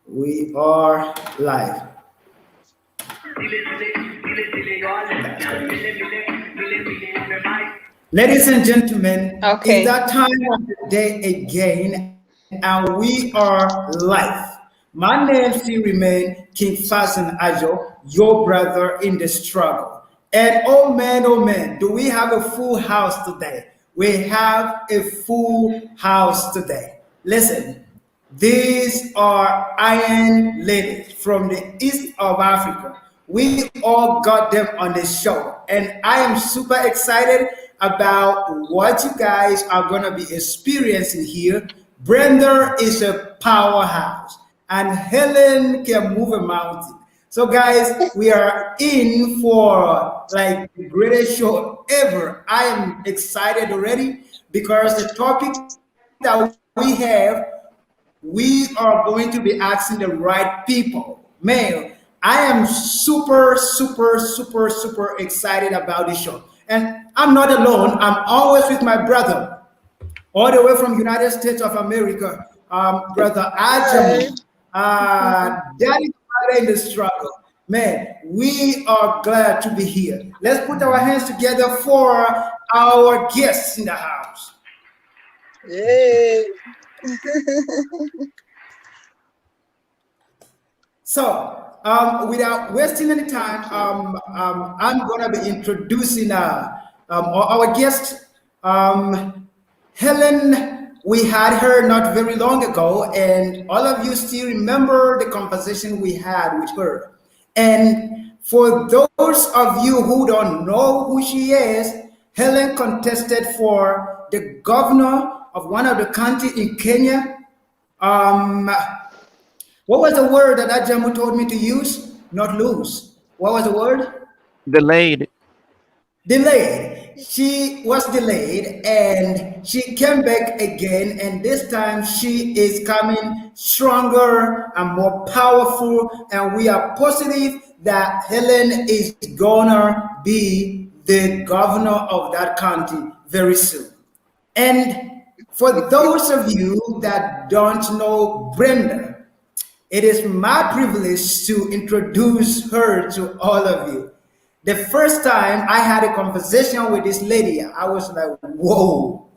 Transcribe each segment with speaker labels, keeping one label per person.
Speaker 1: We are live. Ladies and gentlemen, it's
Speaker 2: Okay.
Speaker 1: that time of the day again, and we are live. My name still remains King Fasten Ajo, your brother in the struggle. And oh man, do we have a full house today? We have a full house today. Listen, these are iron ladies from the east of Africa. We all got them on the show, and I am super excited about what you guys are going to be experiencing here. Brenda is a powerhouse, and Helen can move a mountain. So, guys, we are in for like the greatest show ever. I am excited already because the topic that we have, we are going to be asking the right people. Man, I am super excited about this show. And I'm not alone. I'm always with my brother, all the way from United States of America, brother
Speaker 2: Hi.
Speaker 1: Ajamu. Daddy in the struggle. Man, we are glad to be here. Let's put our hands together for our guests in the house.
Speaker 2: Yay.
Speaker 1: So, without wasting any time,
Speaker 2: Thank you.
Speaker 1: I'm going to be introducing our guest, Helen. We had her not very long ago, and all of you still remember the conversation we had with her. And for those of you who don't know who she is, Helen contested for the governor of one of the county in Kenya. Um, what was the word that Ajamu told me to use? Not lose. What was the word?
Speaker 3: Delayed.
Speaker 1: Delayed. She was delayed and she came back again, and this time she is coming stronger and more powerful. And we are positive that Helen is gonna be the governor of that county very soon. And for those of you that don't know Brenda, it is my privilege to introduce her to all of you. The first time I had a conversation with this lady, I was like, whoa.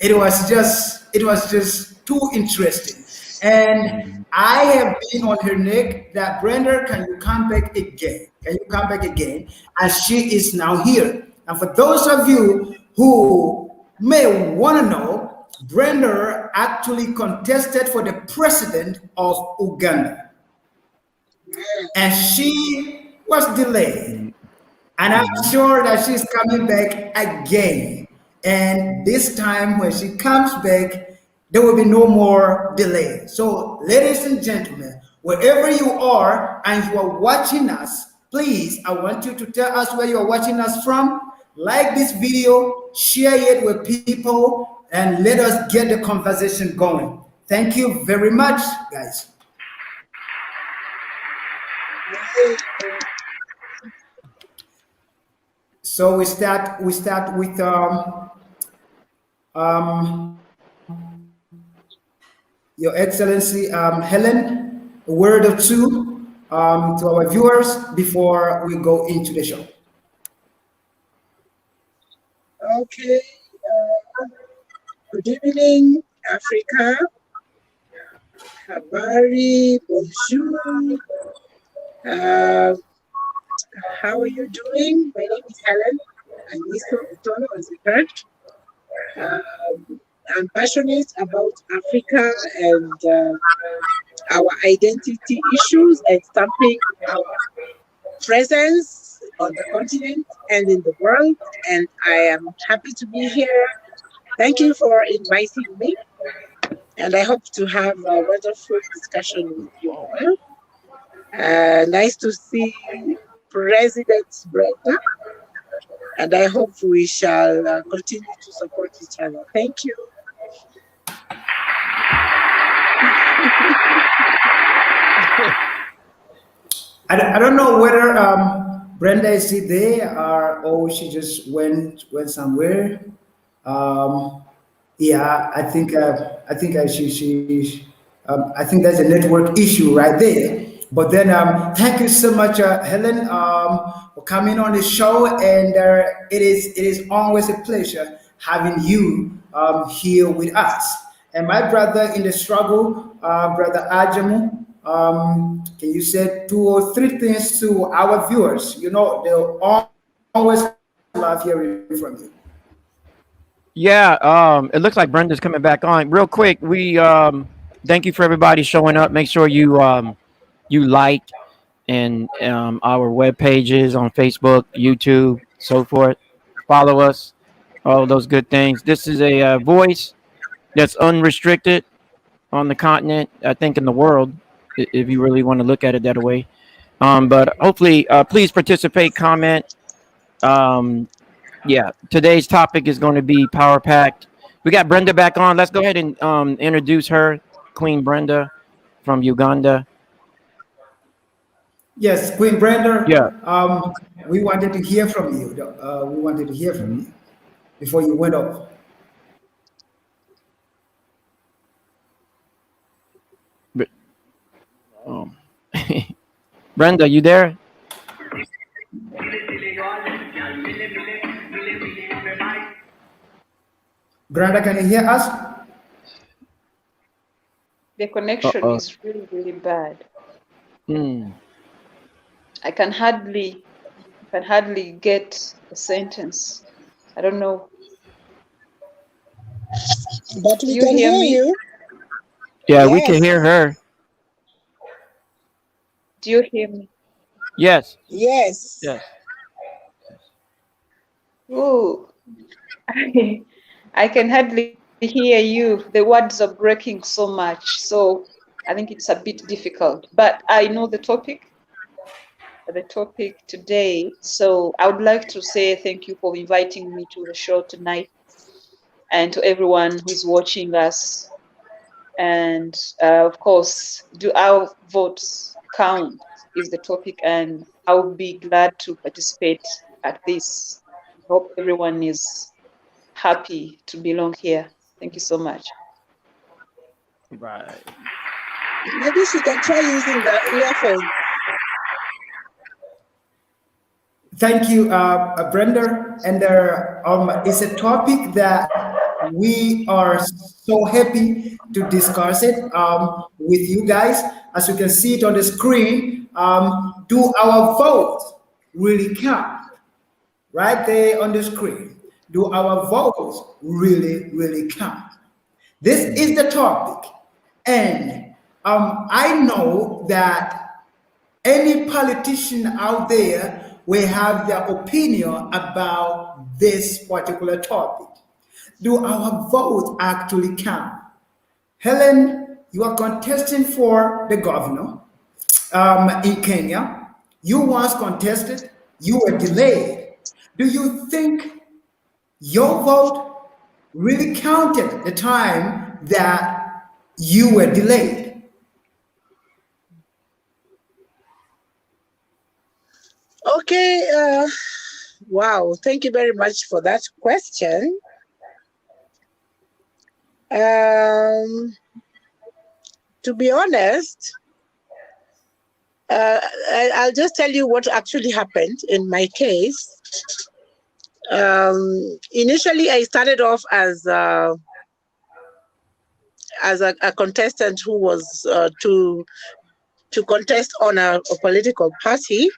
Speaker 1: It was just too interesting. And I have been on her neck that Brenda, can you come back again? Can you come back again? And she is now here. And for those of you who may want to know, Brenda actually contested for the president of Uganda, and she was delayed. And I'm
Speaker 3: Mhm.
Speaker 1: sure that she's coming back again. And this time, when she comes back, there will be no more delay. So, ladies and gentlemen, wherever you are and you are watching us, please, I want you to tell us where you are watching us from. Like this video, share it with people, and let us get the conversation going. Thank you very much, guys.
Speaker 2: Yay.
Speaker 1: So we start with um, Your Excellency, Helen, a word or two to our viewers before we go into the show.
Speaker 2: Okay. Good evening, Africa. Habari, bonjour. Uh, how are you doing? My name is Helen. I'm Niso Utono, as you heard. I'm passionate about Africa and our identity issues and stamping our presence on the continent and in the world. And I am happy to be here. Thank you for inviting me. And I hope to have a wonderful discussion with you all. Nice to see President Brenda. And I hope we shall continue to support each other. Thank you.
Speaker 1: I don't know whether Brenda is still there, or she just went somewhere. Um, yeah, I think she I think that's a network issue right there. But then, thank you so much, Helen, for coming on the show, and it is always a pleasure having you here with us. And my brother in the struggle, brother Ajamu, can you say 2 or 3 things to our viewers? You know, they'll always love hearing from you.
Speaker 3: Yeah, it looks like Brenda's coming back on. Real quick, we thank you for everybody showing up. Make sure you like and our web pages on Facebook, YouTube, so forth. Follow us, all those good things. This is a voice that's unrestricted on the continent, I think in the world, if you really want to look at it that way. But hopefully, please participate, comment. Um, yeah, today's topic is going to be power packed. We got Brenda back on. Let's go ahead and introduce her, Queen Brenda from Uganda.
Speaker 1: Yes, Queen
Speaker 3: Yeah.
Speaker 1: Brenda, we wanted to hear from you. We wanted to hear from
Speaker 3: Mhm.
Speaker 1: you before you went off.
Speaker 3: But, um, Brenda, you there?
Speaker 1: Brenda, can you hear us?
Speaker 4: The connection
Speaker 3: Uh-oh.
Speaker 4: is really, really bad.
Speaker 3: Hmm.
Speaker 4: I can hardly get a sentence. I don't know.
Speaker 2: But
Speaker 4: Do
Speaker 2: we
Speaker 4: you
Speaker 2: can
Speaker 4: hear
Speaker 2: hear
Speaker 4: me?
Speaker 2: you.
Speaker 3: Yeah, we can
Speaker 2: Yes,
Speaker 3: hear her.
Speaker 4: Do you hear me?
Speaker 3: Yes.
Speaker 2: yes.
Speaker 3: Yes.
Speaker 4: Ooh, I can hardly hear you. The words are breaking so much. So I think it's a bit difficult. But I know the topic today. So I would like to say thank you for inviting me to the show tonight and to everyone who's watching us. And of course, do our votes count is the topic, and I will be glad to participate at this. Hope everyone is happy to belong here. Thank you so much.
Speaker 3: Right.
Speaker 2: Maybe she can try using the earphone.
Speaker 1: Thank you, Brenda. And it's a topic that we are so happy to discuss it with you guys. As you can see it on the screen, do our vote really count? Right there on the screen. Do our votes really count? This is the topic. And I know that any politician out there will have their opinion about this particular topic. Do our vote actually count? Helen, you are contesting for the governor in Kenya. You once contested, you were delayed. Do you think your vote really counted the time that you were delayed?
Speaker 2: Okay. Wow. Thank you very much for that question. Um, to be honest, I'll just tell you what actually happened in my case. Initially, I started off as a contestant who was to contest on a political party.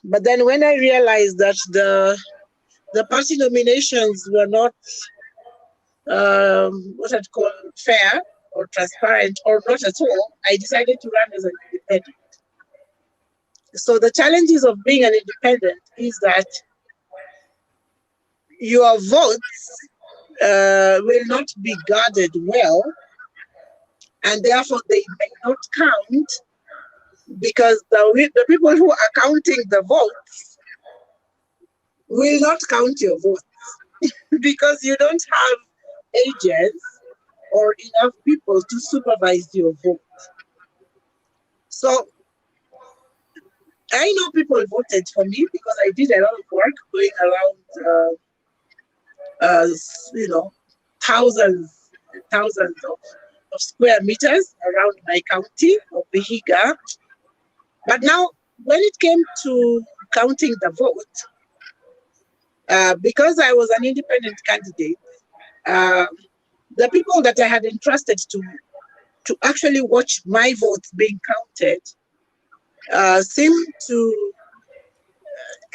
Speaker 2: But then when I realized that the party nominations were not what I'd call fair or transparent or not at all, I decided to run as an independent. So the challenges of being an independent is that your votes will not be guarded well, and therefore they may not count because the people who are counting the votes will not count your votes because you don't have agents or enough people to supervise your vote. So I know people voted for me because I did a lot of work going around, you know, thousands of of square meters around my county of Vihiga. But now, when it came to counting the vote, because I was an independent candidate, the people that I had entrusted to actually watch my votes being counted seemed to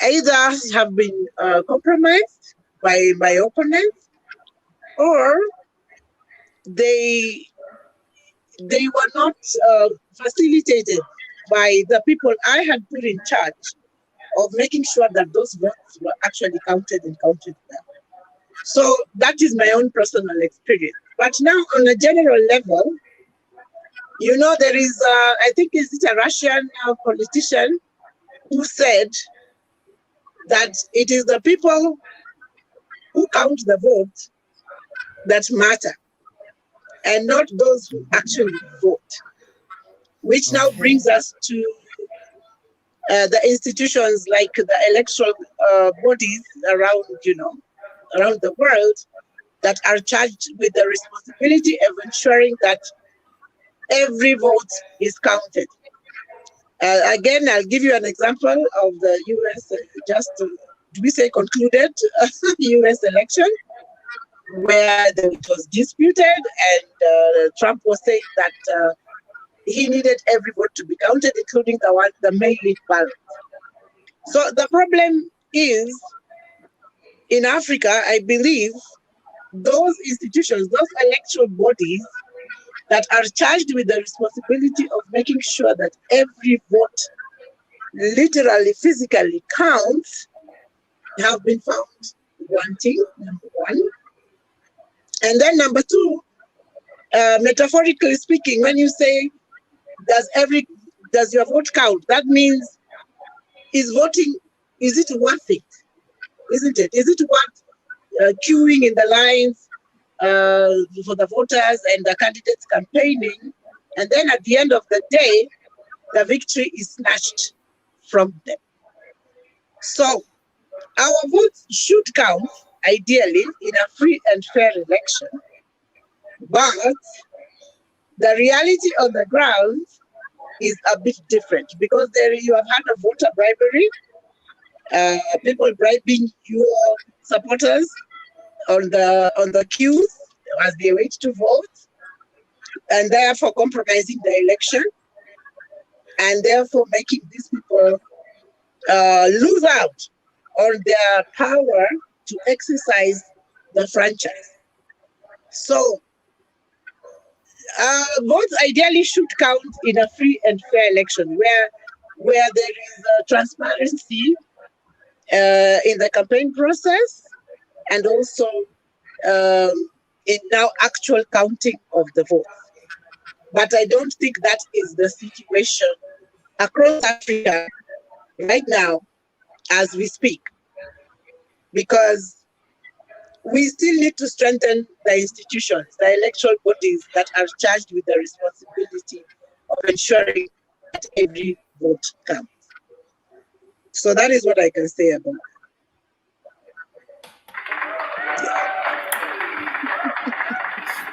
Speaker 2: either have been compromised by my opponents, or they were not facilitated by the people I had put in charge of making sure that those votes were actually counted and counted well. So that is my own personal experience. But now, on a general level, you know, there is, I think, is it a Russian politician who said that it is the people who count the vote that matter, and not those who actually vote. Which now brings us to the institutions like the electoral bodies around, around the world, that are charged with the responsibility of ensuring that every vote is counted. Again, I'll give you an example of the US, do we say concluded US election, where it was disputed, and Trump was saying that he needed every vote to be counted, including the mail-in ballot. So the problem is, in Africa, I believe those institutions, those electoral bodies that are charged with the responsibility of making sure that every vote literally, physically counts, have been found wanting, number one. And then number two, metaphorically speaking, when you say, does your vote count? That means, is it worth it? Isn't it? Is it worth queuing in the lines for the voters and the candidates campaigning, and then at the end of the day, the victory is snatched from them? So our votes should count, ideally, in a free and fair election, but the reality on the ground is a bit different, because there you have had a voter bribery, people bribing your supporters on the queues as they wait to vote, and therefore compromising the election, and therefore making these people lose out on their power to exercise the franchise. So votes ideally should count in a free and fair election, where there is transparency in the campaign process, and also in now actual counting of the votes. But I don't think that is the situation across Africa right now as we speak, because we still need to strengthen the institutions, the electoral bodies that are charged with the responsibility of ensuring that every vote counts. So that is what I can say about it.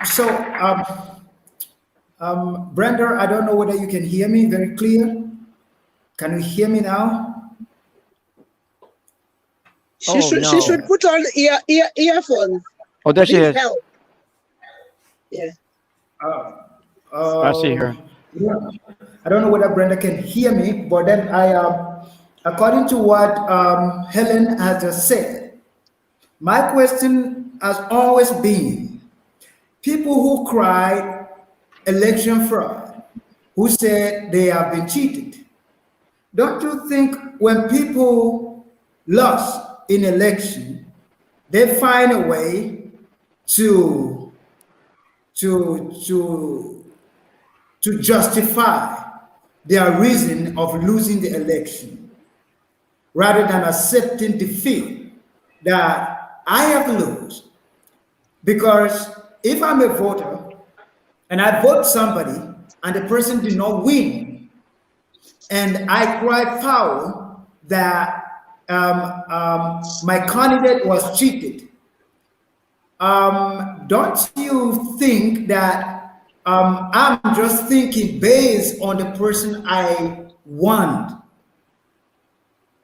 Speaker 1: So, Brenda, I don't know whether you can hear me very clear. Can you hear me now?
Speaker 2: She should put on earphones.
Speaker 3: Oh, there she is.
Speaker 2: Help. Yeah.
Speaker 3: I see her.
Speaker 1: Yeah. I don't know whether Brenda can hear me, but then according to what Helen has just said, my question has always been, people who cry election fraud, who said they have been cheated, don't you think when people lost in election, they find a way to justify their reason of losing the election, rather than accepting defeat, that I have lost? Because if I'm a voter and I vote somebody and the person did not win, and I cry foul that my candidate was cheated, don't you think that I'm just thinking based on the person I want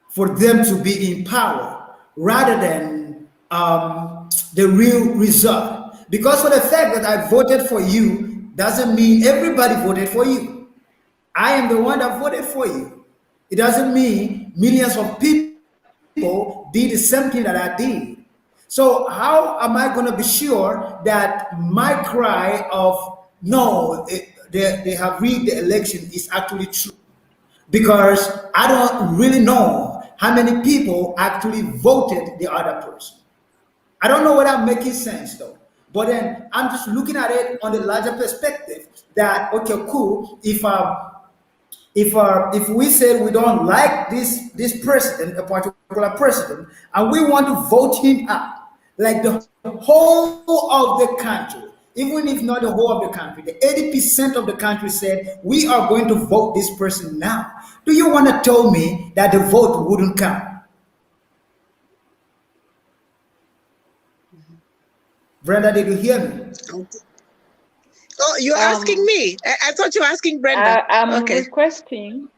Speaker 1: for them to be in power rather than the real result. Because for the fact that I voted for you doesn't mean everybody voted for you. I am the one that voted for you. It doesn't mean millions of people did the same thing that I did. So how am I going to be sure that my cry of no, they have rigged the election is actually true? Because I don't really know how many people actually voted the other person. I don't know whether I'm making sense though. But then I'm just looking at it on the larger perspective that okay, cool. If we said we don't like this president, a particular president, and we want to vote him out, like the whole of the country, even if not the whole of the country, the 80% of the country said we are going to vote this person now. Do you want to tell me that the vote wouldn't count? Brenda, did you hear me?
Speaker 2: Oh, you're asking me. I thought you were asking Brenda.
Speaker 4: I'm
Speaker 2: Okay.
Speaker 4: requesting.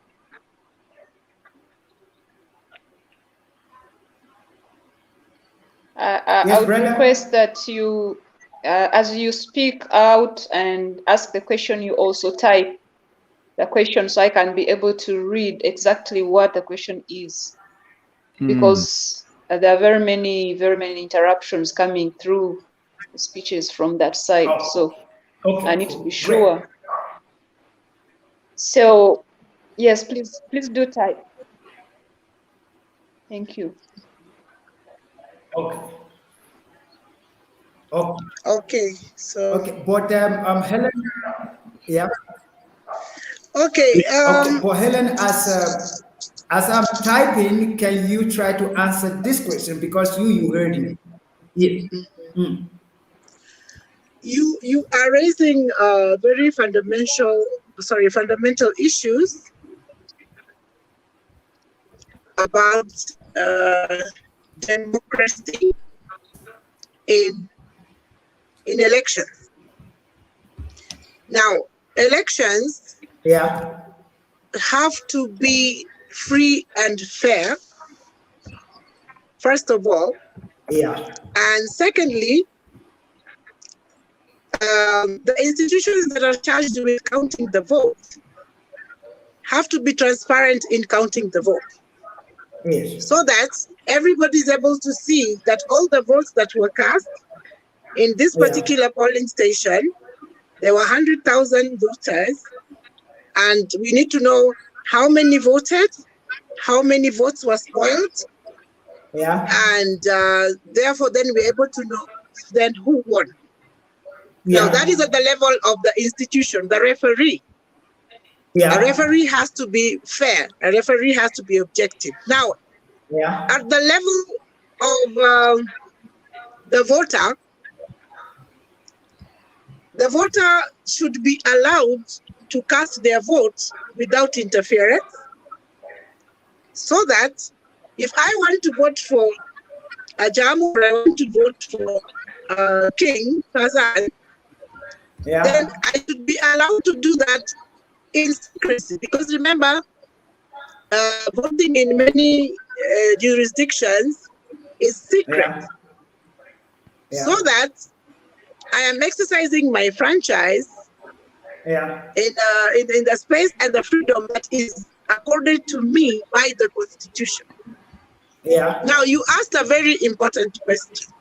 Speaker 4: I would
Speaker 1: Brenda?
Speaker 4: request that you, as you speak out and ask the question, you also type the question so I can be able to read exactly what the question is. Because there are very many interruptions coming through the speeches from that side.
Speaker 1: Oh,
Speaker 4: so
Speaker 1: okay,
Speaker 4: I need
Speaker 1: cool.
Speaker 4: to be sure.
Speaker 1: Great.
Speaker 4: So yes, please do type. Thank you.
Speaker 1: Okay. Okay.
Speaker 2: Okay. So.
Speaker 1: Okay. But Helen, yeah.
Speaker 2: Okay.
Speaker 1: Okay. But Helen, as I'm typing, can you try to answer this question because you heard me? Yeah.
Speaker 2: You are raising very fundamental issues about democracy in elections. Now, elections
Speaker 1: Yeah.
Speaker 2: have to be free and fair, first of all.
Speaker 1: Yeah.
Speaker 2: And secondly, the institutions that are charged with counting the vote have to be transparent in counting the vote.
Speaker 1: Yes.
Speaker 2: So that everybody is able to see that all the votes that were cast in this particular polling station, there were 100,000 voters, and we need to know how many voted, how many votes were spoiled, and therefore then we're able to know then who won. Now that is at the level of the institution, the referee. A referee has to be fair. A referee has to be objective. Now, at the level of the voter should be allowed to cast their vote without interference, so that if I want to vote for Ajamu or I want to vote for King Kazan, then I should be allowed to do that in secrecy. Because remember, voting in many jurisdictions is secret. So that I am exercising my franchise in the space and the freedom that is accorded to me by the Constitution. Now, you asked a very important question.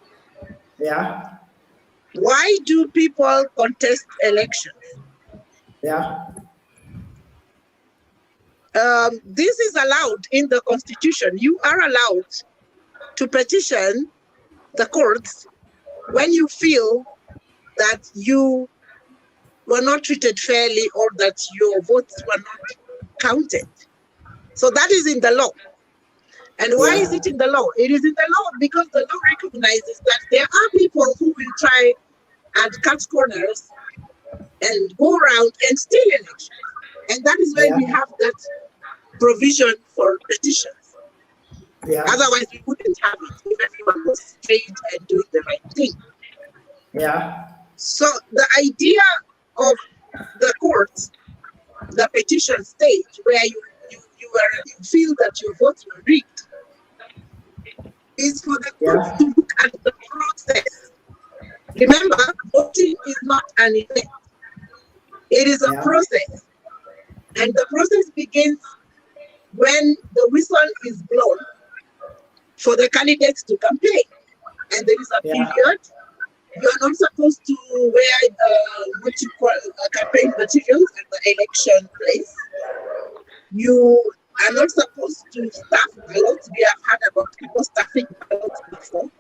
Speaker 2: Why do people contest elections? This is allowed in the Constitution. You are allowed to petition the courts when you feel that you were not treated fairly or that your votes were not counted. So that is in the law. And why is it in the law? It is in the law because the law recognizes that there are people who will try and cut corners and go around and steal elections. And that is why we have that provision for petitions. Otherwise, we wouldn't have it if everyone was straight and doing the right thing. So the idea of the courts, the petition stage, where you feel that your votes were rigged, is for the courts
Speaker 1: Yeah.
Speaker 2: to look at the process. Remember, voting is not an event, it is a
Speaker 1: Yeah.
Speaker 2: process. And the process begins when the whistle is blown for the candidates to campaign. And there is a
Speaker 1: Yeah.
Speaker 2: period. You're not supposed to wear what you call campaign materials at the election place. You are not supposed to staff ballots. We have heard about people staffing ballots before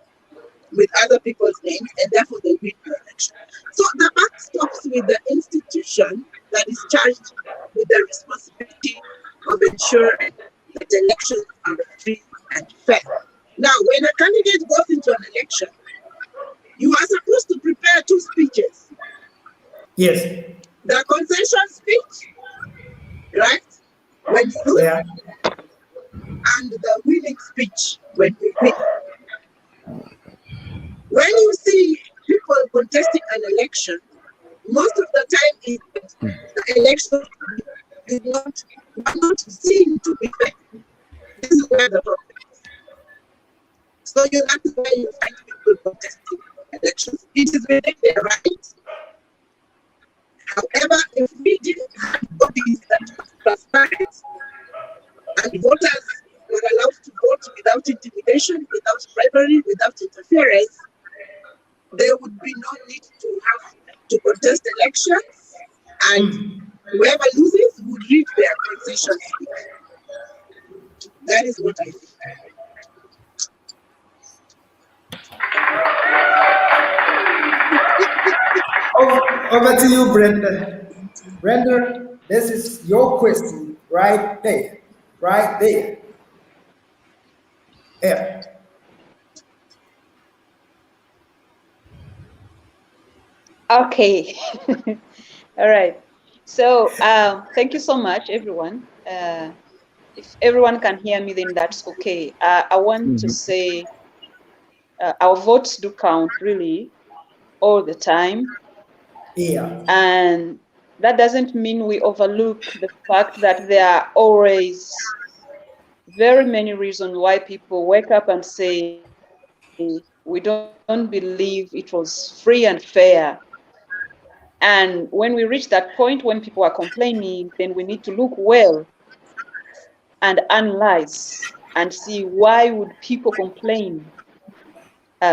Speaker 2: with other people's names, and therefore they win the election. So the buck stops with the institution that is charged with the responsibility of ensuring that elections are free and fair. Now, when a candidate goes into an election, you are supposed to prepare two speeches.
Speaker 1: Yes.
Speaker 2: The concession speech, right? When you lose,
Speaker 1: Yeah.
Speaker 2: and the winning speech when you win. When you see people contesting an election, most of the time is that the election is not seen to be fair. This is where the problem is. So that's where you find people contesting elections. It is within their right. However, if we didn't have bodies that were transparent and voters were allowed to vote without intimidation, without bribery, without interference, there would be no need to have to contest elections, and whoever loses would read their concession speech. That is what I think.
Speaker 1: Over to you, Brenda. Brenda, this is your question right there. Right there. Yeah.
Speaker 4: Okay. All right. So thank you so much, everyone. If everyone can hear me, then that's okay. I want to say our votes do count really all the time.
Speaker 1: Yeah.
Speaker 4: And that doesn't mean we overlook the fact that there are always very many reasons why people wake up and say, we don't believe it was free and fair. And when we reach that point when people are complaining, then we need to look well and analyze and see why would people complain.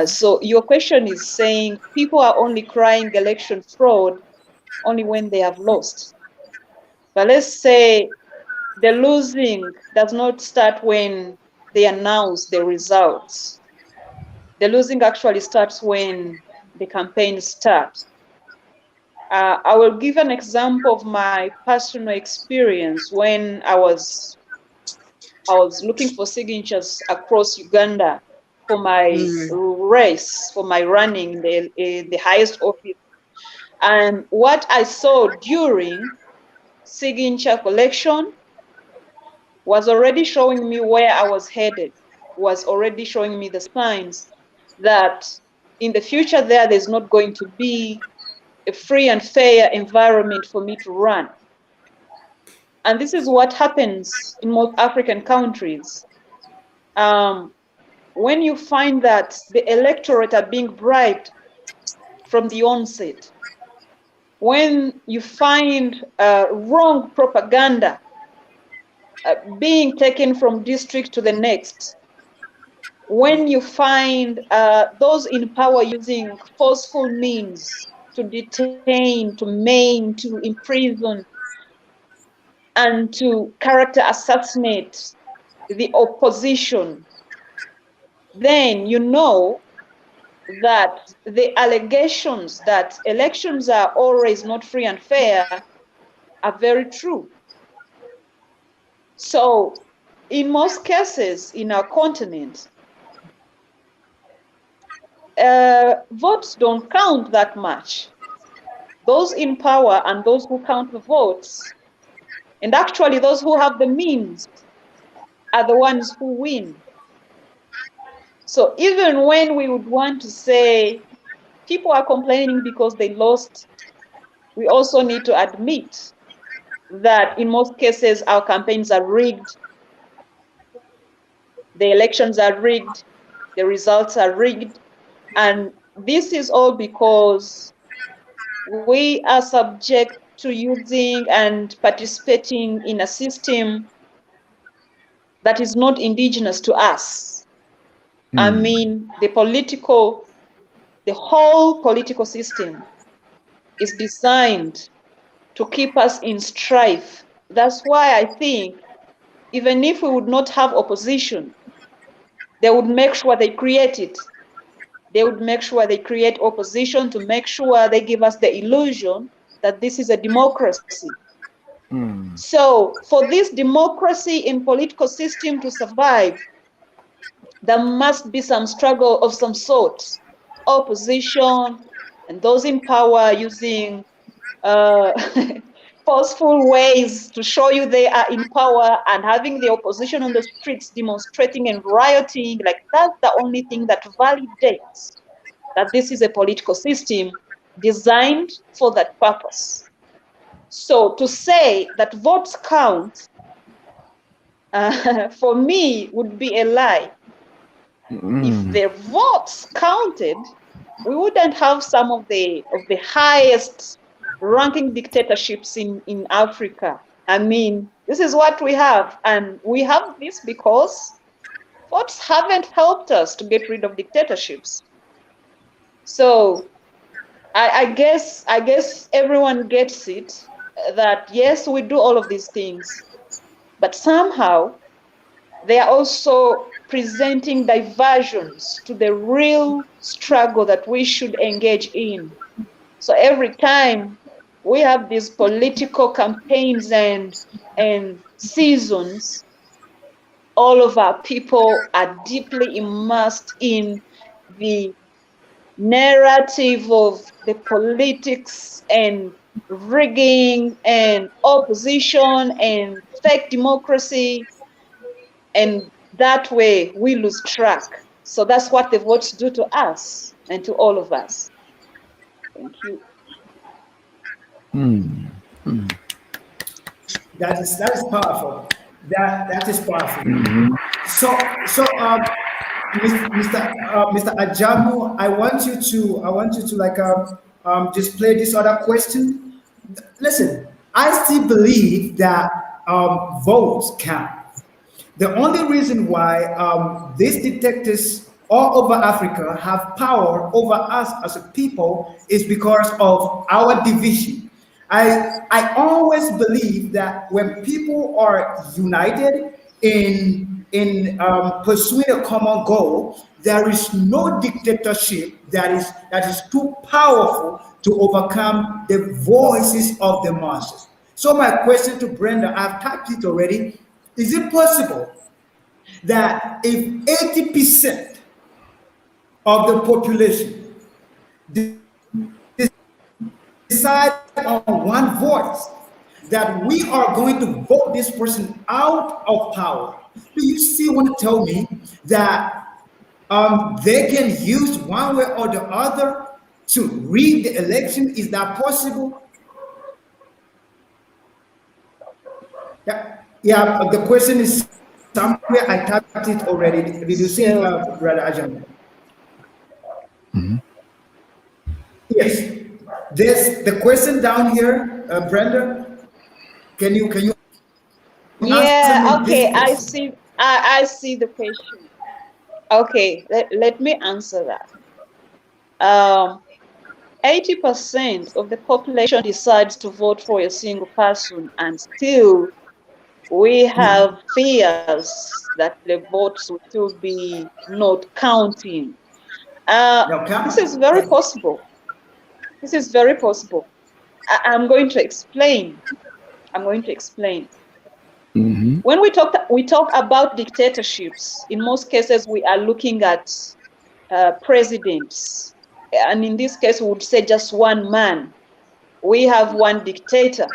Speaker 4: So your question is saying people are only crying election fraud only when they have lost. But let's say the losing does not start when they announce the results. The losing actually starts when the campaign starts. I will give an example of my personal experience when I was looking for signatures across Uganda for my race, for my running in the highest office. And what I saw during signature collection was already showing me where I was headed, was already showing me the signs that in the future there's not going to be a free and fair environment for me to run. And this is what happens in most African countries. When you find that the electorate are being bribed from the onset, when you find wrong propaganda being taken from district to the next, when you find those in power using forceful means to detain, to maim, to imprison, and to character assassinate the opposition, then you know that the allegations that elections are always not free and fair are very true. So in most cases in our continent, votes don't count that much. Those in power and those who count the votes, and actually those who have the means, are the ones who win. So even when we would want to say people are complaining because they lost, we also need to admit that in most cases our campaigns are rigged, the elections are rigged, the results are rigged, and this is all because we are subject to using and participating in a system that is not indigenous to us. I mean, the whole political system is designed to keep us in strife. That's why I think even if we would not have opposition, they would make sure they create it. They would make sure they create opposition to make sure they give us the illusion that this is a democracy. So for this democracy in political system to survive, there must be some struggle of some sort, opposition, and those in power using forceful ways to show you they are in power, and having the opposition on the streets demonstrating and rioting. Like, that's the only thing that validates that this is a political system designed for that purpose. So to say that votes count, for me, would be a lie. If the votes counted, we wouldn't have some of the highest ranking dictatorships in Africa. I mean, this is what we have, and we have this because votes haven't helped us to get rid of dictatorships. So I guess everyone gets it, that yes, we do all of these things, but somehow they are also presenting diversions to the real struggle that we should engage in. So every time we have these political campaigns and seasons, all of our people are deeply immersed in the narrative of the politics and rigging and opposition and fake democracy, and that way we lose track. So that's what the votes do to us and to all of us. Thank you.
Speaker 1: That is powerful. That is powerful. So Mr. Ajamu, I want you to like just play this other question. Listen, I still believe that votes count. The only reason why these dictators all over Africa have power over us as a people is because of our division. I always believe that when people are united in pursuing a common goal, there is no dictatorship that is too powerful to overcome the voices of the masses. So my question to Brenda, I've typed it already. Is it possible that if 80% of the population decide on one voice that we are going to vote this person out of power, do you still want to tell me that they can use one way or the other to rig the election? Is that possible? Yeah, the question is somewhere I typed it already. Did you see it, Brother Ajahn? Yes. There's the question down here, Brenda. Can you
Speaker 4: Yeah,
Speaker 1: answer me
Speaker 4: okay,
Speaker 1: this
Speaker 4: I
Speaker 1: question?
Speaker 4: see. I see the question. Okay, let me answer that. 80% of the population decides to vote for a single person, and still we have fears that the votes will still be not counting.
Speaker 1: No,
Speaker 4: This is
Speaker 1: count.
Speaker 4: very possible. This is very possible. I'm going to explain. I'm going to explain. When we talk about dictatorships, in most cases we are looking at presidents, and in this case we would say just one man. We have one dictator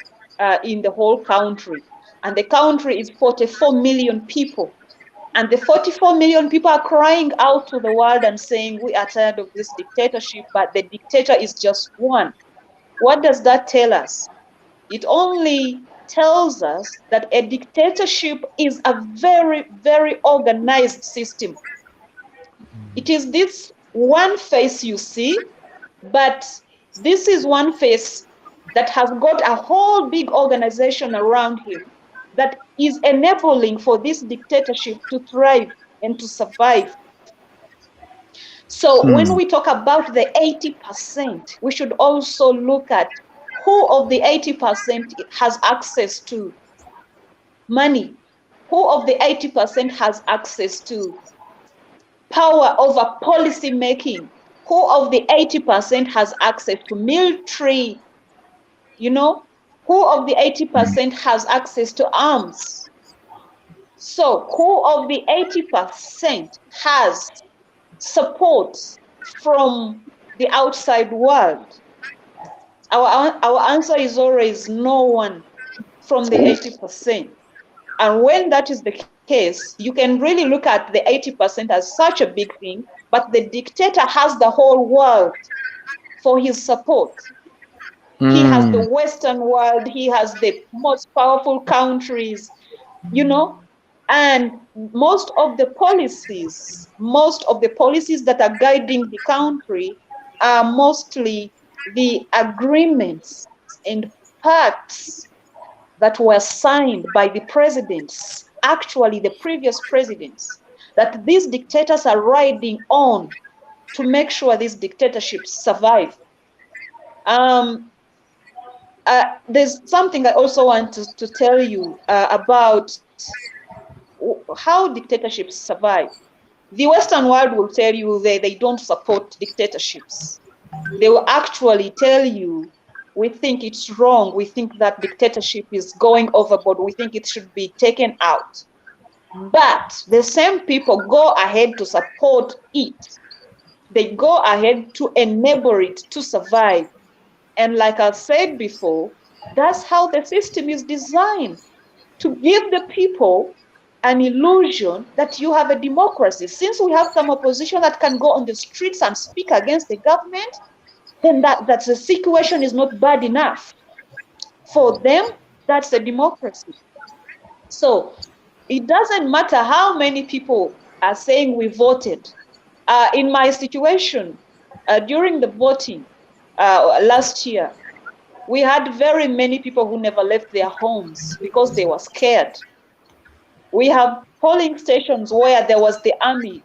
Speaker 4: in the whole country, and the country is 44 million people. And the 44 million people are crying out to the world and saying, we are tired of this dictatorship, but the dictator is just one. What does that tell us? It only tells us that a dictatorship is a very, very organized system. It is this one face you see, but this is one face that has got a whole big organization around him that is enabling for this dictatorship to thrive and to survive. So when we talk about the 80%, we should also look at who of the 80% has access to money, who of the 80% has access to power over policy making, who of the 80% has access to military, you know, who of the 80% has access to arms. So who of the 80% has support from the outside world? Our answer is always no one from the 80%. And when that is the case, you can really look at the 80% as such a big thing, but the dictator has the whole world for his support. He has the Western world, he has the most powerful countries, you know, and most of the policies that are guiding the country are mostly the agreements and pacts that were signed by the presidents, actually the previous presidents, that these dictators are riding on to make sure these dictatorships survive. There's something I also want to tell you about how dictatorships survive. The Western world will tell you they don't support dictatorships. They will actually tell you, we think it's wrong. We think that dictatorship is going overboard. We think it should be taken out. But the same people go ahead to support it. They go ahead to enable it to survive. And like I said before, that's how the system is designed, to give the people an illusion that you have a democracy. Since we have some opposition that can go on the streets and speak against the government, then that the situation is not bad enough. For them, that's a democracy. So it doesn't matter how many people are saying we voted. In my situation, during the voting last year, we had very many people who never left their homes because they were scared. We have polling stations where there was the army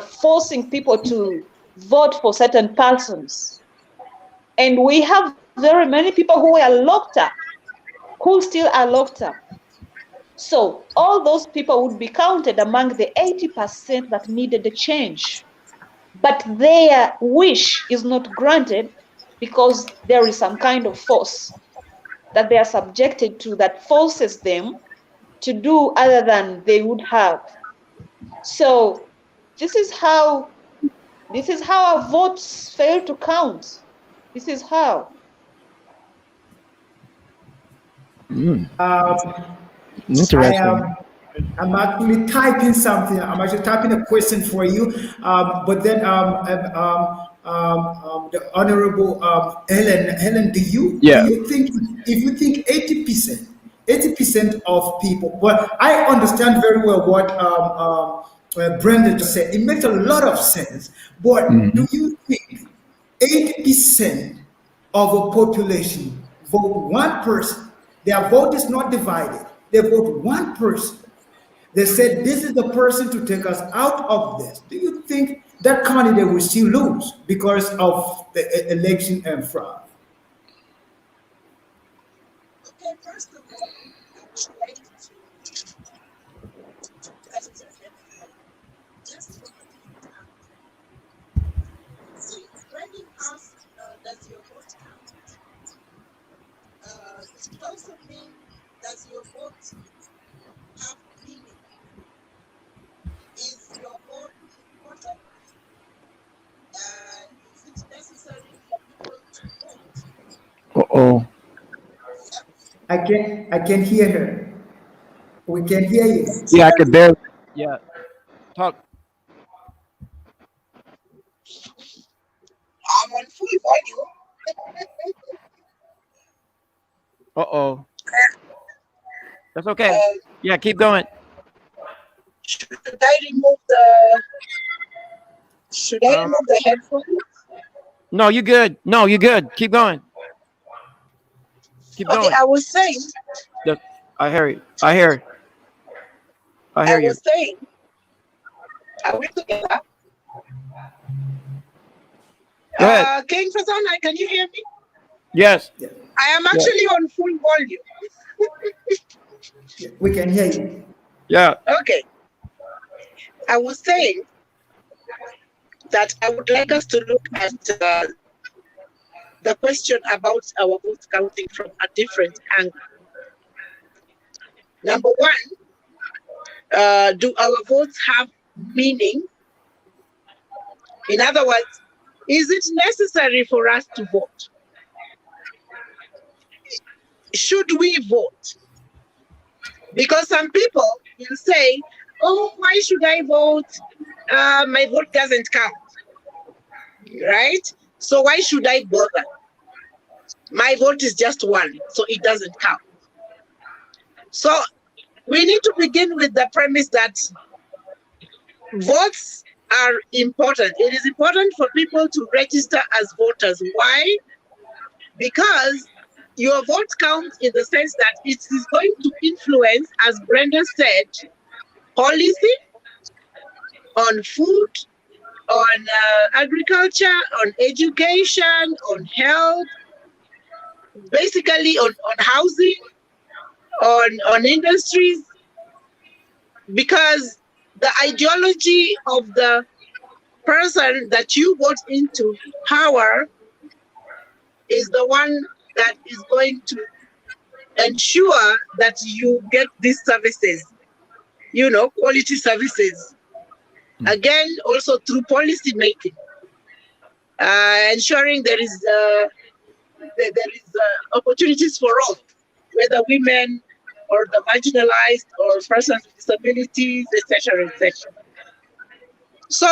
Speaker 4: forcing people to vote for certain persons. And we have very many people who were locked up, who still are locked up. So all those people would be counted among the 80% that needed the change. But their wish is not granted because there is some kind of force that they are subjected to that forces them to do other than they would have. So this is how our votes fail to count. This is how.
Speaker 3: Interesting.
Speaker 1: I'm actually typing something. I'm actually typing a question for you. But then the honorable Helen, do
Speaker 3: Yeah.
Speaker 1: you think, if you think 80% of people? Well, I understand very well what Brenda just said. It makes a lot of sense. But do you think 80% of a population vote one person? Their vote is not divided. They vote one person. They said, this is the person to take us out of this. Do you think that candidate will still lose because of the election and fraud?
Speaker 2: Okay, first of all, I'm trying to identify just what see when you ask does your vote count? It could also mean does your vote have meaning? Is your vote important? Is it necessary for people to vote?
Speaker 3: Oh.
Speaker 1: I can hear her. We can hear you.
Speaker 3: Yeah, I could barely. Yeah. Talk.
Speaker 2: I'm on full volume.
Speaker 3: Uh-oh. That's okay.
Speaker 2: Um,
Speaker 3: Yeah, keep going.
Speaker 2: should I remove the
Speaker 3: Uh,
Speaker 2: headphones?
Speaker 3: no, you good. No, you good. Keep going. Keep
Speaker 2: Okay,
Speaker 3: going. Yes, I hear you. I hear. I
Speaker 2: I
Speaker 3: hear you.
Speaker 2: was saying, are we together?
Speaker 3: Go ahead.
Speaker 2: King Fasana, can you hear me?
Speaker 3: Yes.
Speaker 2: I am
Speaker 3: Yeah.
Speaker 2: actually on full volume.
Speaker 1: We can hear you.
Speaker 3: Yeah.
Speaker 2: Okay. I was saying that I would like us to look at the question about our vote counting from a different angle. Number one, do our votes have meaning? In other words, is it necessary for us to vote? Should we vote? Because some people will say, oh, why should I vote? My vote doesn't count, right? So why should I bother? My vote is just one, so it doesn't count. So we need to begin with the premise that votes are important. It is important for people to register as voters. Why? Because your vote counts in the sense that it is going to influence, as Brenda said, policy on food, on agriculture, on education, on health, basically on housing, on industries, because the ideology of the person that you vote into power is the one that is going to ensure that you get these services, quality services. Again, also through policy making, ensuring there is opportunities for all, whether women or the marginalized or persons with disabilities, etc., etc. So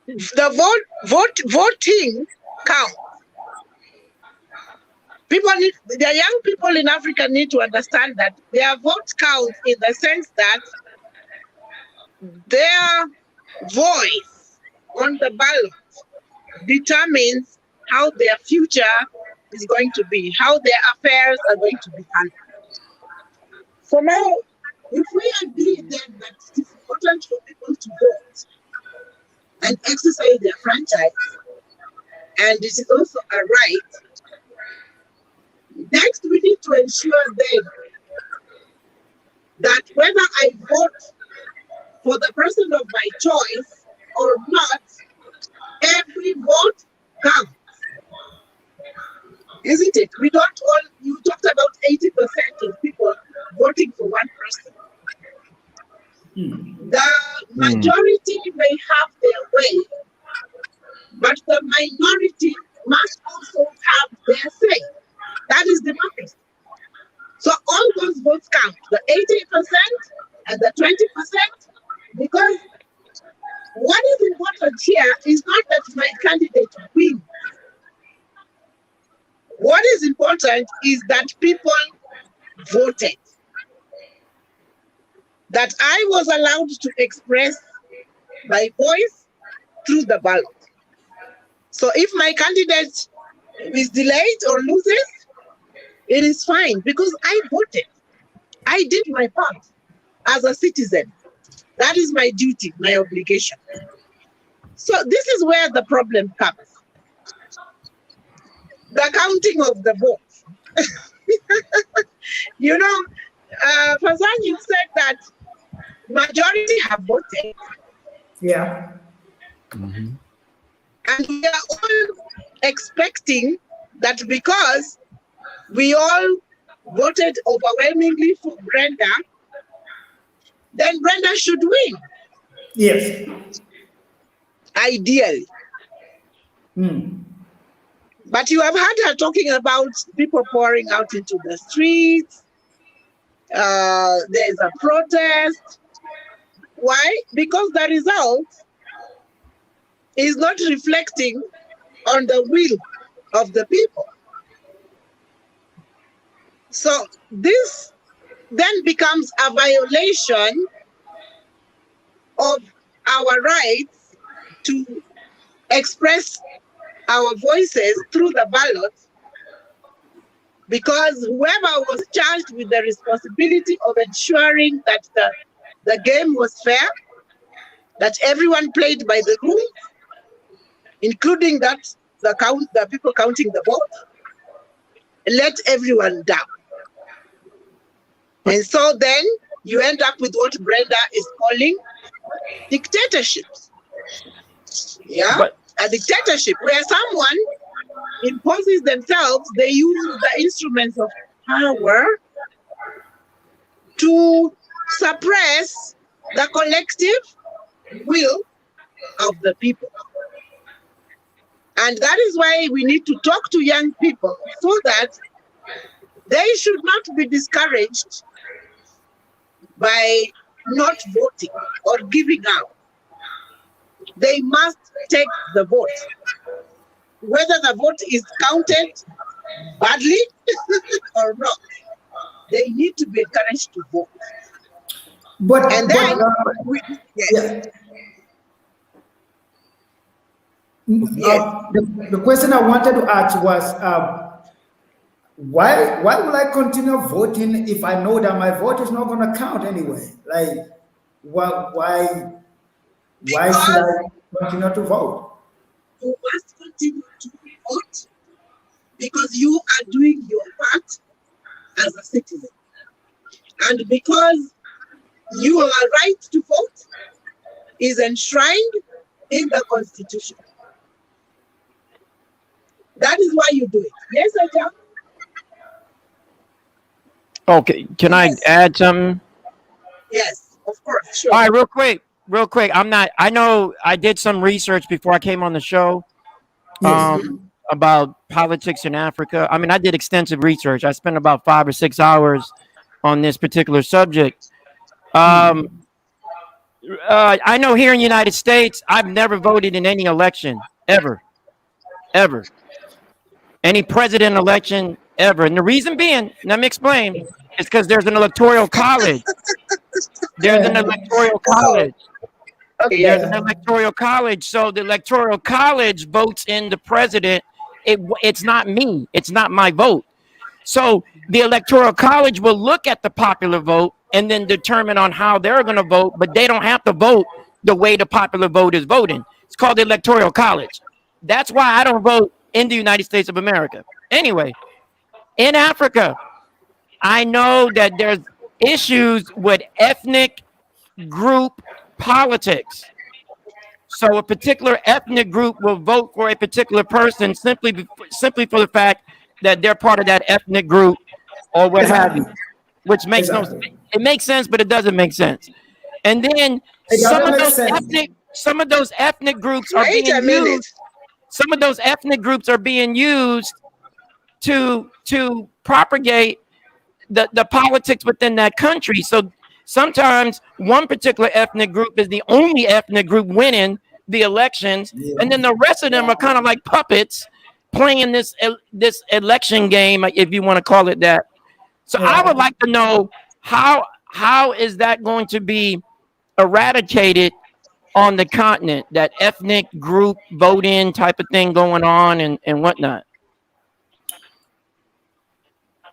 Speaker 2: the voting counts. The young people in Africa need to understand that their vote counts in the sense that their voice on the ballot determines how their future is going to be, how their affairs are going to be handled. So now, if we agree then that it is important for people to vote and exercise their franchise, and it is also a right, next we need to ensure then that whether I vote for the person of my choice or not, every vote counts. Isn't it? You talked about 80% of people voting for one person. The majority may have their way, but the minority must also have their say. That is democracy. So all those votes count, the 80% and the 20%, because what is important here is not that my candidate wins. What is important is that people voted, that I was allowed to express my voice through the ballot. So if my candidate is delayed or loses, it is fine because I voted. I did my part as a citizen. That is my duty, my obligation. So this is where the problem comes. The counting of the votes. Fazan, you said that majority have voted.
Speaker 1: Yeah.
Speaker 2: And we are all expecting that because we all voted overwhelmingly for Brenda, then Brenda should win.
Speaker 1: Yes.
Speaker 2: Ideally. But you have had her talking about people pouring out into the streets. There's a protest. Why? Because the result is not reflecting on the will of the people. So this then becomes a violation of our rights to express our voices through the ballot, because whoever was charged with the responsibility of ensuring that the game was fair, that everyone played by the rules, including that the people counting the vote, let everyone down. And so then you end up with what Brenda is calling dictatorships. Yeah,
Speaker 3: But
Speaker 2: a dictatorship where someone imposes themselves, they use the instruments of power to suppress the collective will of the people. And that is why we need to talk to young people so that they should not be discouraged by not voting or giving out. They must take the vote. Whether the vote is counted badly or not, they need to be encouraged to vote. And then, yes.
Speaker 1: The question I wanted to ask was, why will I continue voting if I know that my vote is not going to count anyway? Like, why should I continue to vote?
Speaker 2: You must continue to vote because you are doing your part as a citizen. And because your right to vote is enshrined in the Constitution. That is why you do it. Yes, Ajahn?
Speaker 3: okay, can I add something?
Speaker 2: Yes, of course, sure.
Speaker 3: All right, real quick. I know I did some research before I came on the show about politics in Africa. I mean, I did extensive research. I spent about 5 or 6 hours on this particular subject. I know here in the United States, I've never voted in any election, ever. Any president election, ever. And the reason being, let me explain, is because there's an electoral college. There's an electoral college.
Speaker 2: Okay,
Speaker 3: There's an electoral college. So the electoral college votes in the president. It's not me. It's not my vote. So the electoral college will look at the popular vote and then determine on how they're going to vote, but they don't have to vote the way the popular vote is voting. It's called the electoral college. That's why I don't vote in the United States of America. Anyway, in Africa, I know that there's issues with ethnic group politics. So a particular ethnic group will vote for a particular person simply for the fact that they're part of that ethnic group or what have you, which makes no sense. It makes sense, but it doesn't make sense. And then some of those ethnic groups are being used. Some of those ethnic groups are being used to propagate the politics within that country. So sometimes one particular ethnic group is the only ethnic group winning the elections, and then the rest of them are kind of like puppets playing this election game, if you want to call it that. So I would like to know how is that going to be eradicated on the continent, that ethnic group voting type of thing going on and whatnot.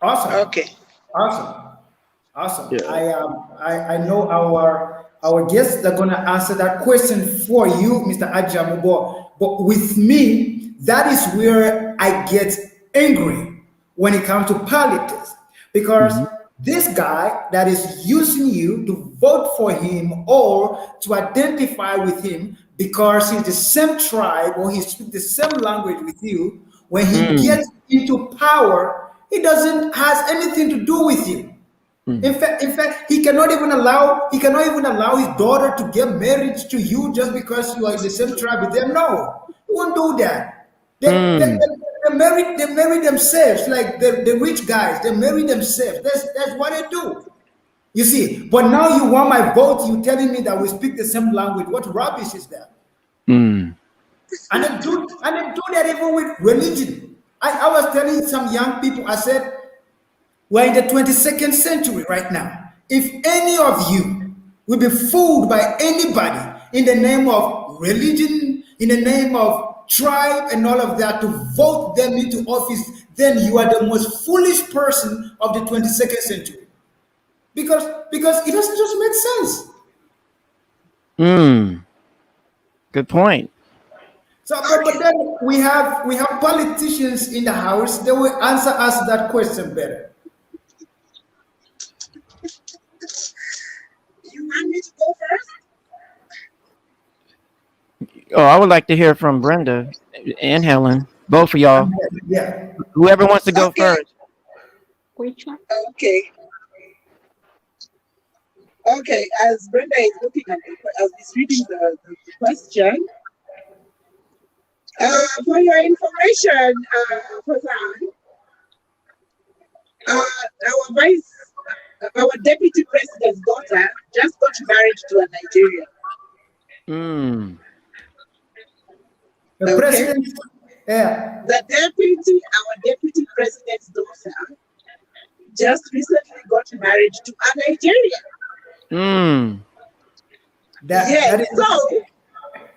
Speaker 1: Awesome.
Speaker 2: Okay.
Speaker 1: Awesome.
Speaker 3: Yeah.
Speaker 1: I know our guests are gonna answer that question for you, Mr. Ajamu. But with me, that is where I get angry when it comes to politics, because this guy that is using you to vote for him or to identify with him because he's the same tribe or he speaks the same language with you, when he gets into power, it doesn't has anything to do with you. In fact, he cannot even allow his daughter to get married to you just because you are in the same tribe with them. No, he won't do that. They marry themselves, like the rich guys. They marry themselves. That's what they do. You see. But now you want my vote. You telling me that we speak the same language. What rubbish is that? And they do that even with religion. I was telling some young people. I said, We're in the 22nd century right now. If any of you will be fooled by anybody in the name of religion, in the name of tribe and all of that to vote them into office, then you are the most foolish person of the 22nd century. Because it doesn't just make sense.
Speaker 3: Good point.
Speaker 1: So, but then we have politicians in the house. They will answer us that question better.
Speaker 2: You want me to go first?
Speaker 3: Oh, I would like to hear from Brenda and Helen, both of y'all.
Speaker 1: Yeah.
Speaker 3: Whoever wants to go
Speaker 2: Okay.
Speaker 3: first.
Speaker 4: Which one?
Speaker 2: Okay. Okay, as Brenda is looking at as he's reading the question, for your information, Fazan, our deputy president's daughter just got married to a Nigerian.
Speaker 1: The
Speaker 2: Okay.
Speaker 1: president, yeah.
Speaker 2: Our deputy president's daughter just recently got married to a Nigerian.
Speaker 1: That is,
Speaker 2: so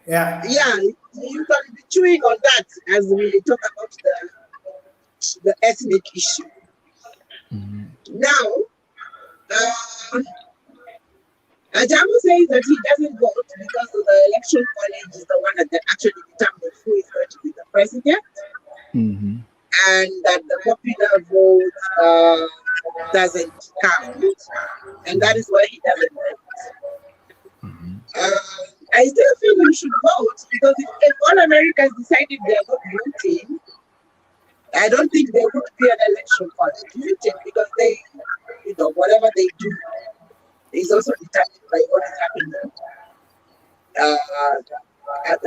Speaker 1: yeah.
Speaker 2: you can be chewing on that as we talk about the ethnic issue. Now, Ajamu says that he doesn't vote because the election college is the one that actually determines who is going to be the president, and that the popular vote doesn't count, and that is why he doesn't vote. I still feel we should vote because if all Americans decided they are not voting, I don't think there would be an election college, because they, whatever they do is also determined by what is happening at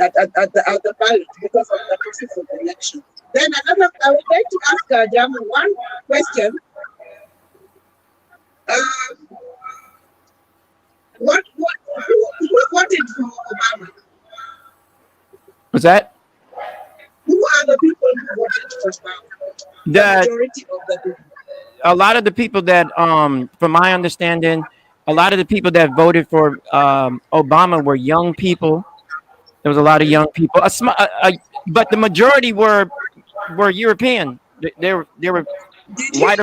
Speaker 2: the ballot because of the process of the election. Then I would like to ask Jamu one question. Who voted for Obama?
Speaker 3: What's that?
Speaker 2: Who are the people who voted for Obama? The majority of the people.
Speaker 3: A lot of the people that, from my understanding, a lot of the people that voted for Obama were young people. There was a lot of young people, but the majority were European. They were white.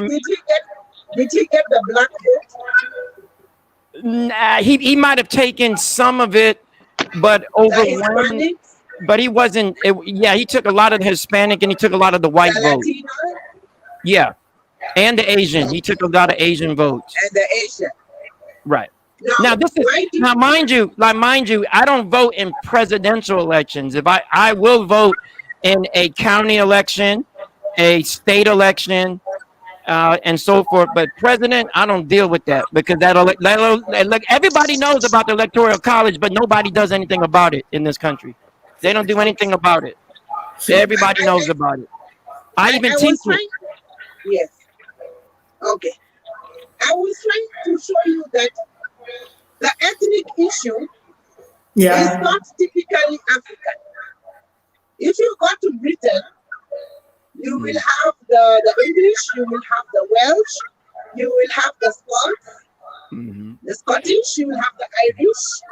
Speaker 2: Did he get the black vote?
Speaker 3: Nah, he might have taken some of it, but overwhelming. But he wasn't. He took a lot of the Hispanic and he took a lot of the white vote. Yeah, and the Asian. He took a lot of Asian votes.
Speaker 2: And the Asian.
Speaker 3: Right. Now this is mind you, I don't vote in presidential elections. If I will vote in a county election, a state election, and so forth. But president, I don't deal with that because everybody knows about the electoral college, but nobody does anything about it in this country. They don't do anything about it. Everybody knows about it. I even teach it.
Speaker 2: Yes. Okay. I was trying to show you that the ethnic issue is not typically African. If you go to Britain, you will have the English, you will have the Welsh, you will have the Scots, the Scottish, you will have the Irish.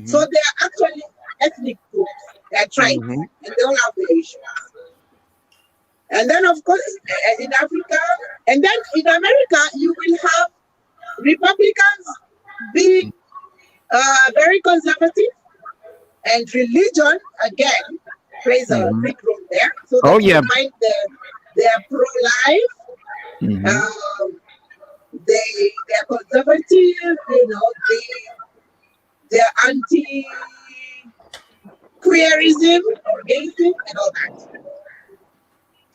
Speaker 2: So they are actually ethnic groups. They are tribes, and they all have the issues. And then, of course, in Africa, and then in America, you will have Republicans being very conservative, and religion again plays a big role there. So they find they are pro-life, they are conservative, they are anti-queerism or gayism and all that.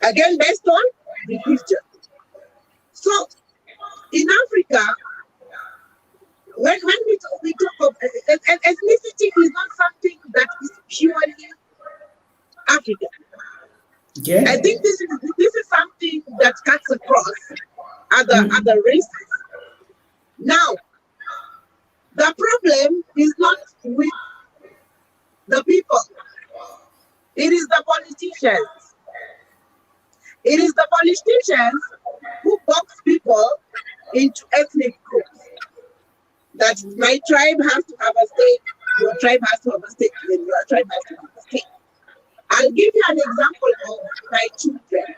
Speaker 2: Again, based on religion. So in Africa, when we talk of ethnicity is not something that is purely African.
Speaker 1: Yeah.
Speaker 2: I think this is something that cuts across other races. Now, the problem is not with the people. It is the politicians. It is the politicians who box people into ethnic groups. That my tribe has to have a state, your tribe has to have a state, and your tribe has to have a state. I'll give you an example of my children.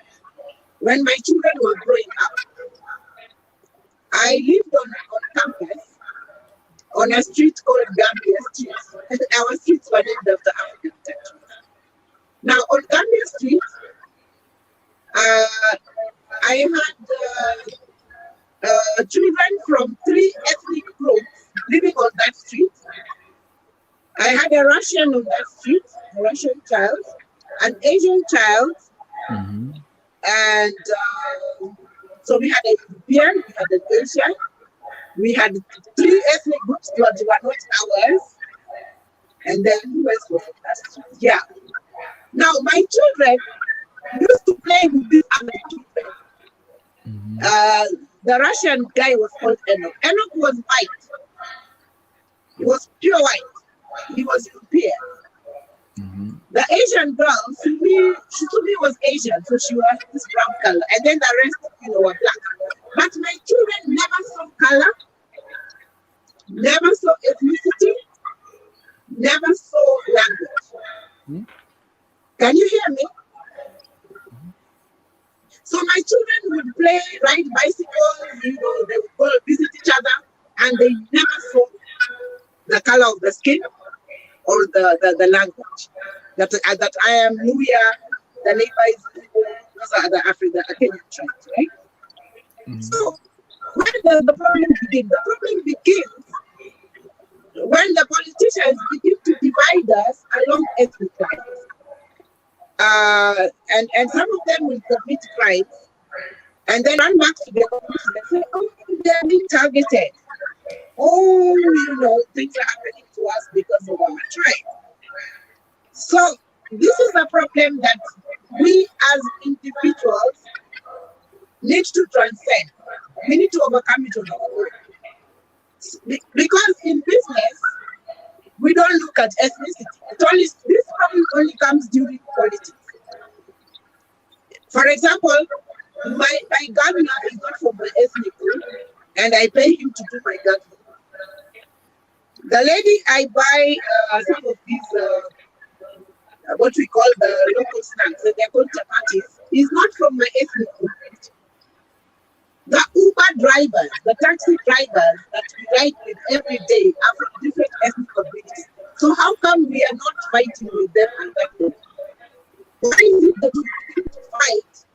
Speaker 2: When my children were growing up, I lived on campus on a street called Gambia Street. Our streets were named after African countries. Now, on Gambia Street, I had children from 3 ethnic groups living on that street. I had a Russian on that street, a Russian child, an Asian child, and so we had a European, we had an Asian, we had 3 ethnic groups, but they were not ours, and then who else was on that street? Yeah. Now, my children used to play with these other children. The Russian guy was called Enoch. Enoch was white. He was pure white. He was European. The Asian girl, to me was Asian, so she was this brown color, and then the rest, were black. But my children never saw color, never saw ethnicity, never saw language. Can you hear me? So my children would play, ride bicycles, they would go visit each other, and they never saw the color of the skin or the language. That I am Nuya, the neighbor is those are the Kenyan tribes, right? So when the problem begins? The problem begins when the politicians begin to divide us along ethnic lines. And some of them will commit crimes and then run back to their community and say, oh, they're being targeted. Oh, things are happening to us because of our tribe. So this is a problem that we as individuals need to transcend. We need to overcome it on our own. Because in business, we don't look at ethnicity. This problem only comes during politics. For example, my gardener is not from my ethnic group, and I pay him to do my gardening. The lady I buy some of these, what we call the local snacks, they're called chapatis, is not from my ethnic group. The Uber drivers, the taxi drivers that we ride with every day are from different ethnic communities. So how come we are not fighting with them at that level? Why is it that we need to fight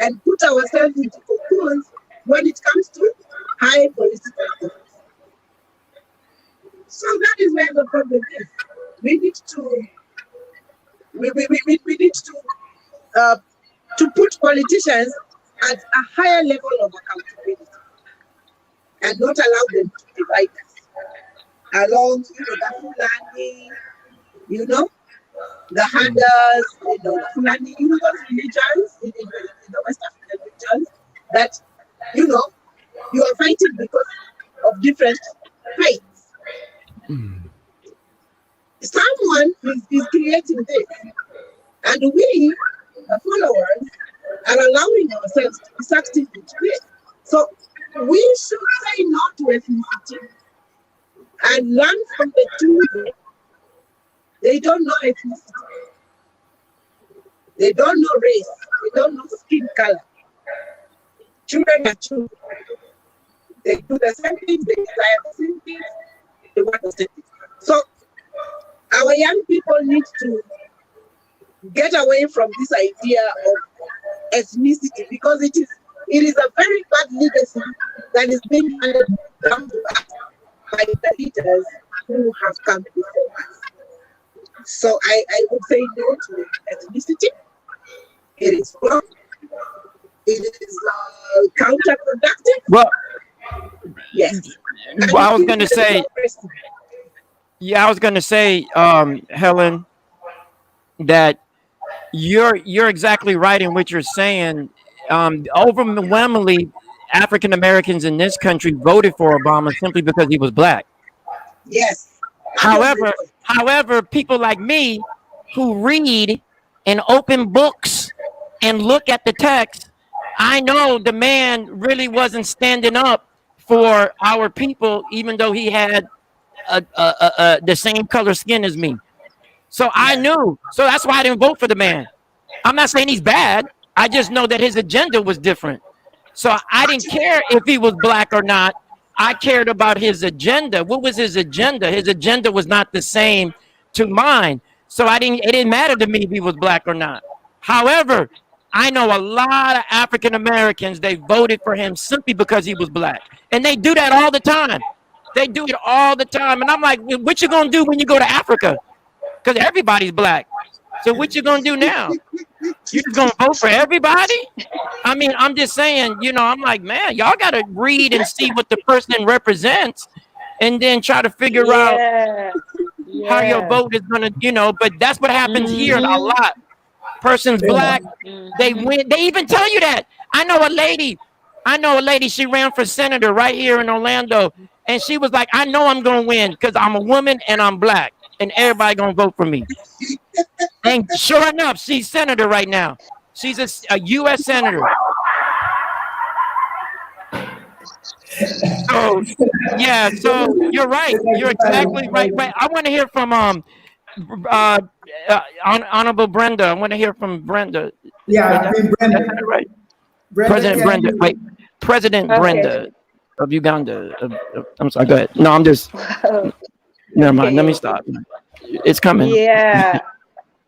Speaker 2: and put ourselves into cocoons when it comes to high political office? So that is where the problem is. We need to put politicians at a higher level of accountability and not allow them to divide us along, the Fulani, the Hadas, the Fulani, those religions in the West African regions that, you are fighting because of different faiths. Someone is creating this, and we, the followers, are allowing ourselves to be sucked into it. So we should say no to ethnicity and learn from the children. They don't know ethnicity. They don't know race. They don't know skin color. Children are children. They do the same things. They desire the same things. They want the same things. So our young people need to get away from this idea of ethnicity, because it is a very bad legacy that is being handed down to us by the leaders who have come before us. So I would say no to ethnicity. It is wrong. It is counterproductive.
Speaker 3: Well,
Speaker 2: yes.
Speaker 3: I was going to say, Helen, that you're exactly right in what you're saying. Overwhelmingly, African Americans in this country voted for Obama simply because he was black.
Speaker 2: Yes.
Speaker 3: However, people like me who read and open books and look at the text, I know the man really wasn't standing up for our people, even though he had the same color skin as me. So I knew. So that's why I didn't vote for the man. I'm not saying he's bad. I just know that his agenda was different. So I didn't care if he was black or not. I cared about his agenda. What was his agenda? His agenda was not the same to mine. So it didn't matter to me if he was black or not. However, I know a lot of African Americans, they voted for him simply because he was black. And they do that all the time. They do it all the time. And I'm like, what you gonna do when you go to Africa? Because everybody's black. So what you gonna do now? You just gonna vote for everybody? I mean, I'm just saying, I'm like, man, y'all gotta read and see what the person represents, and then try to figure out how your vote is gonna, But that's what happens here a lot. Person's black, they win. They even tell you that. I know a lady. She ran for senator right here in Orlando, and she was like, I know I'm gonna win because I'm a woman and I'm black, and everybody gonna vote for me. And sure enough, she's senator right now. She's a U.S. senator. So yeah, so you're right. You're exactly right. I want to hear from Honorable Brenda. I want to hear from Brenda.
Speaker 1: Yeah, Brenda.
Speaker 3: Right.
Speaker 1: Brenda,
Speaker 3: President
Speaker 1: yeah,
Speaker 3: Brenda. Wait, President
Speaker 4: Okay.
Speaker 3: Brenda of Uganda. I'm sorry. Go ahead. No, I'm just. Never mind. Let me stop. It's coming.
Speaker 4: Yeah.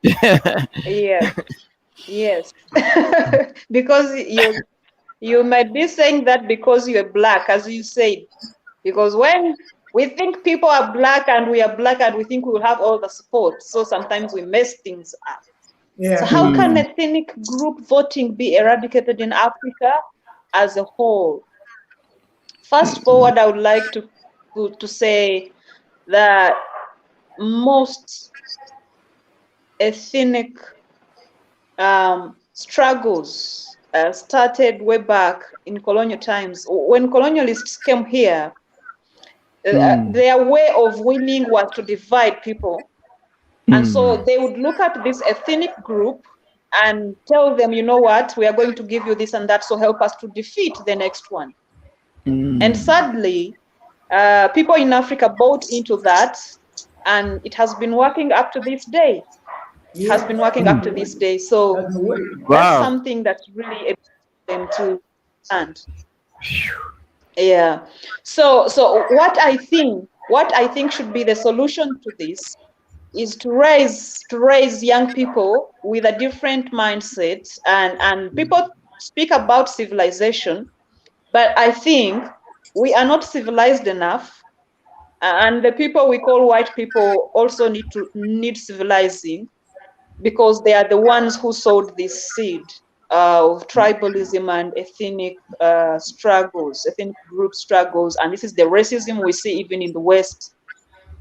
Speaker 4: Yes. Yes. Because you might be saying that because you're black, as you said. Because when we think people are black and we are black and we think we will have all the support, so sometimes we mess things up.
Speaker 1: Yeah.
Speaker 4: So how can ethnic group voting be eradicated in Africa as a whole? Fast forward, I would like to say that most ethnic struggles started way back in colonial times. When colonialists came here, their way of winning was to divide people. And so they would look at this ethnic group and tell them, you know what, we are going to give you this and that, so help us to defeat the next one. And sadly, people in Africa bought into that, and it has been working up to this day. It has been working up to this day. So that's something that's really important to understand. Yeah. So what I think should be the solution to this is to raise young people with a different mindset, and people speak about civilization, but I think we are not civilized enough, and the people we call white people also need civilizing, because they are the ones who sowed this seed of tribalism and ethnic struggles, ethnic group struggles, and this is the racism we see even in the West.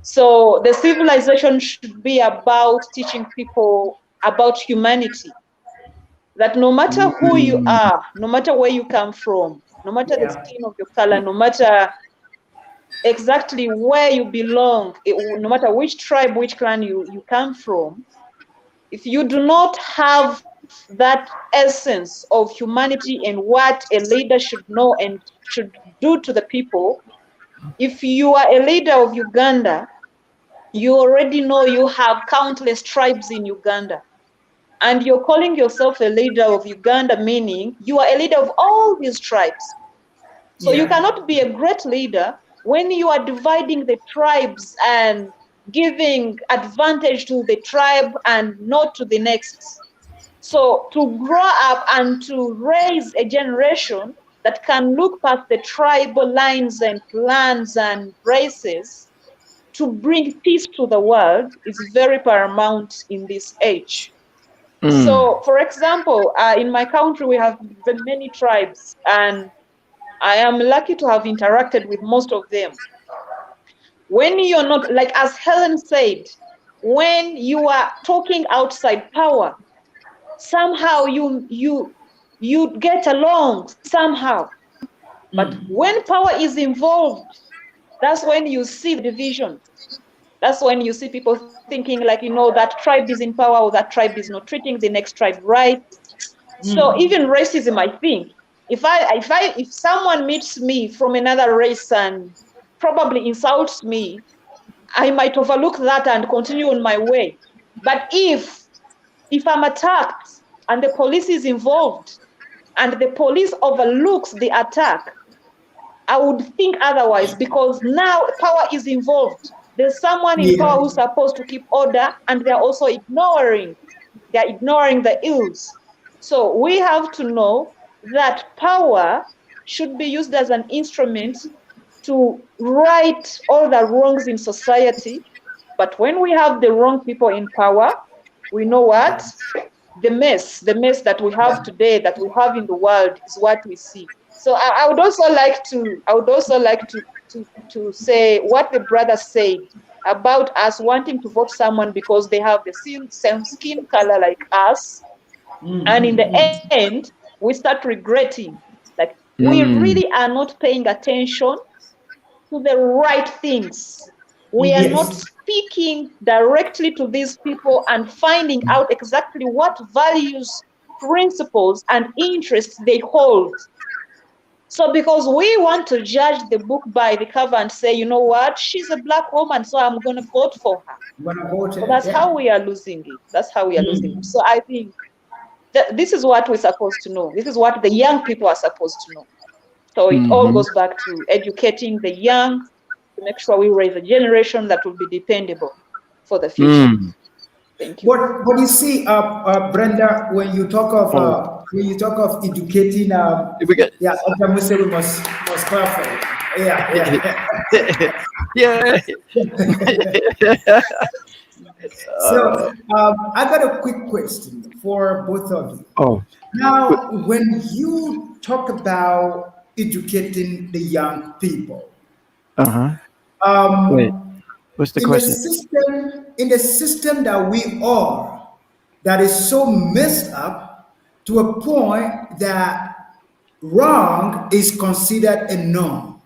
Speaker 4: So the civilization should be about teaching people about humanity, that no matter who you are, no matter where you come from, no matter the skin of your color, no matter exactly where you belong, no matter which tribe, which clan you come from, if you do not have that essence of humanity and what a leader should know and should do to the people, if you are a leader of Uganda, you already know you have countless tribes in Uganda. And you're calling yourself a leader of Uganda, meaning you are a leader of all these tribes. So you cannot be a great leader when you are dividing the tribes and giving advantage to the tribe and not to the next. So to grow up and to raise a generation that can look past the tribal lines and clans and races to bring peace to the world is very paramount in this age. So, for example, in my country, we have many tribes, and I am lucky to have interacted with most of them. When you're not, like as Helen said, when you are talking outside power, somehow you get along somehow. But when power is involved, that's when you see the division. That's when you see people thinking like, that tribe is in power or that tribe is not treating the next tribe right. So even racism, I think, If someone meets me from another race and probably insults me, I might overlook that and continue on my way. But if I'm attacked and the police is involved and the police overlooks the attack, I would think otherwise, because now power is involved. There's someone in
Speaker 1: Yeah.
Speaker 4: power who's supposed to keep order, and they're also ignoring the ills. So we have to know that power should be used as an instrument to right all the wrongs in society. But when we have the wrong people in power, we know what? The mess that we have today, that we have in the world, is what we see. So I would also like to say what the brother said about us wanting to vote someone because they have the same skin color like us, and in the end we start regretting, like we really are not paying attention to the right things. We are not
Speaker 1: Yes.
Speaker 4: speaking directly to these people and finding out exactly what values, principles, and interests they hold. So because we want to judge the book by the cover and say, you know what, she's a black woman, so I'm going to vote for her.
Speaker 1: When I voted,
Speaker 4: So that's
Speaker 1: yeah.
Speaker 4: how we are losing it. That's how we are losing it. So I think that this is what we're supposed to know. This is what the young people are supposed to know. So it all goes back to educating the young to make sure we raise a generation that will be dependable for the future. Thank you.
Speaker 1: But you see, Brenda, when you talk of educating,
Speaker 3: We got
Speaker 1: yeah, Dr. Musa, we must clarify. Yeah.
Speaker 3: yeah.
Speaker 1: So I got a quick question for both of you.
Speaker 3: Oh,
Speaker 1: Now, when you talk about educating the young people,
Speaker 3: uh-huh. Wait,
Speaker 1: um,
Speaker 3: what's the
Speaker 1: in the
Speaker 3: question?
Speaker 1: system that we are, that is so messed up to a point that wrong is considered a norm.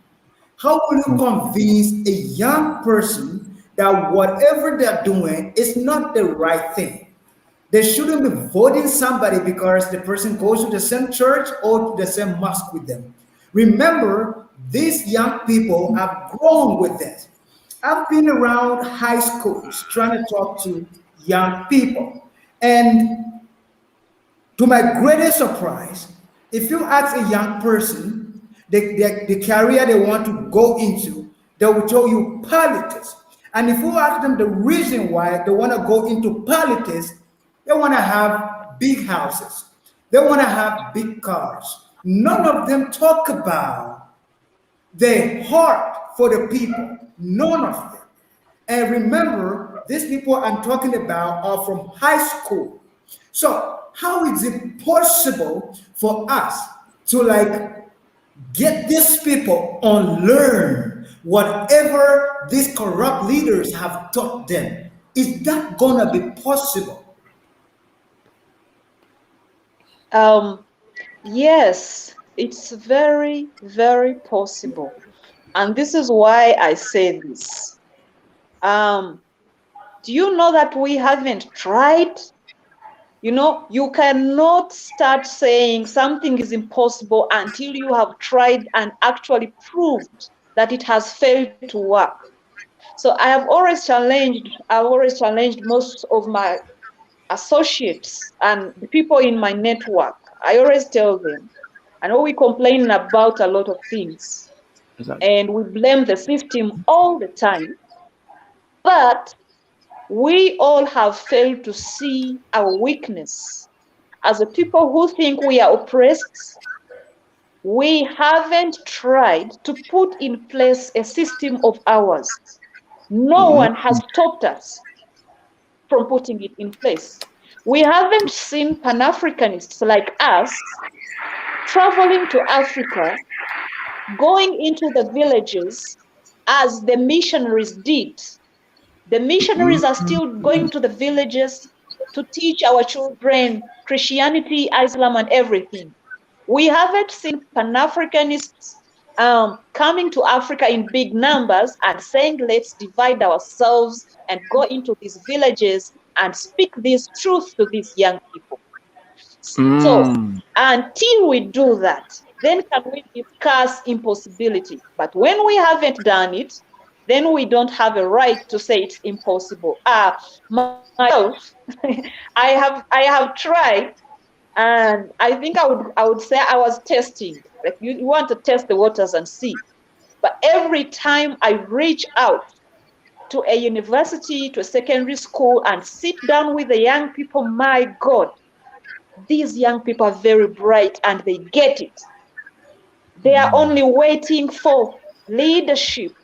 Speaker 1: How will you convince a young person that whatever they're doing is not the right thing? They shouldn't be voting somebody because the person goes to the same church or to the same mosque with them. Remember, these young people have grown with this. I've been around high schools trying to talk to young people. And to my greatest surprise, if you ask a young person the career they want to go into, they will tell you politics. And if you ask them the reason why they want to go into politics, they want to have big houses, they want to have big cars. None of them talk about the heart for the people. None of them. And remember, these people I'm talking about are from high school. So, how is it possible for us to get these people unlearn whatever these corrupt leaders have taught them? Is that gonna be possible?
Speaker 4: Yes, it's very, very possible. And this is why I say this. Do you know that we haven't tried? You know, you cannot start saying something is impossible until you have tried and actually proved that it has failed to work. So I've always challenged most of my associates and the people in my network. I always tell them, I know we complain about a lot of things and we blame the system all the time, but we all have failed to see our weakness. As a people who think we are oppressed, we haven't tried to put in place a system of ours. No one has stopped us from putting it in place. We haven't seen Pan-Africanists like us traveling to Africa, going into the villages as the missionaries did. The missionaries are still going to the villages to teach our children Christianity, Islam, and everything. We haven't seen Pan-Africanists coming to Africa in big numbers and saying, let's divide ourselves and go into these villages and speak this truth to these young people. So until we do that, then can we discuss impossibility. But when we haven't done it, then we don't have a right to say it's impossible. Myself, I have tried, and I think I would say I was testing. Like you want to test the waters and see. But every time I reach out to a university, to a secondary school, and sit down with the young people, my God, these young people are very bright and they get it. They are only waiting for leadership,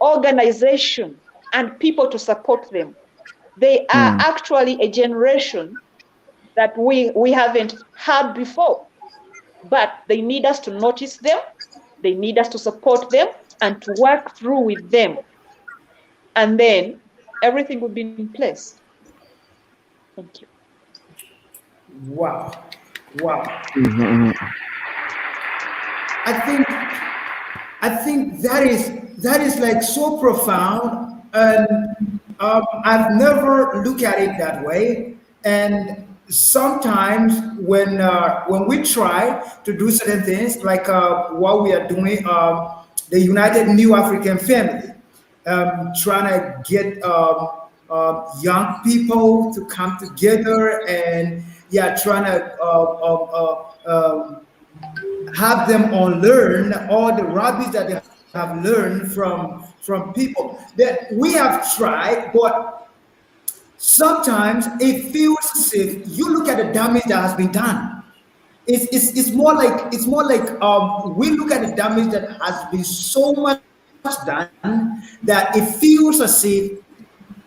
Speaker 4: organization, and people to support them. They are actually a generation that we haven't had before, but they need us to notice them, they need us to support them, and to work through with them. And then everything will be in place. Thank you.
Speaker 1: Wow. Wow.
Speaker 3: Mm-hmm.
Speaker 1: I think that is like so profound, and I've never looked at it that way. And sometimes when we try to do certain things, like what we are doing, the United New African Family, trying to get young people to come together, and yeah, trying to have them unlearn all the rubbish that they have learned from people that we have tried, but sometimes it feels as if you look at the damage that has been done. It's more like we look at the damage that has been so much done that it feels as if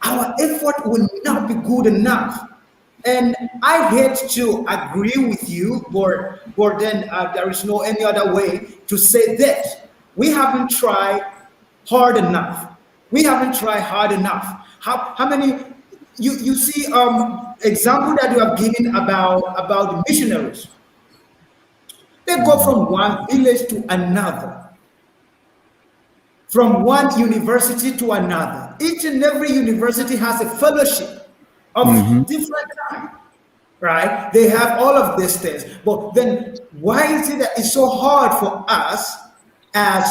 Speaker 1: our effort will not be good enough. And I hate to agree with you, but then there is no any other way to say that we haven't tried hard enough. We haven't tried hard enough. How many you see example that you have given about the missionaries? They go from one village to another, from one university to another. Each and every university has a fellowship
Speaker 3: Mm-hmm.
Speaker 1: of different kind, right? They have all of these things. But then why is it that it's so hard for us as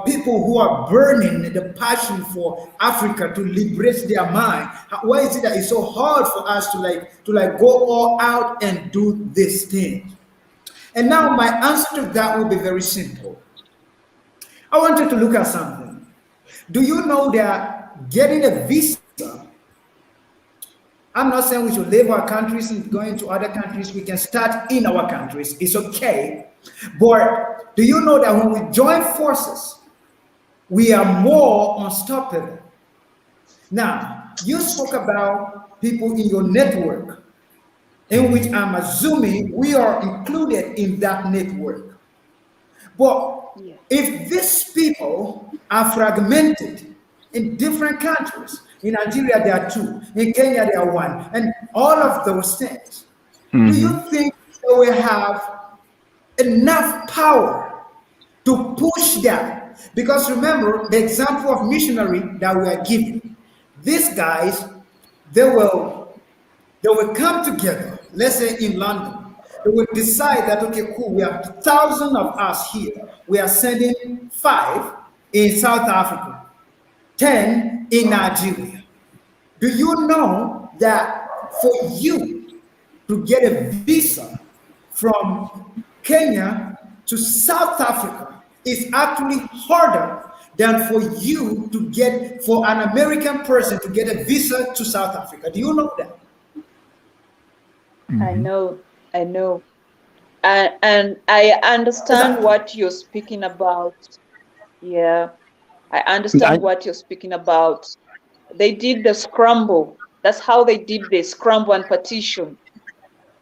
Speaker 1: people who are burning the passion for Africa to liberate their mind? Why is it that it's so hard for us to go all out and do these things? And now my answer to that will be very simple. I want you to look at something. Do you know that getting a visa, I'm not saying we should leave our countries and go into other countries. We can start in our countries. It's okay. But do you know that when we join forces, we are more unstoppable? Now, you spoke about people in your network, in which I'm assuming we are included in that network. But
Speaker 4: Yeah.
Speaker 1: if these people are fragmented in different countries, in Nigeria there are two, in Kenya there are one, and all of those things, do you
Speaker 3: Mm-hmm.
Speaker 1: think they will have enough power to push that? Because remember the example of missionary that we are giving. These guys, they will they will come together, let's say in London. They will decide that, okay, cool, we have 1,000 of us here. We are sending 5 in South Africa, 10 in Nigeria. Do you know that for you to get a visa from Kenya to South Africa is actually harder than for you to get, for an American person to get a visa to South Africa? Do you know that?
Speaker 4: I
Speaker 3: Mm-hmm.
Speaker 4: know, I know. And I understand
Speaker 1: Exactly.
Speaker 4: what you're speaking about. Yeah, I
Speaker 3: I,
Speaker 4: understand what you're speaking about. They did the scramble. That's how they did the scramble and partition.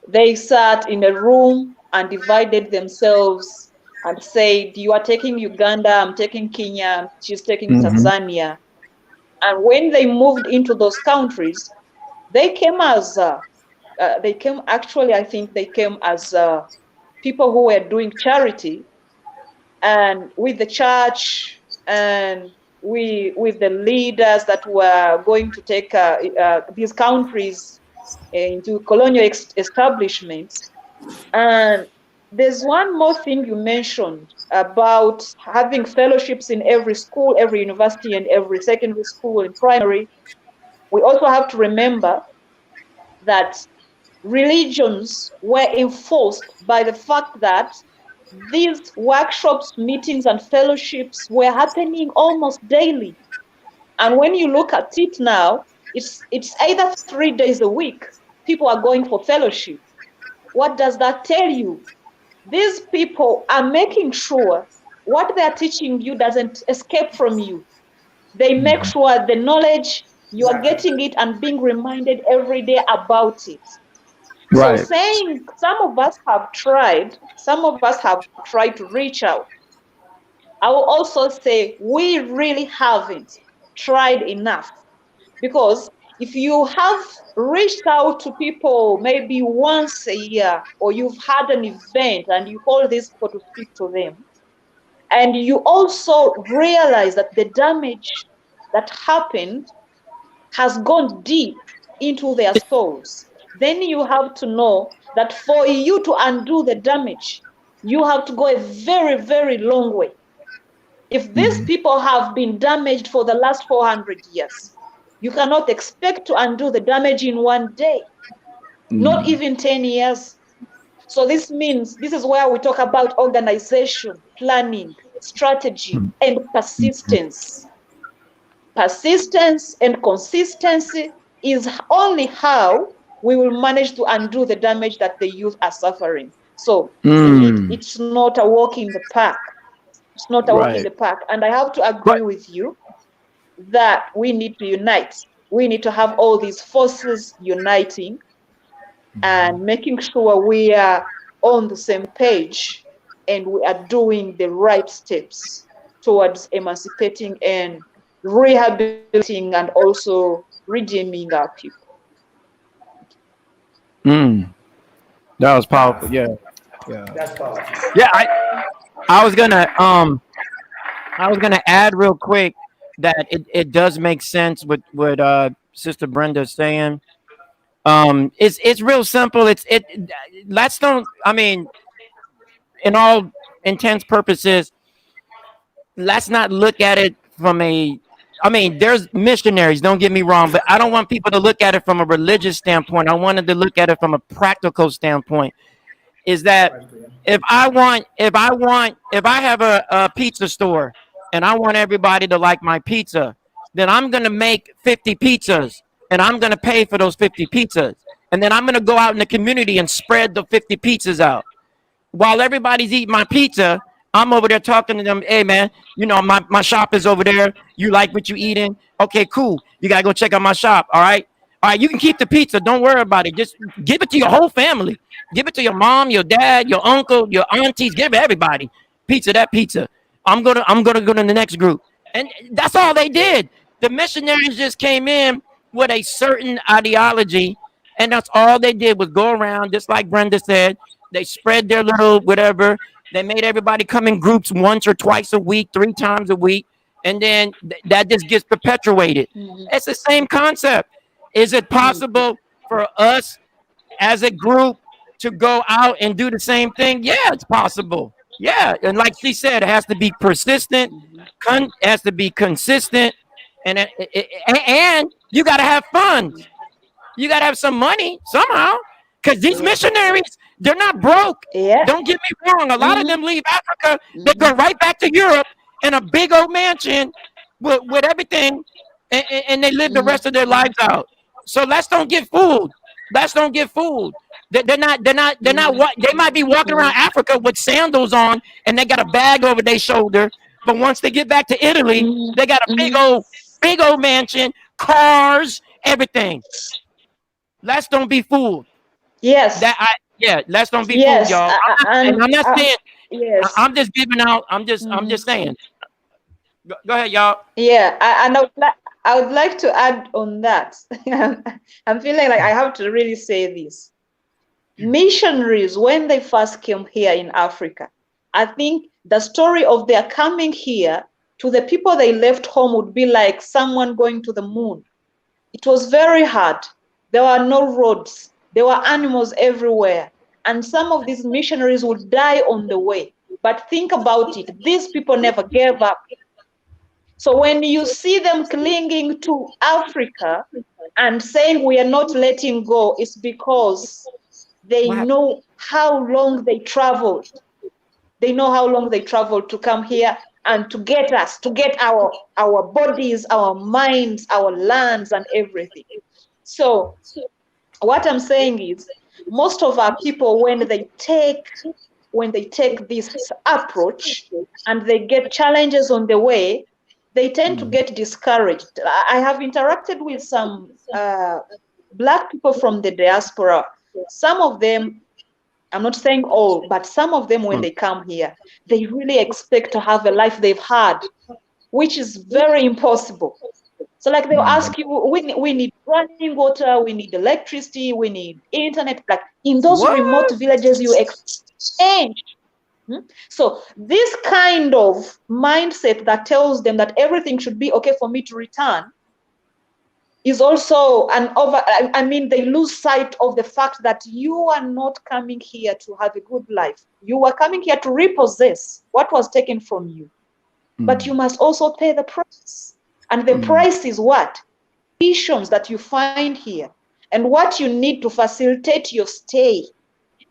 Speaker 4: They sat in a room and divided themselves and said, you are taking Uganda, I'm taking Kenya, she's taking
Speaker 3: mm-hmm.
Speaker 4: Tanzania. And when they moved into those countries, they came as they came actually, I think they came as people who were doing charity, and with the church, and we with the leaders that were going to take these countries into colonial establishments. And there's one more thing you mentioned about having fellowships in every school, every university, and every secondary school and primary. We also have to remember that religions were enforced by the fact that these workshops, meetings, and fellowships were happening almost daily. And when you look at it now, it's either 3 days a week people are going for fellowship. What does that tell you? These people are making sure what they're teaching you doesn't escape from you. They make sure the knowledge, you are getting it and being reminded every day about it. So
Speaker 3: Right.
Speaker 4: saying some of us have tried to reach out. I will also say we really haven't tried enough, because if you have reached out to people maybe once a year, or you've had an event and you call these people to speak to them, and you also realize that the damage that happened has gone deep into their souls, then you have to know that for you to undo the damage, you have to go a very, very long way. If these people have been damaged for the last 400 years, you cannot expect to undo the damage in one day, not even 10 years. So this means, this is where we talk about organization, planning, strategy, and persistence. Persistence and consistency is only how we will manage to undo the damage that the youth are suffering. So it's not a walk in the park. It's not a walk in
Speaker 3: Right.
Speaker 4: the park. And I have to agree
Speaker 3: But
Speaker 4: with you that we need to unite. We need to have all these forces uniting and making sure we are on the same page and we are doing the right steps towards emancipating and rehabilitating and also redeeming our people.
Speaker 3: that was powerful.
Speaker 1: Powerful.
Speaker 3: Yeah. Yeah.
Speaker 1: That's powerful.
Speaker 3: Yeah. I was gonna add real quick that it does make sense with what Sister Brenda's saying. It's real simple. Let's don't. I mean, in all intents purposes, let's not look at it from a. I mean, there's missionaries. Don't get me wrong, but I don't want people to look at it from a religious standpoint. I wanted to look at it from a practical standpoint. Is that if I have a pizza store and I want everybody to like my pizza, then I'm gonna make 50 pizzas and I'm gonna pay for those 50 pizzas. And then I'm gonna go out in the community and spread the 50 pizzas out. While everybody's eating my pizza, I'm over there talking to them. Hey man, my shop is over there. You like what you eating? Okay, cool. You gotta go check out my shop. All right. All right, you can keep the pizza. Don't worry about it. Just give it to your whole family. Give it to your mom, your dad, your uncle, your aunties. Give it to everybody. Pizza, that pizza. I'm gonna go to the next group. And that's all they did. The missionaries just came in with a certain ideology, and that's all they did was go around, just like Brenda said. They spread their little whatever. They made everybody come in groups once or twice a week, 3 times a week, and then that just gets perpetuated. It's the same concept. Is it possible for us as a group to go out and do the same thing? Yeah, it's possible. Yeah, and like she said, it has to be persistent, has to be consistent, and and you got to have fun. You got to have some money somehow, because these missionaries, they're not broke.
Speaker 4: Yeah.
Speaker 3: Don't get me wrong. A lot of them leave Africa, they go right back to Europe in a big old mansion with everything, and they live the rest of their lives out. So let's don't get fooled. Let's don't get fooled. They're not. They might be walking around Africa with sandals on, and they got a bag over their shoulder. But once they get back to Italy, they got a big old mansion, cars, everything. Let's don't be fooled.
Speaker 4: Yes.
Speaker 3: Let's don't be
Speaker 4: Yes.
Speaker 3: fooled, y'all. I'm not saying.
Speaker 4: Yes.
Speaker 3: I'm just giving out. I'm just saying. Go ahead, y'all.
Speaker 4: Yeah, I would like to add on that. I'm feeling like I have to really say this. Missionaries, when they first came here in Africa, I think the story of their coming here to the people they left home would be like someone going to the moon. It was very hard. There were no roads. There were animals everywhere. and some of these missionaries would die on the way. But think about it, these people never gave up. So when you see them clinging to Africa and saying we are not letting go, it's because they know how long they traveled. They know how long they traveled to come here and to get us, to get our bodies, our minds, our lands, and everything. So what I'm saying is, most of our people, when they take this approach and they get challenges on the way, they tend to get discouraged. I have interacted with some Black people from the diaspora. Some of them, I'm not saying all, but some of them, when they come here, they really expect to have a life they've had, which is very impossible. So like they'll ask you, we need running water, we need electricity, we need internet. Like in those remote villages, you exchange. So this kind of mindset that tells them that everything should be okay for me to return is also they lose sight of the fact that you are not coming here to have a good life. You are coming here to repossess what was taken from you. But you must also pay the price. And the price is what? Conditions that you find here and what you need to facilitate your stay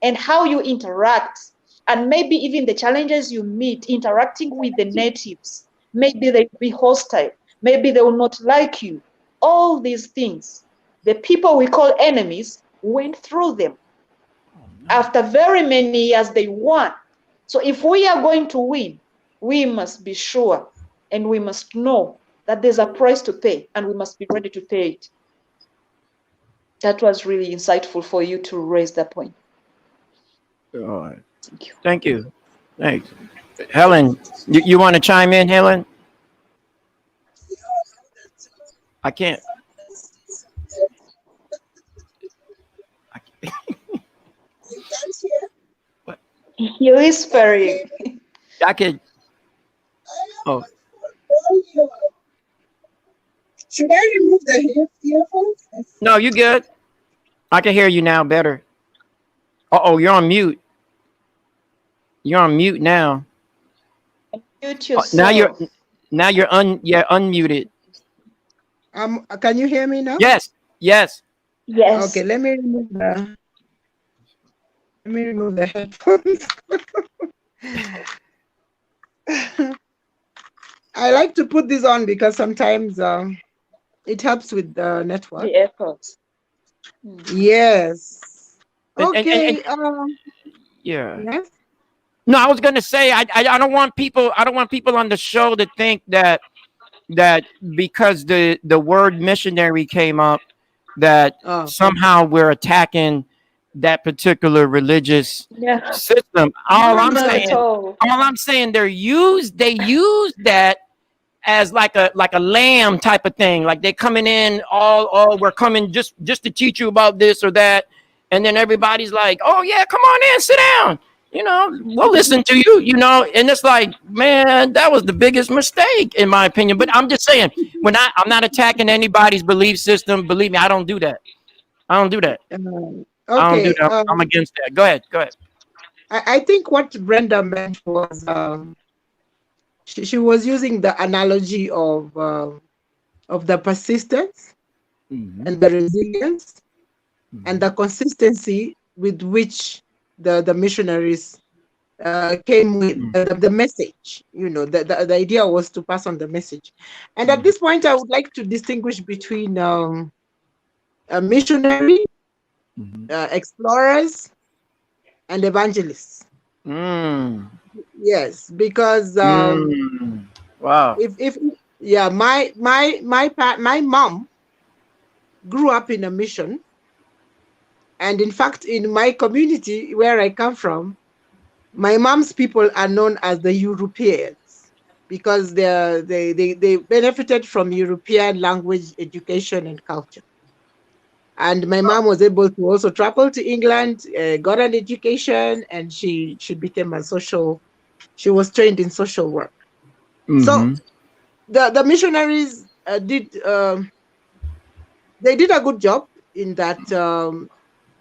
Speaker 4: and how you interact, and maybe even the challenges you meet interacting with the natives. Maybe they will be hostile. Maybe they will not like you. All these things, the people we call enemies went through them. After very many years, they won. So if we are going to win, we must be sure and we must know that there's a price to pay and we must be ready to pay it. That was really insightful for you to raise that point.
Speaker 3: All right. Thank you. Thank you. Thanks. Helen, you want to chime in, Helen? I can't. What?
Speaker 4: You're whispering.
Speaker 3: I could. Oh.
Speaker 2: Should I remove the earphones?
Speaker 3: No, you good. I can hear you now better. Oh, you're on mute. You're on mute now.
Speaker 4: Mute yourself.
Speaker 3: Now you're unmuted.
Speaker 2: Can you hear me now?
Speaker 3: Yes.
Speaker 2: Okay, let me remove the headphones. I like to put this on because sometimes it helps with the network.
Speaker 4: The AirPods.
Speaker 2: Yes. Okay.
Speaker 3: Yeah.
Speaker 2: Yes.
Speaker 3: No, I was gonna say I don't want people on the show to think that because the word missionary came up that somehow we're attacking that particular religious system. All I'm saying they use that as like a lamb type of thing. Like they're coming in we're coming just to teach you about this or that, and then everybody's like, oh yeah, come on in, sit down. We'll listen to you, and it's like, man, that was the biggest mistake in my opinion. But I'm just saying, I'm not attacking anybody's belief system. Believe me, I don't do that. I don't do that.
Speaker 2: Okay.
Speaker 3: I don't do that. I'm against that. Go ahead.
Speaker 2: I think what Brenda meant was she was using the analogy of the persistence and the resilience and the consistency with which the missionaries came with the message. The idea was to pass on the message. And at this point, I would like to distinguish between a missionary, explorers, and evangelists. Yes, because
Speaker 3: wow.
Speaker 2: My mom grew up in a mission. And in fact, in my community where I come from, my mom's people are known as the Europeans because they benefited from European language, education, and culture. And my mom was able to also travel to England, got an education, and she became she was trained in social work. So the missionaries did a good job in that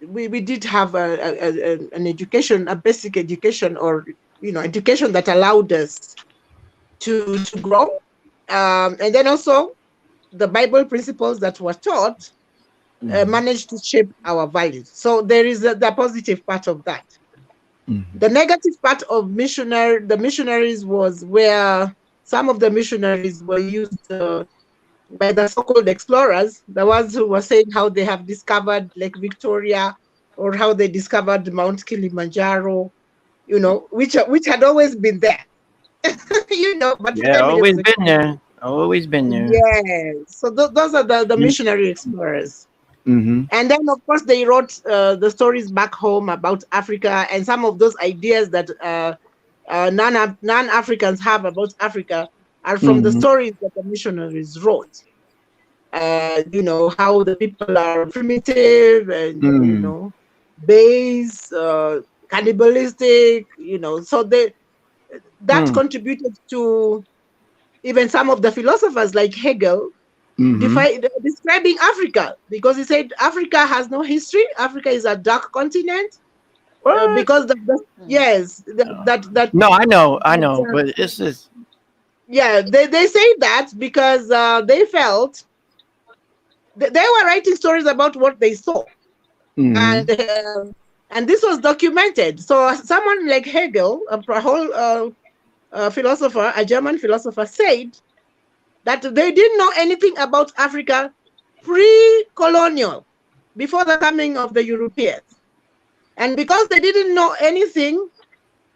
Speaker 2: we did have an education, a basic education, or education that allowed us to grow, and then also the Bible principles that were taught managed to shape our values. So there is the positive part of that. The negative part of the missionaries was where some of the missionaries were used by the so-called explorers, the ones who were saying how they have discovered Lake Victoria or how they discovered Mount Kilimanjaro, which had always been there, but to
Speaker 3: Yeah,
Speaker 2: them it
Speaker 3: always
Speaker 2: was
Speaker 3: been there. Always been there.
Speaker 2: yeah. So those are the missionary explorers.
Speaker 3: Mm-hmm.
Speaker 2: And then, of course, they wrote the stories back home about Africa, and some of those ideas that non-Africans have about Africa are from the stories that the missionaries wrote. How the people are primitive and, base, cannibalistic, so that contributed to even some of the philosophers like Hegel describing Africa, because he said Africa has no history. Africa is a dark continent
Speaker 3: What?
Speaker 2: because that
Speaker 3: No, I know, but it's just
Speaker 2: they say that because they felt they were writing stories about what they saw, and this was documented. So someone like Hegel, a whole philosopher, a German philosopher, said that they didn't know anything about Africa pre-colonial, before the coming of the Europeans. And because they didn't know anything,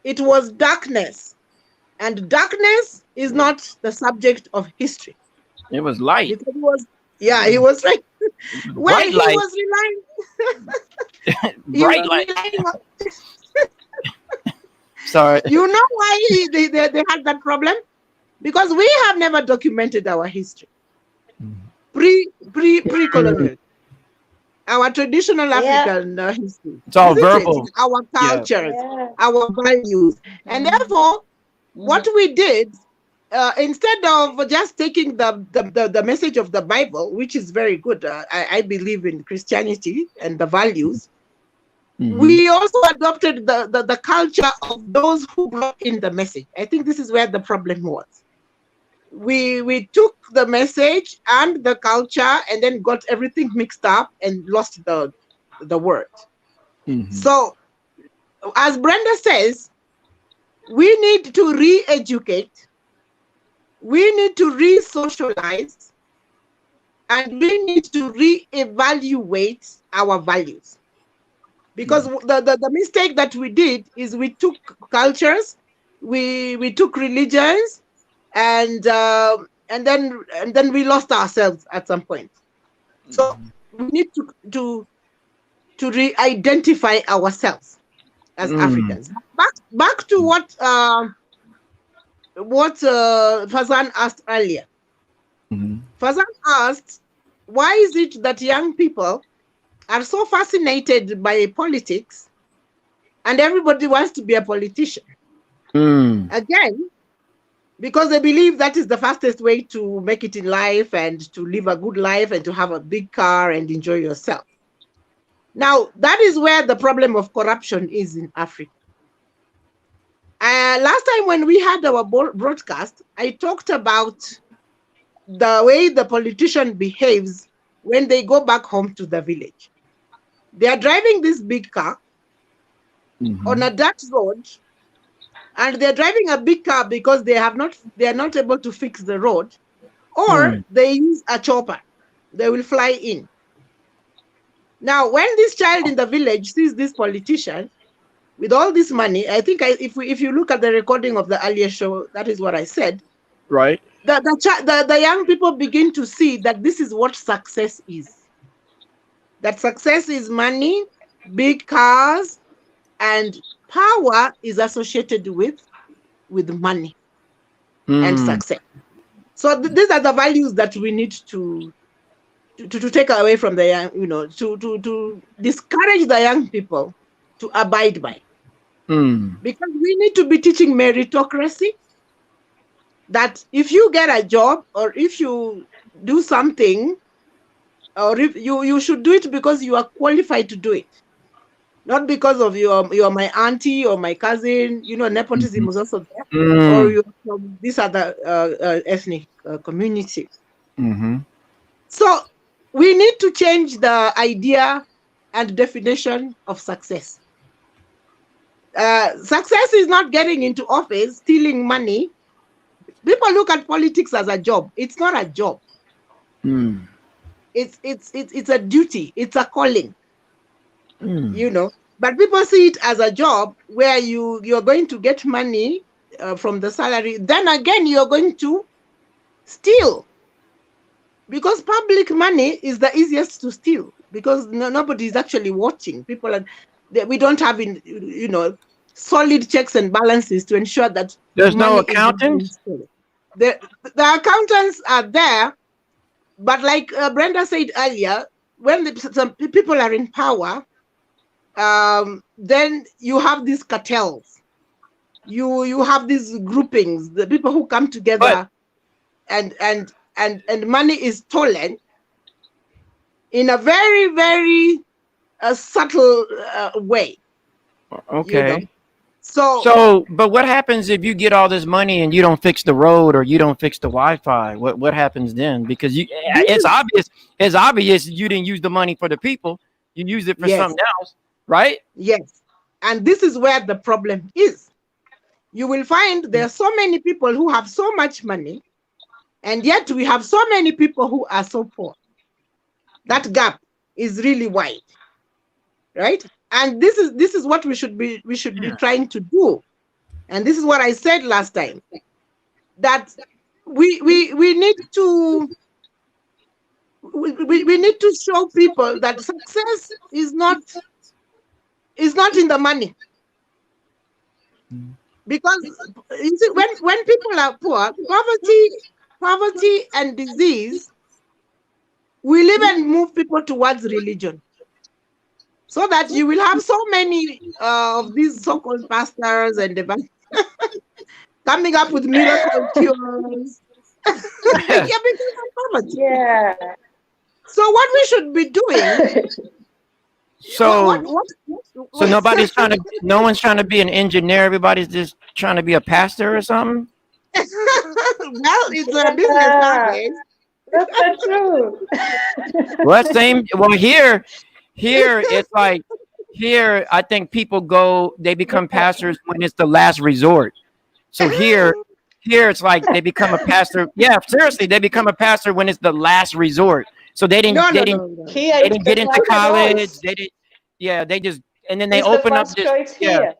Speaker 2: it was darkness. And darkness is not the subject of history.
Speaker 3: it was light.
Speaker 2: Because he was right. Well,
Speaker 3: Bright
Speaker 2: he
Speaker 3: light.
Speaker 2: was relying.
Speaker 3: Bright light. Sorry.
Speaker 2: You know why they had that problem? Because we have never documented our history. Pre-colonial. Our traditional African history.
Speaker 3: It's all verbal.
Speaker 2: Our cultures, our values. And therefore, what we did, instead of just taking the message of the Bible, which is very good, I believe in Christianity and the values, we also adopted the culture of those who brought in the message. I think this is where the problem was. We took the message and the culture and then got everything mixed up and lost the word. So, as Brenda says, we need to re-educate, we need to re-socialize, and we need to re-evaluate our values. Because the mistake that we did is we took cultures, we took religions, and then we lost ourselves at some point. So we need to re-identify ourselves as Africans. Back to what Fazan asked earlier. Fazan asked, why is it that young people are so fascinated by politics and everybody wants to be a politician? Again, because they believe that is the fastest way to make it in life and to live a good life and to have a big car and enjoy yourself. Now, that is where the problem of corruption is in Africa. Last time when we had our broadcast, I talked about the way the politician behaves when they go back home to the village. They are driving this big car on a dirt road, and they're driving a big car because they are not able to fix the road, or they use a chopper. They will fly in. Now, when this child in the village sees this politician with all this money, I think if you look at the recording of the earlier show, that is what I said.
Speaker 3: Right.
Speaker 2: The young people begin to see that this is what success is. That success is money, big cars, and power is associated with money and success. So these are the values that we need to take away from the young, to discourage the young people to abide by. Because we need to be teaching meritocracy, that if you get a job or if you do something, or if you should do it because you are qualified to do it. not because of you're my auntie or my cousin. You know, nepotism was also there, or
Speaker 3: Mm.
Speaker 2: you're from this other ethnic community.
Speaker 3: Mm-hmm.
Speaker 2: So we need to change the idea and definition of success. Success is not getting into office, stealing money. People look at politics as a job. It's not a job.
Speaker 3: Mm.
Speaker 2: It's a duty. It's a calling.
Speaker 3: Mm.
Speaker 2: You know, but people see it as a job where you're going to get money from the salary. Then again, you're going to steal, because public money is the easiest to steal, because nobody is actually watching. People are we don't have solid checks and balances to ensure that
Speaker 3: There's no
Speaker 2: money is not being
Speaker 3: accountants.
Speaker 2: stolen. The accountants are there, but like Brenda said earlier, when some people are in power, then you have these cartels. You have these groupings, the people who come together, and money is stolen in a very, very subtle way.
Speaker 3: Okay.
Speaker 2: You know?
Speaker 3: So, but what happens if you get all this money and you don't fix the road or you don't fix the Wi-Fi? What happens then? Because it's obvious. It's obvious you didn't use the money for the people. You used it for something else, right?
Speaker 2: Yes. And this is where the problem is. You will find there are so many people who have so much money, and yet we have so many people who are so poor. That gap is really wide, right? And this is what we should be trying to do. And this is what I said last time, that we need to we need to show people that success is not in the money. Because you see, when people are poor, poverty and disease will even move people towards religion. So that you will have so many of these so-called pastors and coming up with miracle cures. Because of poverty.
Speaker 4: Yeah.
Speaker 2: So what we should be doing?
Speaker 3: So nobody's trying to. No one's trying to be an engineer. Everybody's just trying to be a pastor or something.
Speaker 2: Well, it's a business nowadays.
Speaker 4: That's so true.
Speaker 3: Well, same. Well, here it's like here. I think people they become pastors when it's the last resort. So here it's like they become a pastor. Yeah, seriously, they become a pastor when it's the last resort. So they didn't get into college. They didn't. Yeah, they just and then they open up this. Yeah.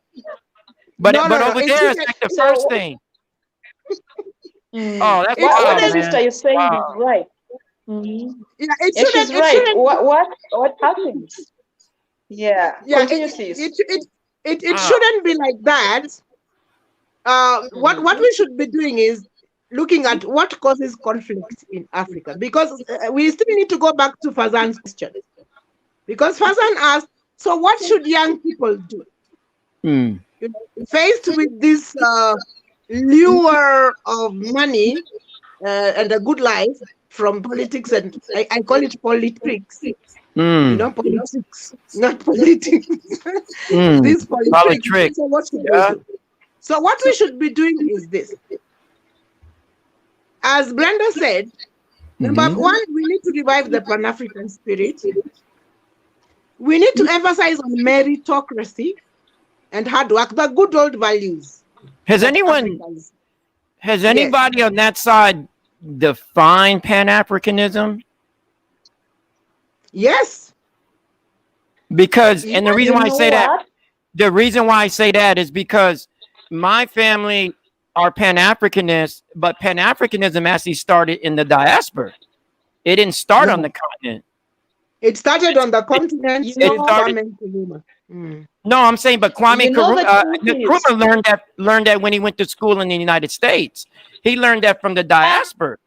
Speaker 3: But over there it's like the first thing. Oh, that's
Speaker 4: what the
Speaker 3: man.
Speaker 4: sister you're saying is right. Mm-hmm.
Speaker 2: Yeah,
Speaker 4: she's right. What happens? Yeah. Continue, sis.
Speaker 2: It shouldn't be like that. What we should be doing is looking at what causes conflict in Africa, because we still need to go back to Fazan's question. Because Fazan asked, so what should young people do? You know, faced with this lure of money and a good life from politics, and I call it politics. You know, politics, not politics. This politics. So what should we do? So what we should be doing is this. As Brenda said, number one, we need to revive the Pan-African spirit. We need to emphasize on meritocracy and hard work, the good old values.
Speaker 3: Has anybody on that side defined Pan-Africanism?
Speaker 2: Yes.
Speaker 3: Because, and the reason why I say that is because my family are Pan-Africanists, but Pan-Africanism actually started in the diaspora. It didn't start on the continent.
Speaker 2: It started on the continent.
Speaker 3: No, I'm saying, but Kwame Nkrumah learned that when he went to school in the United States. He learned that from the diaspora.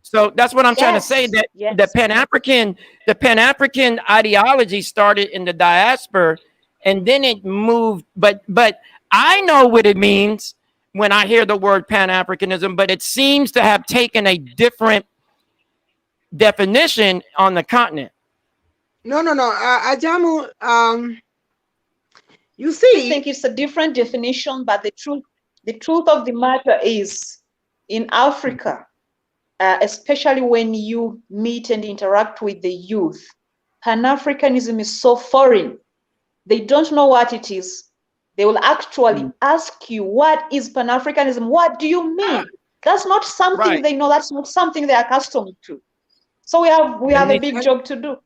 Speaker 3: So that's what I'm trying to say. That the Pan-African ideology started in the diaspora, and then it moved. But I know what it means when I hear the word Pan-Africanism, but it seems to have taken a different definition on the continent.
Speaker 2: No. Ajamu, You
Speaker 4: I
Speaker 2: see,
Speaker 4: think it's a different definition, but the truth of the matter is, in Africa, especially when you meet and interact with the youth, Pan-Africanism is so foreign. They don't know what it is. They will actually ask you, what is Pan-Africanism? What do you mean? That's not something
Speaker 3: Right.
Speaker 4: they know. That's not something they're accustomed to. So we have a big job to do.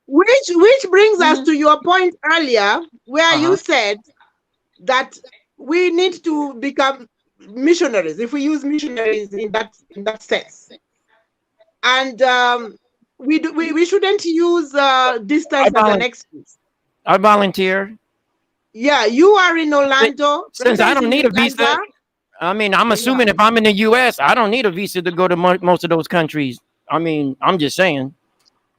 Speaker 2: which brings us to your point earlier, where you said that we need to become missionaries, if we use missionaries in that sense. And we shouldn't use distance as an excuse.
Speaker 3: I volunteer.
Speaker 2: Yeah, you are in Orlando.
Speaker 3: Since
Speaker 2: Brenda
Speaker 3: I
Speaker 2: is
Speaker 3: don't
Speaker 2: in
Speaker 3: need a visa,
Speaker 2: Uganda.
Speaker 3: I mean, I'm assuming if I'm in the U.S., I don't need a visa to go to most of those countries. I mean, I'm just saying.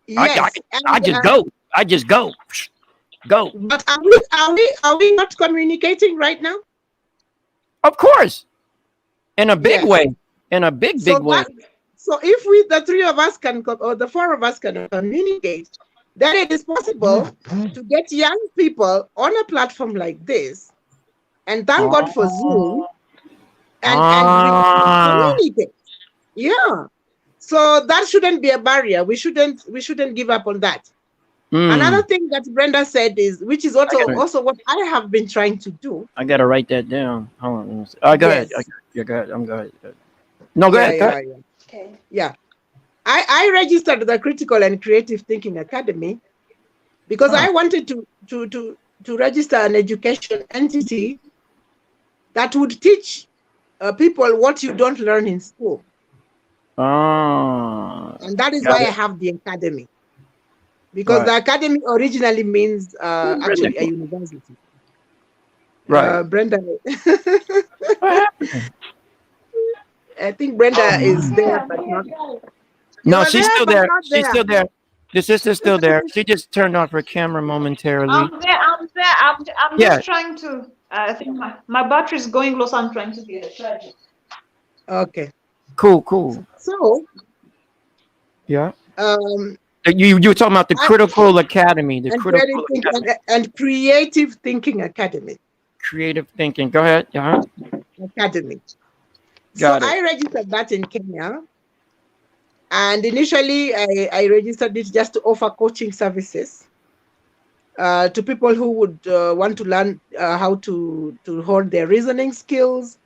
Speaker 2: Yes,
Speaker 3: I just go. I just go. Go.
Speaker 2: But are we not communicating right now?
Speaker 3: Of course. In a big way. In a big way.
Speaker 2: So if the three of us can, or the four of us can communicate, then it is possible to get young people on a platform like this, and thank God for Zoom, and communicate. Yeah. So that shouldn't be a barrier. We shouldn't give up on that. Another thing that Brenda said is, which is also what I have been trying to do.
Speaker 3: I gotta write that down. Hold on. Go ahead. Yeah, go ahead. Go ahead. No, go ahead.
Speaker 2: Okay. Yeah. I registered the Critical and Creative Thinking Academy because I wanted to register an education entity that would teach people what you don't learn in school. And that is why I have the academy. Because the academy originally means actually a university.
Speaker 3: Right.
Speaker 2: Brenda. I think Brenda is there, but not.
Speaker 3: No, she's still there. She's still there. The sister's still there. She just turned off her camera momentarily.
Speaker 4: I'm there. I'm just trying to. I think my battery is going low, so I'm trying to get a charger.
Speaker 2: Okay.
Speaker 3: Cool.
Speaker 2: So.
Speaker 3: Yeah. You were talking about the Critical Academy,
Speaker 2: and Creative Thinking Academy.
Speaker 3: Creative Thinking. Go ahead.
Speaker 2: Academy. I registered that in Kenya, and initially I registered it just to offer coaching services to people who would want to learn how to hold their reasoning skills.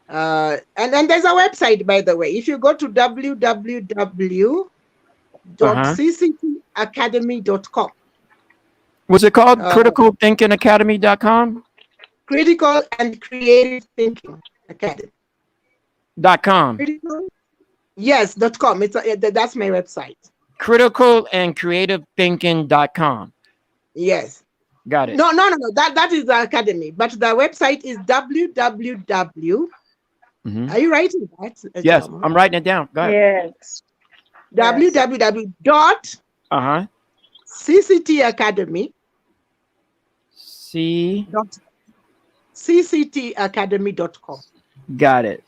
Speaker 2: And there's a website, by the way. If you go to www.cctacademy.com.
Speaker 3: What's it called? criticalthinkingacademy.com?
Speaker 2: Critical and Creative Thinking Academy.
Speaker 3: .com.
Speaker 2: Yes, .com. That's my website.
Speaker 3: criticallandcreativethinking.com.
Speaker 2: Yes.
Speaker 3: Got it.
Speaker 2: No. That is the academy, but the website is www. Are you writing that?
Speaker 3: Yes, I'm writing it down. Go ahead.
Speaker 2: Yes. www.cctacademy. cctacademy.com.
Speaker 3: Got it.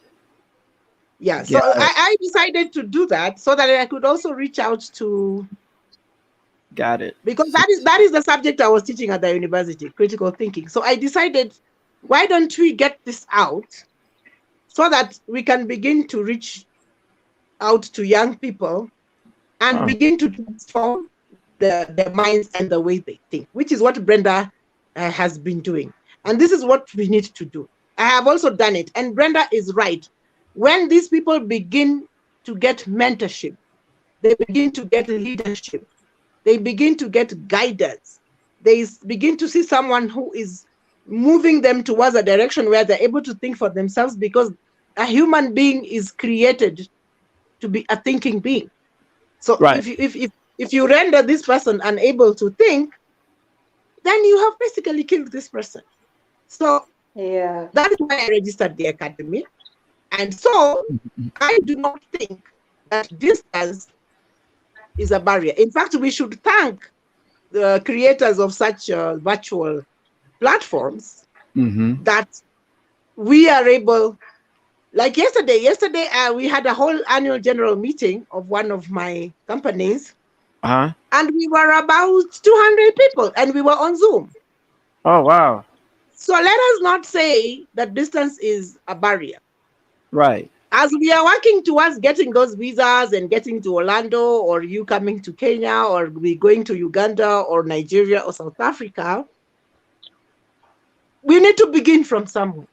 Speaker 2: Yeah. So I decided to do that so that I could also reach out to.
Speaker 3: Got it.
Speaker 2: Because that is the subject I was teaching at the university, critical thinking. So I decided, why don't we get this out so that we can begin to reach out to young people and begin to transform their minds and the way they think, which is what Brenda has been doing. And this is what we need to do. I have also done it. And Brenda is right. When these people begin to get mentorship, they begin to get leadership, they begin to get guidance, they begin to see someone who is moving them towards a direction where they're able to think for themselves, because a human being is created to be a thinking being. So if you render this person unable to think, then you have basically killed this person. So that is why I registered the academy. And so I do not think that distance is a barrier. In fact, we should thank the creators of such virtual platforms that we are able, like yesterday we had a whole annual general meeting of one of my companies, and we were about 200 people, and we were on Zoom.
Speaker 3: Oh, wow.
Speaker 2: So let us not say that distance is a barrier.
Speaker 3: Right.
Speaker 2: As we are working towards getting those visas and getting to Orlando, or you coming to Kenya, or we going to Uganda or Nigeria or South Africa, we need to begin from somewhere.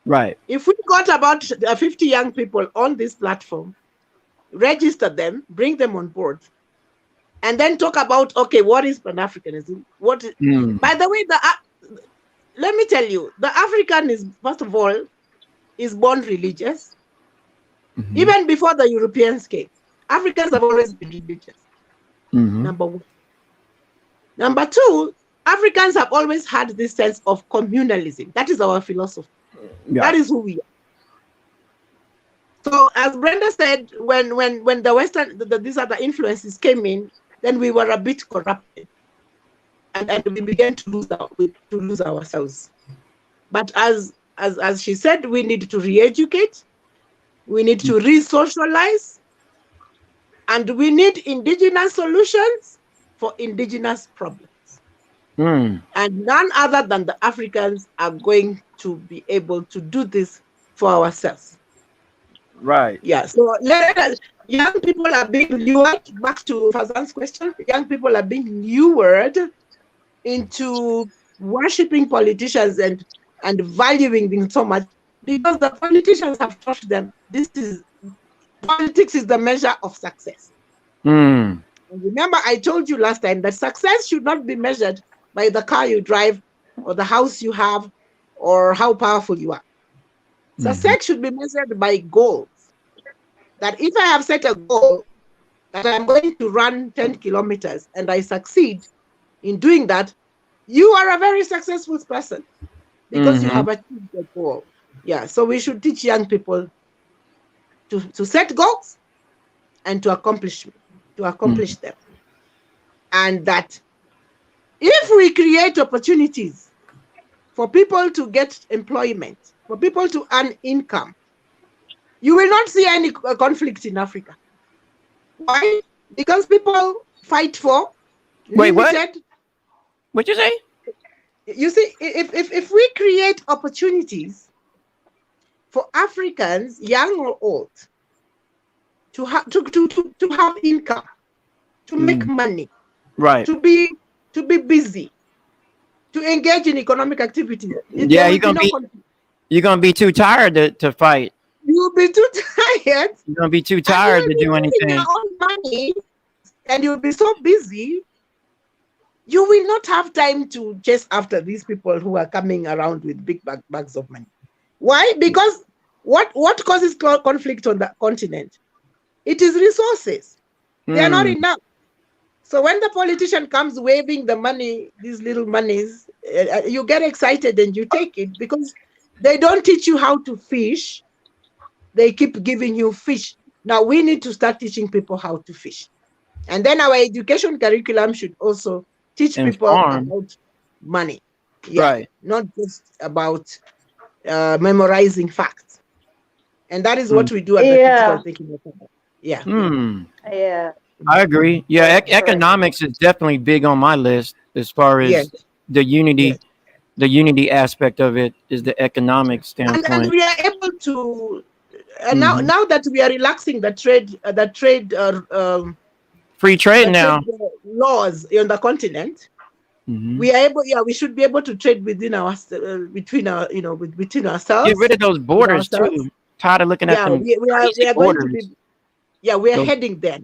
Speaker 3: Right.
Speaker 2: If we got about 50 young people on this platform, register them, bring them on board, and then talk about, okay, what is Pan-Africanism? By the way, let me tell you, the African is, first of all, is born religious.
Speaker 3: Mm-hmm.
Speaker 2: Even before the Europeans came, Africans have always been religious.
Speaker 3: Mm-hmm.
Speaker 2: Number one. Number two, Africans have always had this sense of communalism. That is our philosophy.
Speaker 3: Yeah.
Speaker 2: That is who we are. So, as Brenda said, when the Western, these other influences came in, then we were a bit corrupted, and we began to lose ourselves. But as she said, we need to re-educate, we need to re-socialize, and we need indigenous solutions for indigenous problems. And none other than the Africans are going to be able to do this for ourselves.
Speaker 3: Right.
Speaker 2: Yeah. So young people are being lured, back to Fazan's question, young people are being lured into worshipping politicians and valuing them so much because the politicians have taught them politics is the measure of success. And remember, I told you last time that success should not be measured by the car you drive or the house you have or how powerful you are. Success should be measured by goals. That if I have set a goal that I'm going to run 10 kilometers and I succeed in doing that, you are a very successful person because you have achieved the goal. Yeah, so we should teach young people to set goals and to accomplish them. And that if we create opportunities for people to get employment, for people to earn income, you will not see any conflict in Africa. Why? Because people fight for
Speaker 3: Wait,
Speaker 2: limited.
Speaker 3: what? What'd you say?
Speaker 2: You see, if we create opportunities for Africans, young or old, to have income, to make money,
Speaker 3: Right.
Speaker 2: to be busy, to engage in economic activities.
Speaker 3: Yeah, you're gonna be too tired to fight.
Speaker 2: You'll be too tired.
Speaker 3: You're gonna be too tired to do anything.
Speaker 2: Your own money, and you'll be so busy, you will not have time to chase after these people who are coming around with big bags of money. Why? Because what causes conflict on the continent? It is resources. They are not enough. So when the politician comes waving the money, these little monies, you get excited and you take it because they don't teach you how to fish. They keep giving you fish. Now we need to start teaching people how to fish. And then our education curriculum should also teach people about money. Yeah, right. Not just about memorizing facts. And that is what we do at the critical thinking. Yeah.
Speaker 4: Yeah.
Speaker 3: I agree. Yeah, economics is definitely big on my list as far as the unity. The unity aspect of it is the economic standpoint.
Speaker 2: And we are able to now that we are relaxing the trade
Speaker 3: free trade now
Speaker 2: laws on the continent, we are able. Yeah, we should be able to trade within between ourselves.
Speaker 3: Get rid of those borders too. Tired of looking at them.
Speaker 2: We are going to be. Yeah, we are heading there.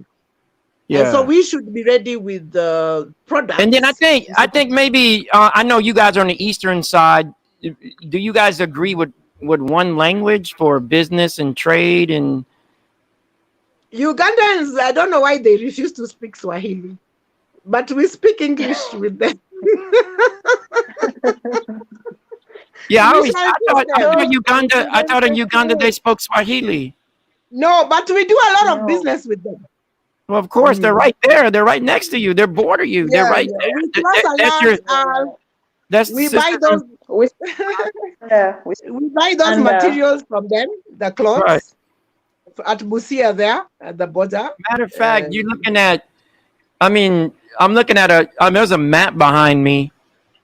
Speaker 2: Yeah. And so we should be ready with the products.
Speaker 3: And then I think maybe I know you guys are on the eastern side. Do you guys agree with one language for business and trade? And
Speaker 2: Ugandans, I don't know why they refuse to speak Swahili, but we speak English with them.
Speaker 3: Yeah, I thought in Uganda they spoke Swahili.
Speaker 2: No, but we do a lot of business with them.
Speaker 3: Well, of course, they're right there. They're right next to you. They're border you. They're right there.
Speaker 2: We buy those. We buy those materials from them. The clothes at Busia there at the border.
Speaker 3: Matter of fact, you're looking at. I'm looking at there's a map behind me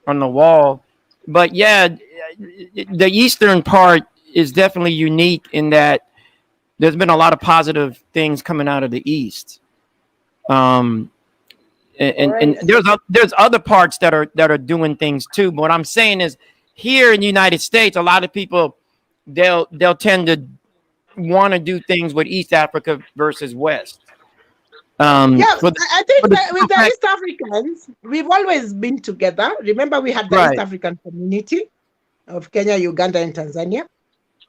Speaker 3: on the wall, but yeah, the eastern part is definitely unique in that there's been a lot of positive things coming out of the east. Um, and
Speaker 4: Right.
Speaker 3: there's other parts that are doing things too. But what I'm saying is, here in the United States, a lot of people they'll tend to want to do things with East Africa versus West.
Speaker 2: Yeah,
Speaker 3: For the,
Speaker 2: I think
Speaker 3: for the
Speaker 2: that with
Speaker 3: simple
Speaker 2: the
Speaker 3: fact,
Speaker 2: East Africans, we've always been together. Remember, we had the East
Speaker 3: right?
Speaker 2: African community of Kenya, Uganda, and Tanzania.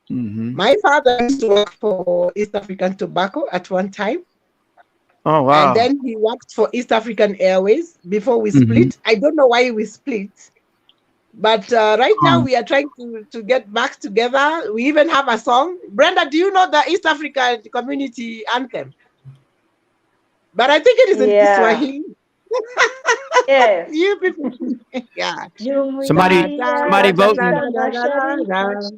Speaker 3: Hmm.
Speaker 2: My father used to work for East African Tobacco at one time,
Speaker 3: Oh
Speaker 2: and
Speaker 3: wow.
Speaker 2: then he worked for East African Airways before we
Speaker 3: Hmm.
Speaker 2: split. I don't know why we split, but right now we are trying to get back together. We even have a song. Brenda, do you know the East African community anthem? But I think it is in
Speaker 4: Yeah.
Speaker 2: Kiswahili.
Speaker 4: Yes.
Speaker 2: You people, yeah.
Speaker 3: Somebody,
Speaker 2: Da, da,
Speaker 3: somebody
Speaker 2: da,
Speaker 4: Jumuiya
Speaker 2: da,
Speaker 3: vote.
Speaker 2: da, da,
Speaker 4: Afrika
Speaker 2: da, da, da,
Speaker 4: Mashariki.
Speaker 2: da.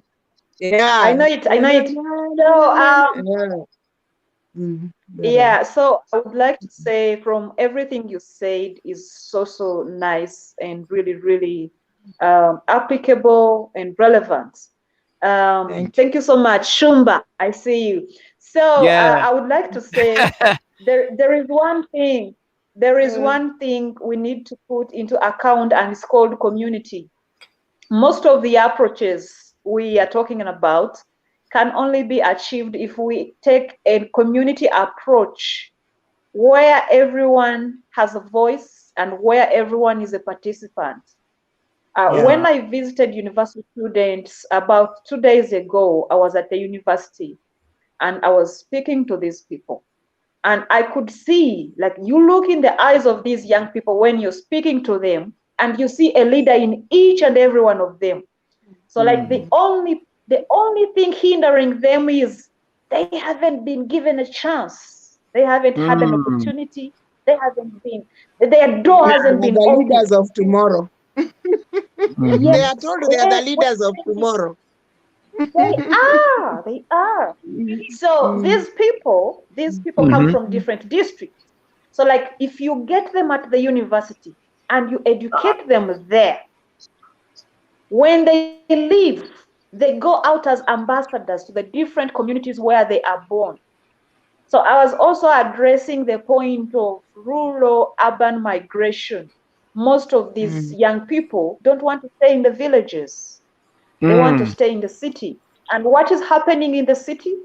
Speaker 4: I
Speaker 2: Yeah.
Speaker 4: know it. I
Speaker 2: Na,
Speaker 4: know
Speaker 2: na,
Speaker 4: it.
Speaker 2: na, na,
Speaker 4: So
Speaker 2: na, na. Yeah. Mm, yeah.
Speaker 4: yeah, so I would like to say from everything you said is so nice and really applicable and relevant.
Speaker 2: Thank you.
Speaker 4: Thank you so much, Shumba. I see you. So
Speaker 3: Yeah.
Speaker 4: I would like to say there is one thing. There is
Speaker 2: Uh,
Speaker 4: one thing we need to put into account, and it's called community. Most of the approaches we are talking about can only be achieved if we take a community approach where everyone has a voice and where everyone is a participant. When
Speaker 2: yeah.
Speaker 4: I visited university students about 2 days ago, I was at the university and I was speaking to these people. And I could see, like, you look in the eyes of these young people when you're speaking to them, and you see a leader in each and every one of them. So, like, the only thing hindering them is they haven't been given a chance. They haven't had an
Speaker 3: Mm.
Speaker 4: opportunity. They haven't been, their door
Speaker 2: They
Speaker 4: hasn't
Speaker 2: are
Speaker 4: been
Speaker 2: the
Speaker 4: opened.
Speaker 2: leaders of tomorrow. They
Speaker 3: Hmm.
Speaker 2: are
Speaker 4: Yes,
Speaker 2: told they are the leaders of tomorrow.
Speaker 4: they are. They are. So
Speaker 2: Mm,
Speaker 4: these people come
Speaker 3: Hmm.
Speaker 4: from different districts. So, like, if you get them at the university and you educate them there, when they leave, they go out as ambassadors to the different communities where they are born. So I was also addressing the point of rural urban migration. Most of these
Speaker 2: mm,
Speaker 4: young people don't want to stay in the villages. They want to
Speaker 3: Mm.
Speaker 4: stay in the city. And what is happening in the city?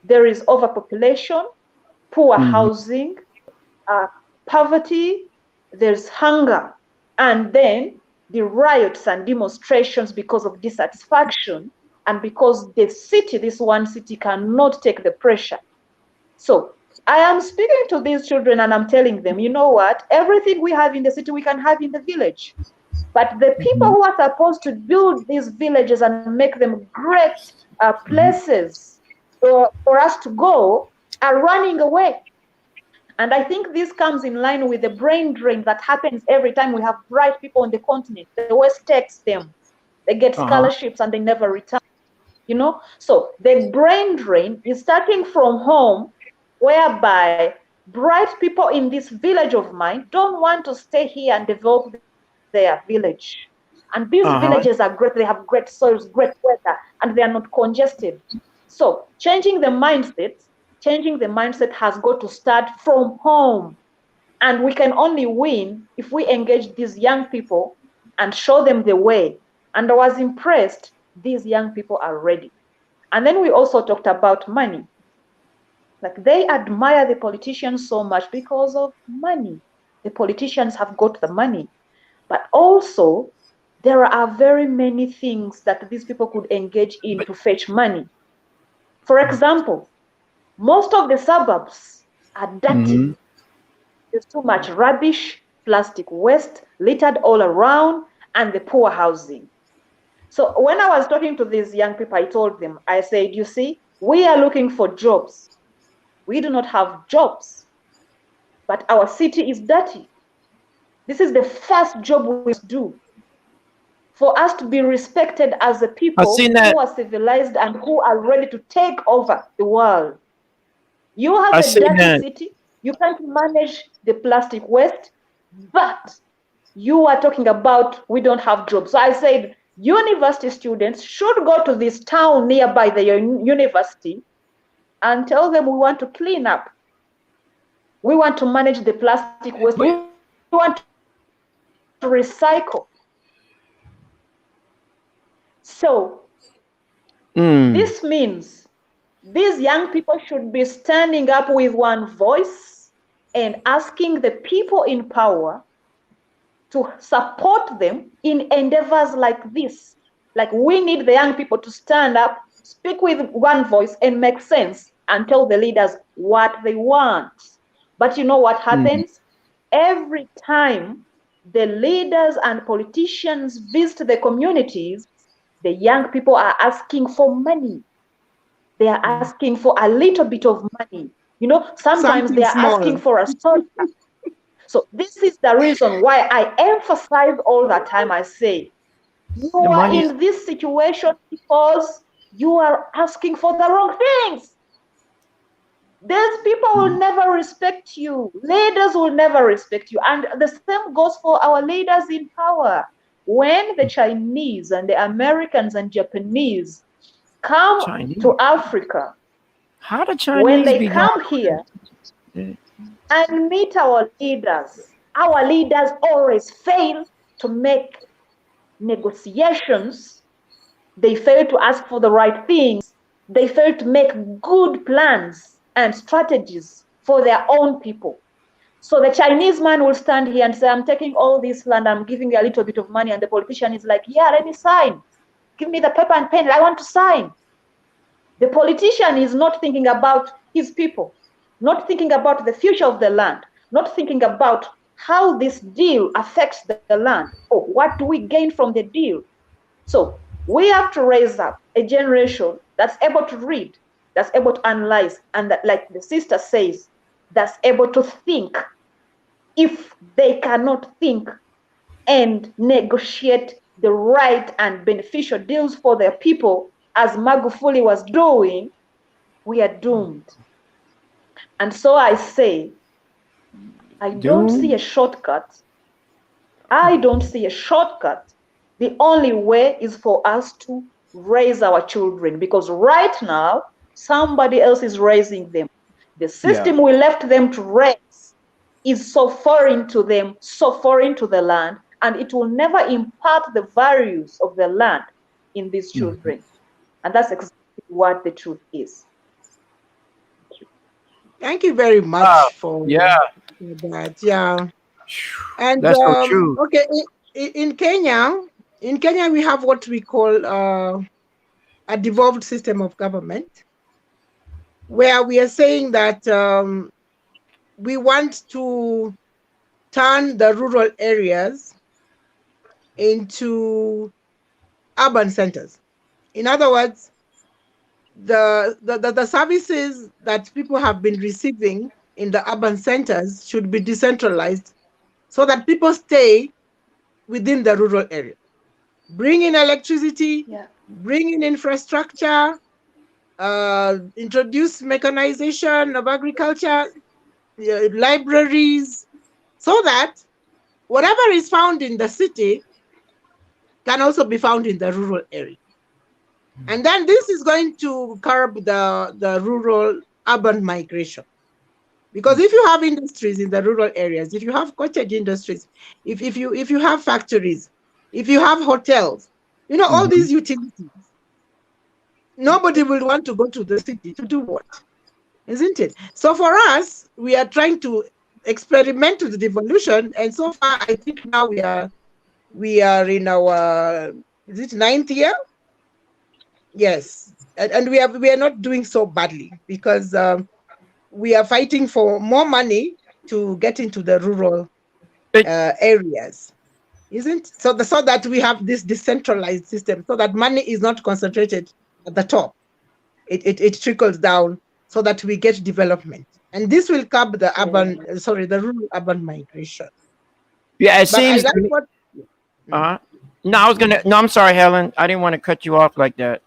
Speaker 4: There is overpopulation, poor
Speaker 3: Hmm.
Speaker 4: housing, uh, poverty, there's hunger, and then the riots and demonstrations because of dissatisfaction and because the city, this one city, cannot take the pressure. So I am speaking to these children and I'm telling them, you know what? Everything we have in the city, we can have in the village. But the people
Speaker 3: Hmm.
Speaker 4: who are supposed to build these villages and make them great places for us to go are running away. And I think this comes in line with the brain drain that happens every time we have bright people on the continent. The West takes them, they get
Speaker 3: Uh-huh.
Speaker 4: scholarships and they never return. So the brain drain is starting from home, whereby bright people in this village of mine don't want to stay here and develop their village. And these villages
Speaker 3: Uh-huh.
Speaker 4: are great, they have great soils, great weather, and they are not congested. So changing the mindset has got to start from home. And we can only win if we engage these young people and show them the way. And I was impressed, these young people are ready. And then we also talked about money. Like, they admire the politicians so much because of money. The politicians have got the money. But also, there are very many things that these people could engage in to fetch money. For example, most of the suburbs are dirty.
Speaker 3: Hmm.
Speaker 4: There's too much rubbish, plastic waste littered all around, and the poor housing. So when I was talking to these young people, I told them, I said, you see, we are looking for jobs. We do not have jobs, but our city is dirty. This is the first job we must do for us to be respected as a
Speaker 3: I
Speaker 4: people
Speaker 3: seen
Speaker 4: who
Speaker 3: that.
Speaker 4: are civilized and who are ready to take over the world. You have
Speaker 3: I
Speaker 4: a
Speaker 3: seen
Speaker 4: dirty
Speaker 3: that.
Speaker 4: city, you can't manage the plastic waste, but you are talking about we don't have jobs. So I said, university students should go to this town nearby the university and tell them, we want to clean up. We want to manage the plastic waste. We want to recycle. So this means these young people should be standing up with one voice and asking the people in power to support them in endeavors like this. Like, we need the young people to stand up, speak with one voice, and make sense and tell the leaders what they want. But you know what happens? Every time the leaders and politicians visit the communities, the young people are asking for money. They are asking for a little bit of money. You know, sometimes they are asking for a soda. So this is the reason why I emphasize all the time. I say, you are in this situation because you are asking for the wrong things. These people will never respect you. Leaders will never respect you. And the same goes for our leaders in power. When the Chinese and the Americans and Japanese come to Africa,
Speaker 3: how the Chinese
Speaker 4: when they come here and meet our leaders always fail to make negotiations. They fail to ask for the right things. They fail to make good plans and strategies for their own people. So the Chinese man will stand here and say, I'm taking all this land, I'm giving you a little bit of money. And the politician is like, yeah, let me sign. Give me the paper and pen, I want to sign. The politician is not thinking about his people, not thinking about the future of the land, not thinking about how this deal affects the land. Oh, what do we gain from the deal? So we have to raise up a generation that's able to read, that's able to analyze, and that, like the sister says, that's able to think. If they cannot think and negotiate the right and beneficial deals for their people, as Magufuli was doing, we are doomed. And so I say, I don't see a shortcut. I don't see a shortcut. The only way is for us to raise our children, because right now, somebody else is raising them. The system we left them to raise is so foreign to them, so foreign to the land, and it will never impart the values of the land in these children. And that's exactly what the truth is.
Speaker 2: Thank you very much for that. Yeah. And
Speaker 3: that's so true.
Speaker 2: Okay, in Kenya, we have what we call a devolved system of government, where we are saying that we want to turn the rural areas into urban centers. In other words, the services that people have been receiving in the urban centers should be decentralized so that people stay within the rural area. Bring in electricity, bring in infrastructure, introduce mechanization of agriculture, libraries, so that whatever is found in the city can also be found in the rural area. And then this is going to curb the rural urban migration. Because if you have industries in the rural areas, if you have cottage industries, if you have factories, if you have hotels, you know, all these utilities, nobody will want to go to the city to do what? Isn't it? So for us, we are trying to experiment with devolution, and so far I think now we are in our, is it 9th year? Yes, and we are not doing so badly, because we are fighting for more money to get into the rural areas, isn't so that we have this decentralized system, so that money is not concentrated at the top. It trickles down so that we get development, and this will curb the the rural urban migration.
Speaker 3: Yeah, it seems. No, I'm sorry, Helen. I didn't want to cut you off like that.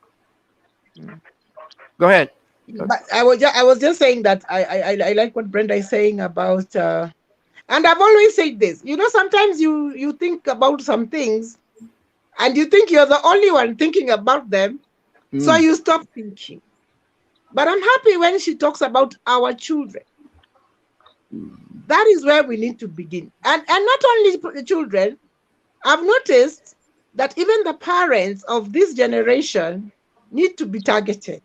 Speaker 3: Go ahead.
Speaker 2: But I was just saying that I like what Brenda is saying about, and I've always said this. You know, sometimes you think about some things, and you think you're the only one thinking about them, so you stop thinking. But I'm happy when she talks about our children. That is where we need to begin. And not only the children, I've noticed that even the parents of this generation need to be targeted.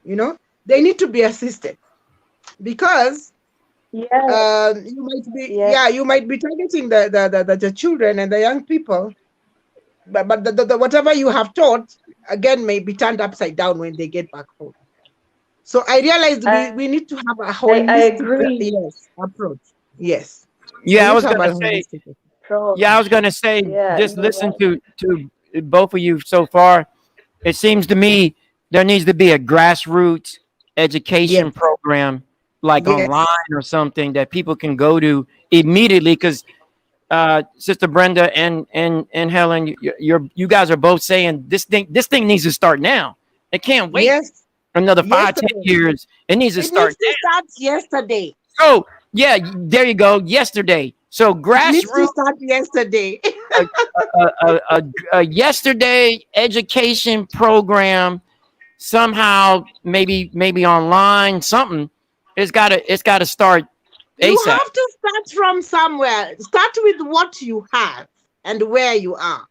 Speaker 2: You know, they need to be assisted, because you might be you might be targeting the children and the young people, but the whatever you have taught again may be turned upside down when they get back home. So I realized we need to have a holistic approach. Yes.
Speaker 3: Yeah, I was gonna say. Yeah, I was gonna say. Just listen to both of you so far. It seems to me there needs to be a grassroots education program, like online or something, that people can go to immediately. Because Sister Brenda and Helen, you guys are both saying this thing needs to start now. It can't wait.
Speaker 2: Yes.
Speaker 3: Another 5-10 years. It needs to start.
Speaker 2: Needs to start yesterday.
Speaker 3: Oh, yeah, there you go. Yesterday. So grassroots.
Speaker 2: Needs to start yesterday.
Speaker 3: a yesterday education program, somehow, maybe online, something. It's gotta start ASAP.
Speaker 2: You have to start from somewhere. Start with what you have and where you are,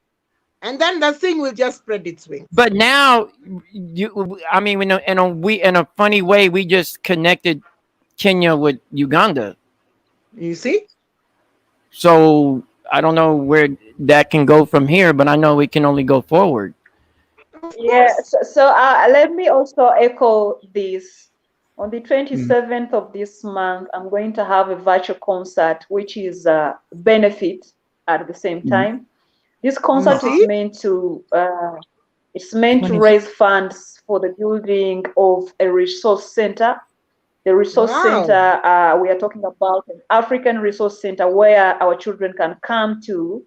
Speaker 2: and then the thing will just spread its wings.
Speaker 3: But now, I mean, in a funny way, we just connected Kenya with Uganda.
Speaker 2: You see?
Speaker 3: So I don't know where that can go from here, but I know we can only go forward.
Speaker 4: Yeah. So let me also echo this. On the 27th of this month, I'm going to have a virtual concert, which is a benefit at the same time. This concert is meant to raise funds for the building of a resource center. The resource center, we are talking about an African resource center where our children can come to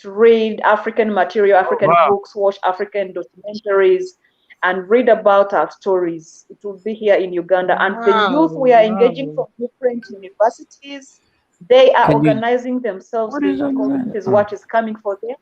Speaker 4: read African material, African books, watch African documentaries, and read about our stories. It will be here in Uganda. And the youth we are engaging from different universities, they are organizing themselves. Is what is coming for them.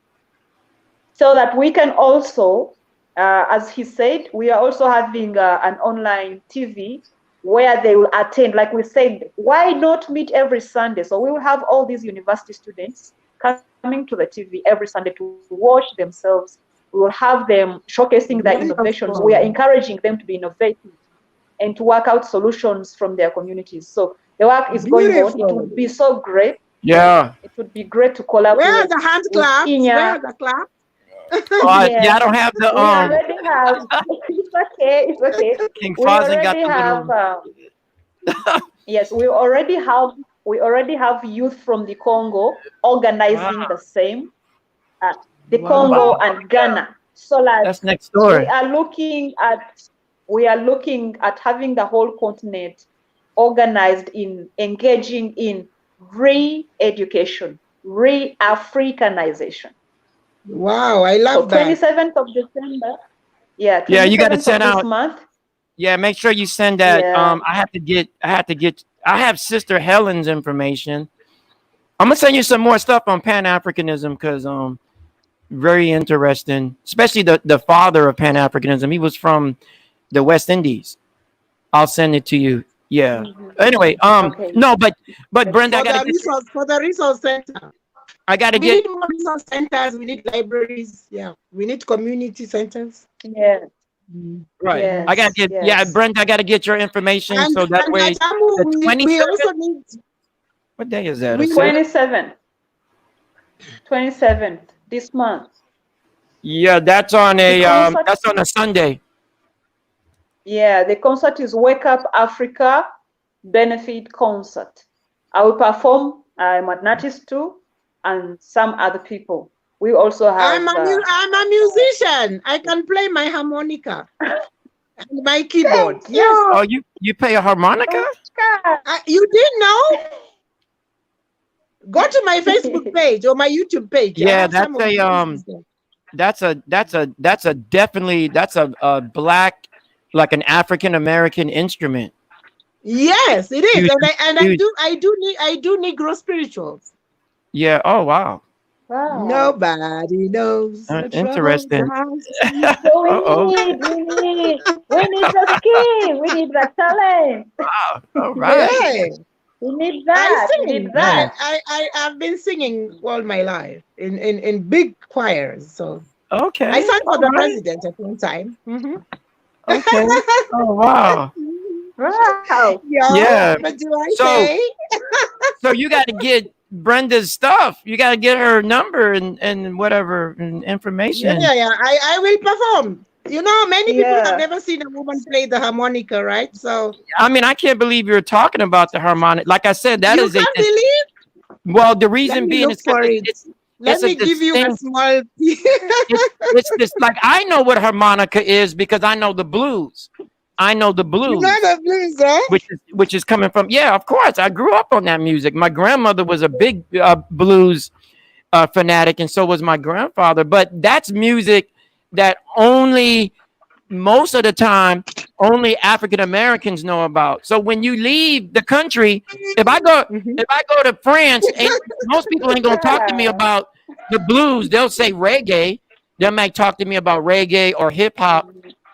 Speaker 4: So that we can also, as he said, we are also having an online TV where they will attend. Like we said, why not meet every Sunday? So we will have all these university students coming to the TV every Sunday to watch themselves. We will have them showcasing their innovations. We are encouraging them to be innovative and to work out solutions from their communities. So the work is going on. It would be so great.
Speaker 3: Yeah.
Speaker 4: It would be great to collaborate.
Speaker 2: Where are the hand claps? Where are the claps?
Speaker 3: I don't have the
Speaker 4: We already have. It's okay.
Speaker 3: King Fazen got the
Speaker 4: little. Yes, we already have youth from the Congo organizing the same. The Congo and Ghana. So
Speaker 3: that's next door.
Speaker 4: We are looking at having the whole continent organized in engaging in re-education, re-Africanization.
Speaker 2: Wow, I love that.
Speaker 4: 27th of December. Yeah,
Speaker 3: you got to send out
Speaker 4: this month.
Speaker 3: Yeah, make sure you send that. I have Sister Helen's information. I'm gonna send you some more stuff on Pan-Africanism because very interesting, especially the father of Pan-Africanism. He was from the West Indies. I'll send it to you. Yeah. Anyway, no, but Brenda,
Speaker 2: for the resource center.
Speaker 3: We
Speaker 2: need more resource centers. We need libraries. Yeah, we need community centers.
Speaker 4: Yeah.
Speaker 3: Right.
Speaker 4: Yes,
Speaker 3: I gotta get Brenda. I gotta get your information so that way.
Speaker 2: We also need.
Speaker 3: What day is that?
Speaker 4: 27th this month.
Speaker 3: Yeah, that's on a Sunday.
Speaker 4: Yeah, the concert is Wake Up Africa Benefit Concert. I will perform. I'm an artist too, and some other people. We also have.
Speaker 2: I'm a musician. I can play my harmonica and my keyboard. Yes.
Speaker 3: Oh, you play a harmonica?
Speaker 2: You didn't know? Go to my Facebook page or my YouTube page.
Speaker 3: Yeah, that's a black, like an African American instrument.
Speaker 2: Yes, it is, and I do Negro spirituals.
Speaker 3: Yeah. Oh wow.
Speaker 4: Wow.
Speaker 2: Nobody knows the troubles
Speaker 3: Interesting.
Speaker 2: I see.
Speaker 4: So
Speaker 3: Uh-oh.
Speaker 4: we need the skill. We need the talent.
Speaker 3: Wow. All right.
Speaker 2: Yeah,
Speaker 4: We need
Speaker 2: I
Speaker 4: that. We need
Speaker 2: sing.
Speaker 3: Man.
Speaker 4: that.
Speaker 2: I've been singing all my life in big choirs. So I
Speaker 3: Okay.
Speaker 2: sang for
Speaker 3: All
Speaker 2: the
Speaker 3: right.
Speaker 2: president at one time.
Speaker 3: Okay. Oh wow.
Speaker 4: Wow.
Speaker 2: Yeah,
Speaker 3: Yeah.
Speaker 2: what do I
Speaker 3: So
Speaker 2: say?
Speaker 3: you got to get Brenda's stuff. You got to get her number and whatever and
Speaker 2: Yeah,
Speaker 3: information.
Speaker 2: yeah, yeah. I will perform. You know, many people have
Speaker 4: Yeah.
Speaker 2: never seen a woman play the harmonica, right? So
Speaker 3: I mean, I can't believe you're talking about the harmonic. Like I said, that
Speaker 2: you
Speaker 3: is
Speaker 2: can't believe.
Speaker 3: well. The
Speaker 2: Let
Speaker 3: reason
Speaker 2: me
Speaker 3: being
Speaker 2: look
Speaker 3: is because
Speaker 2: for it.
Speaker 3: it's
Speaker 2: Let
Speaker 3: a
Speaker 2: me give you a
Speaker 3: distinct.
Speaker 2: small.
Speaker 3: It's this like I know what harmonica is because I know the blues. I know the
Speaker 2: You know
Speaker 3: blues,
Speaker 2: the blues, huh?
Speaker 3: which is coming from yeah. Of course, I grew up on that music. My grandmother was a big blues fanatic, and so was my grandfather. But that's music that only most of the time only African Americans know about. So when you leave the country, if I go
Speaker 2: Mhm.
Speaker 3: if I go to France, most people ain't gonna talk to me
Speaker 4: Yeah.
Speaker 3: about the blues. They'll say reggae. They might talk to me about reggae or hip hop,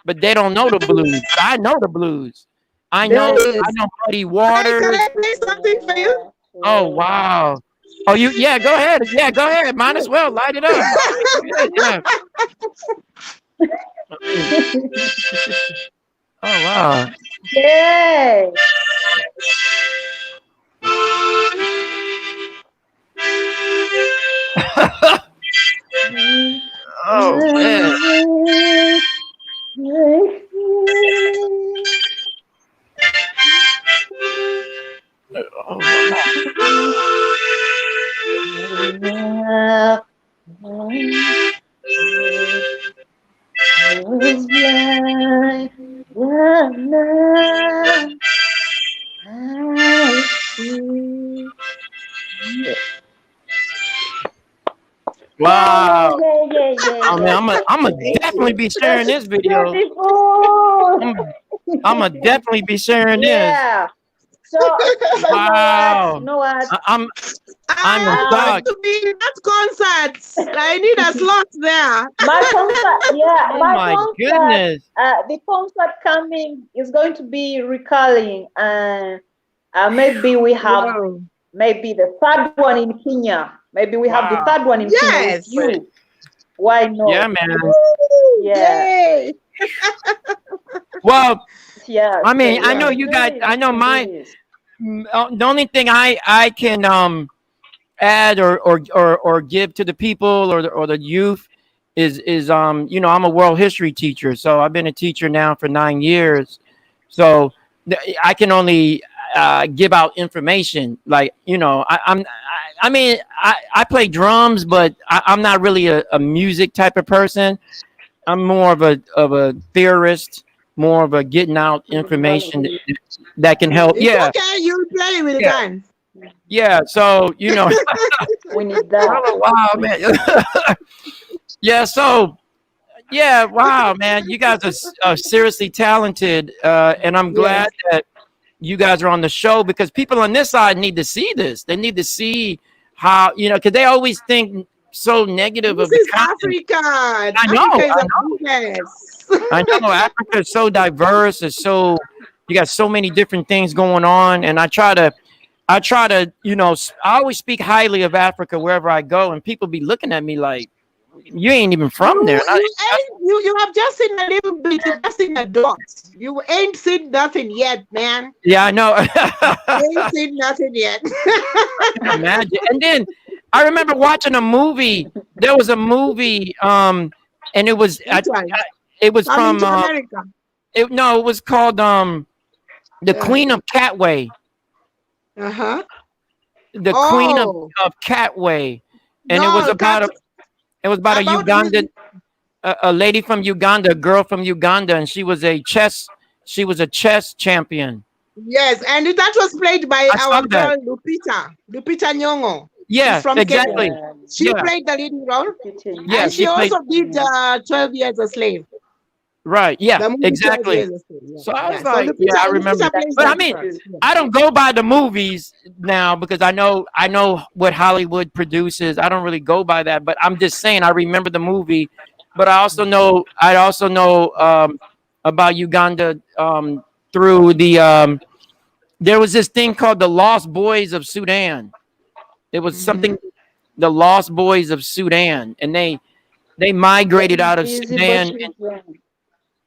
Speaker 3: but they don't know the blues. But I know the blues. I know I
Speaker 2: Blues.
Speaker 3: know Muddy
Speaker 2: Can
Speaker 3: Waters.
Speaker 2: I play something for you?
Speaker 4: Yeah.
Speaker 3: Oh
Speaker 4: Yeah.
Speaker 3: wow. Oh you yeah, go ahead. Yeah, go ahead. Might as well light it up. All right, go ahead. Yeah. Mm. Oh wow.
Speaker 4: Yeah.
Speaker 3: Oh man. Oh wow.
Speaker 4: Was blind, but now I see. Yeah,
Speaker 3: Wow.
Speaker 4: yeah, yeah, yeah,
Speaker 3: Oh man,
Speaker 4: yeah.
Speaker 3: I'm a definitely be sharing
Speaker 4: That's
Speaker 3: this video.
Speaker 4: beautiful.
Speaker 3: I'm a definitely be sharing this.
Speaker 4: Yeah. So you know what? You
Speaker 3: Wow.
Speaker 4: know what?
Speaker 3: I, I'm I'm in
Speaker 2: I
Speaker 3: shock.
Speaker 2: want to be in that concert. I need a slot there.
Speaker 4: My concert, yeah,
Speaker 3: Oh
Speaker 4: my
Speaker 3: my
Speaker 4: concert,
Speaker 3: goodness.
Speaker 4: the concert coming is going to be recurring, and maybe we have
Speaker 2: Wow.
Speaker 4: maybe the third one in Kenya. Maybe we have the
Speaker 3: Wow.
Speaker 4: third one in Kenya with
Speaker 2: Yes.
Speaker 4: you. Why
Speaker 3: Yeah,
Speaker 4: not?
Speaker 3: man.
Speaker 2: Woo,
Speaker 4: Yeah,
Speaker 2: yay.
Speaker 3: Well,
Speaker 4: yeah.
Speaker 3: I
Speaker 4: So
Speaker 3: mean, I know
Speaker 4: let's
Speaker 3: you
Speaker 4: do
Speaker 3: got.
Speaker 4: this.
Speaker 3: I know
Speaker 4: Let's do
Speaker 3: my.
Speaker 4: this.
Speaker 3: The only thing I can add or give to the people or the youth is I'm a world history teacher, so I've been a teacher now for 9 years, so I can only give out information like I mean I play drums, but I'm not really a music type of person. I'm more of a theorist, more of a getting out information that can help.
Speaker 2: It's
Speaker 3: Yeah,
Speaker 2: okay. You'll play with the
Speaker 3: yeah,
Speaker 2: guns.
Speaker 3: yeah. So
Speaker 4: We need that.
Speaker 3: oh, wow, man. Yeah, so yeah, wow, man, you guys are seriously talented, and I'm
Speaker 2: Yes.
Speaker 3: glad that you guys are on the show because people on this side need to see this. They need to see how because they always think so negative
Speaker 2: This
Speaker 3: of the
Speaker 2: is
Speaker 3: continent.
Speaker 2: Africa.
Speaker 3: I know,
Speaker 2: Africa is
Speaker 3: I
Speaker 2: a
Speaker 3: know,
Speaker 2: biggest.
Speaker 3: I know. Africa is so diverse. It's so you got so many different things going on, and I try to I always speak highly of Africa wherever I go, and people be looking at me like you ain't even from there.
Speaker 2: You have just seen a little bit. You've just seen a dot. You ain't seen nothing yet, man.
Speaker 3: Yeah, I know.
Speaker 2: Ain't seen nothing yet.
Speaker 3: Imagine. And then I remember watching a movie. There was a movie, and
Speaker 2: Which one?
Speaker 3: it was
Speaker 2: Coming
Speaker 3: from
Speaker 2: to America.
Speaker 3: it was called the
Speaker 2: Yeah.
Speaker 3: Queen of Catway.
Speaker 2: Uh-huh.
Speaker 3: The Queen
Speaker 2: Oh
Speaker 3: of Catway, and
Speaker 2: no, cat
Speaker 3: it was about a
Speaker 2: about
Speaker 3: Ugandan a lady from Uganda, a girl from Uganda, and she was a chess champion.
Speaker 2: yes, and that was played by
Speaker 3: I saw
Speaker 2: our
Speaker 3: that.
Speaker 2: girl Lupita Nyong'o. She's
Speaker 3: Yeah,
Speaker 2: from Kenya.
Speaker 3: exactly.
Speaker 2: She
Speaker 3: Yeah,
Speaker 2: played the leading role,
Speaker 3: yeah.
Speaker 2: and she
Speaker 3: She played.
Speaker 2: also did 12 Years a Slave.
Speaker 3: Right. Yeah,
Speaker 2: The movie 12
Speaker 3: exactly.
Speaker 2: years a slave. Yeah.
Speaker 3: So I was
Speaker 2: Yeah. So
Speaker 3: like, yeah, I remember.
Speaker 2: Lupita plays
Speaker 3: But I
Speaker 2: that
Speaker 3: mean,
Speaker 2: part. Yeah.
Speaker 3: I don't go by the movies now because I know what Hollywood produces. I don't really go by that, but I'm just saying I remember the movie. But I also know about Uganda through there was this thing called the Lost Boys of Sudan. It was
Speaker 2: Mm-hmm.
Speaker 3: something, the Lost Boys of Sudan, and they
Speaker 4: The
Speaker 3: migrated out of
Speaker 4: invisible
Speaker 3: Sudan
Speaker 4: children.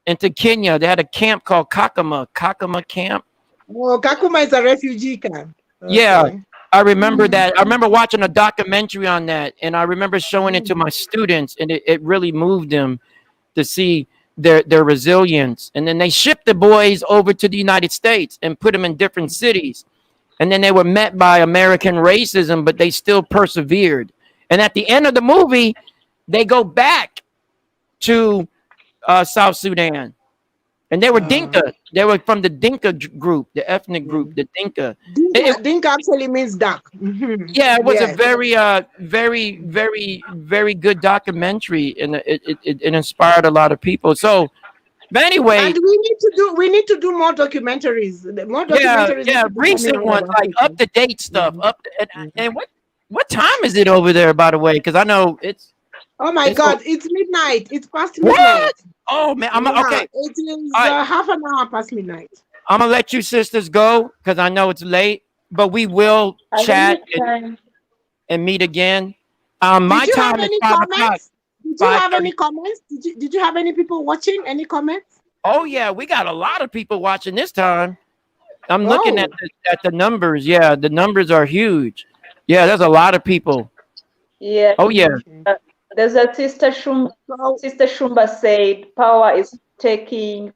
Speaker 3: into Kenya. They had a camp called Kakama camp.
Speaker 2: Oh, Kakuma is a refugee camp.
Speaker 3: Yeah,
Speaker 2: Okay.
Speaker 3: I remember
Speaker 2: Mm-hmm.
Speaker 3: that. I remember watching a documentary on that, and I remember showing it to my students, and it really moved them to see their resilience. And then they shipped the boys over to the United States and put them in different cities. And then they were met by American racism, but they still persevered. And at the end of the movie, they go back to South Sudan. And they were
Speaker 2: Uh,
Speaker 3: Dinka. They were from the Dinka group, the ethnic
Speaker 2: yeah.
Speaker 3: group, the Dinka.
Speaker 2: Dinka, Dinka actually means dark. Mm-hmm.
Speaker 3: Yeah, it was a
Speaker 2: Yes.
Speaker 3: very good documentary, and it inspired a lot of people. So, but anyway,
Speaker 2: And we need to do more documentaries. More
Speaker 3: yeah,
Speaker 2: documentaries need
Speaker 3: yeah,
Speaker 2: to be coming
Speaker 3: recent
Speaker 2: out of
Speaker 3: ones like
Speaker 2: Africa.
Speaker 3: up to date stuff.
Speaker 2: Mhm.
Speaker 3: And what time is it over there, by the way? Because I know
Speaker 2: Oh my
Speaker 3: it's
Speaker 2: God, it's midnight. It's past midnight.
Speaker 3: what? Oh man, I'm
Speaker 2: Yeah,
Speaker 3: okay.
Speaker 2: it is
Speaker 3: All right,
Speaker 2: half an hour past midnight.
Speaker 3: I'm gonna let you sisters go because I know it's late, but we will
Speaker 4: I think
Speaker 3: chat
Speaker 4: it's time.
Speaker 3: and meet again. My
Speaker 2: Did you have
Speaker 3: time is
Speaker 2: any
Speaker 3: 5 o'clock.
Speaker 2: comments? Did you
Speaker 3: Five
Speaker 2: have
Speaker 3: thirty.
Speaker 2: any comments? Did you have any people watching? Any comments?
Speaker 3: Oh yeah, we got a lot of people watching this time. I'm looking
Speaker 2: Oh,
Speaker 3: at the numbers. Yeah, the numbers are huge. Yeah, there's a lot of people.
Speaker 4: Yeah.
Speaker 3: Oh yeah,
Speaker 2: okay.
Speaker 4: Uh, there's a sister Shumba.
Speaker 2: So,
Speaker 4: Sister Shumba said, "Power is taking.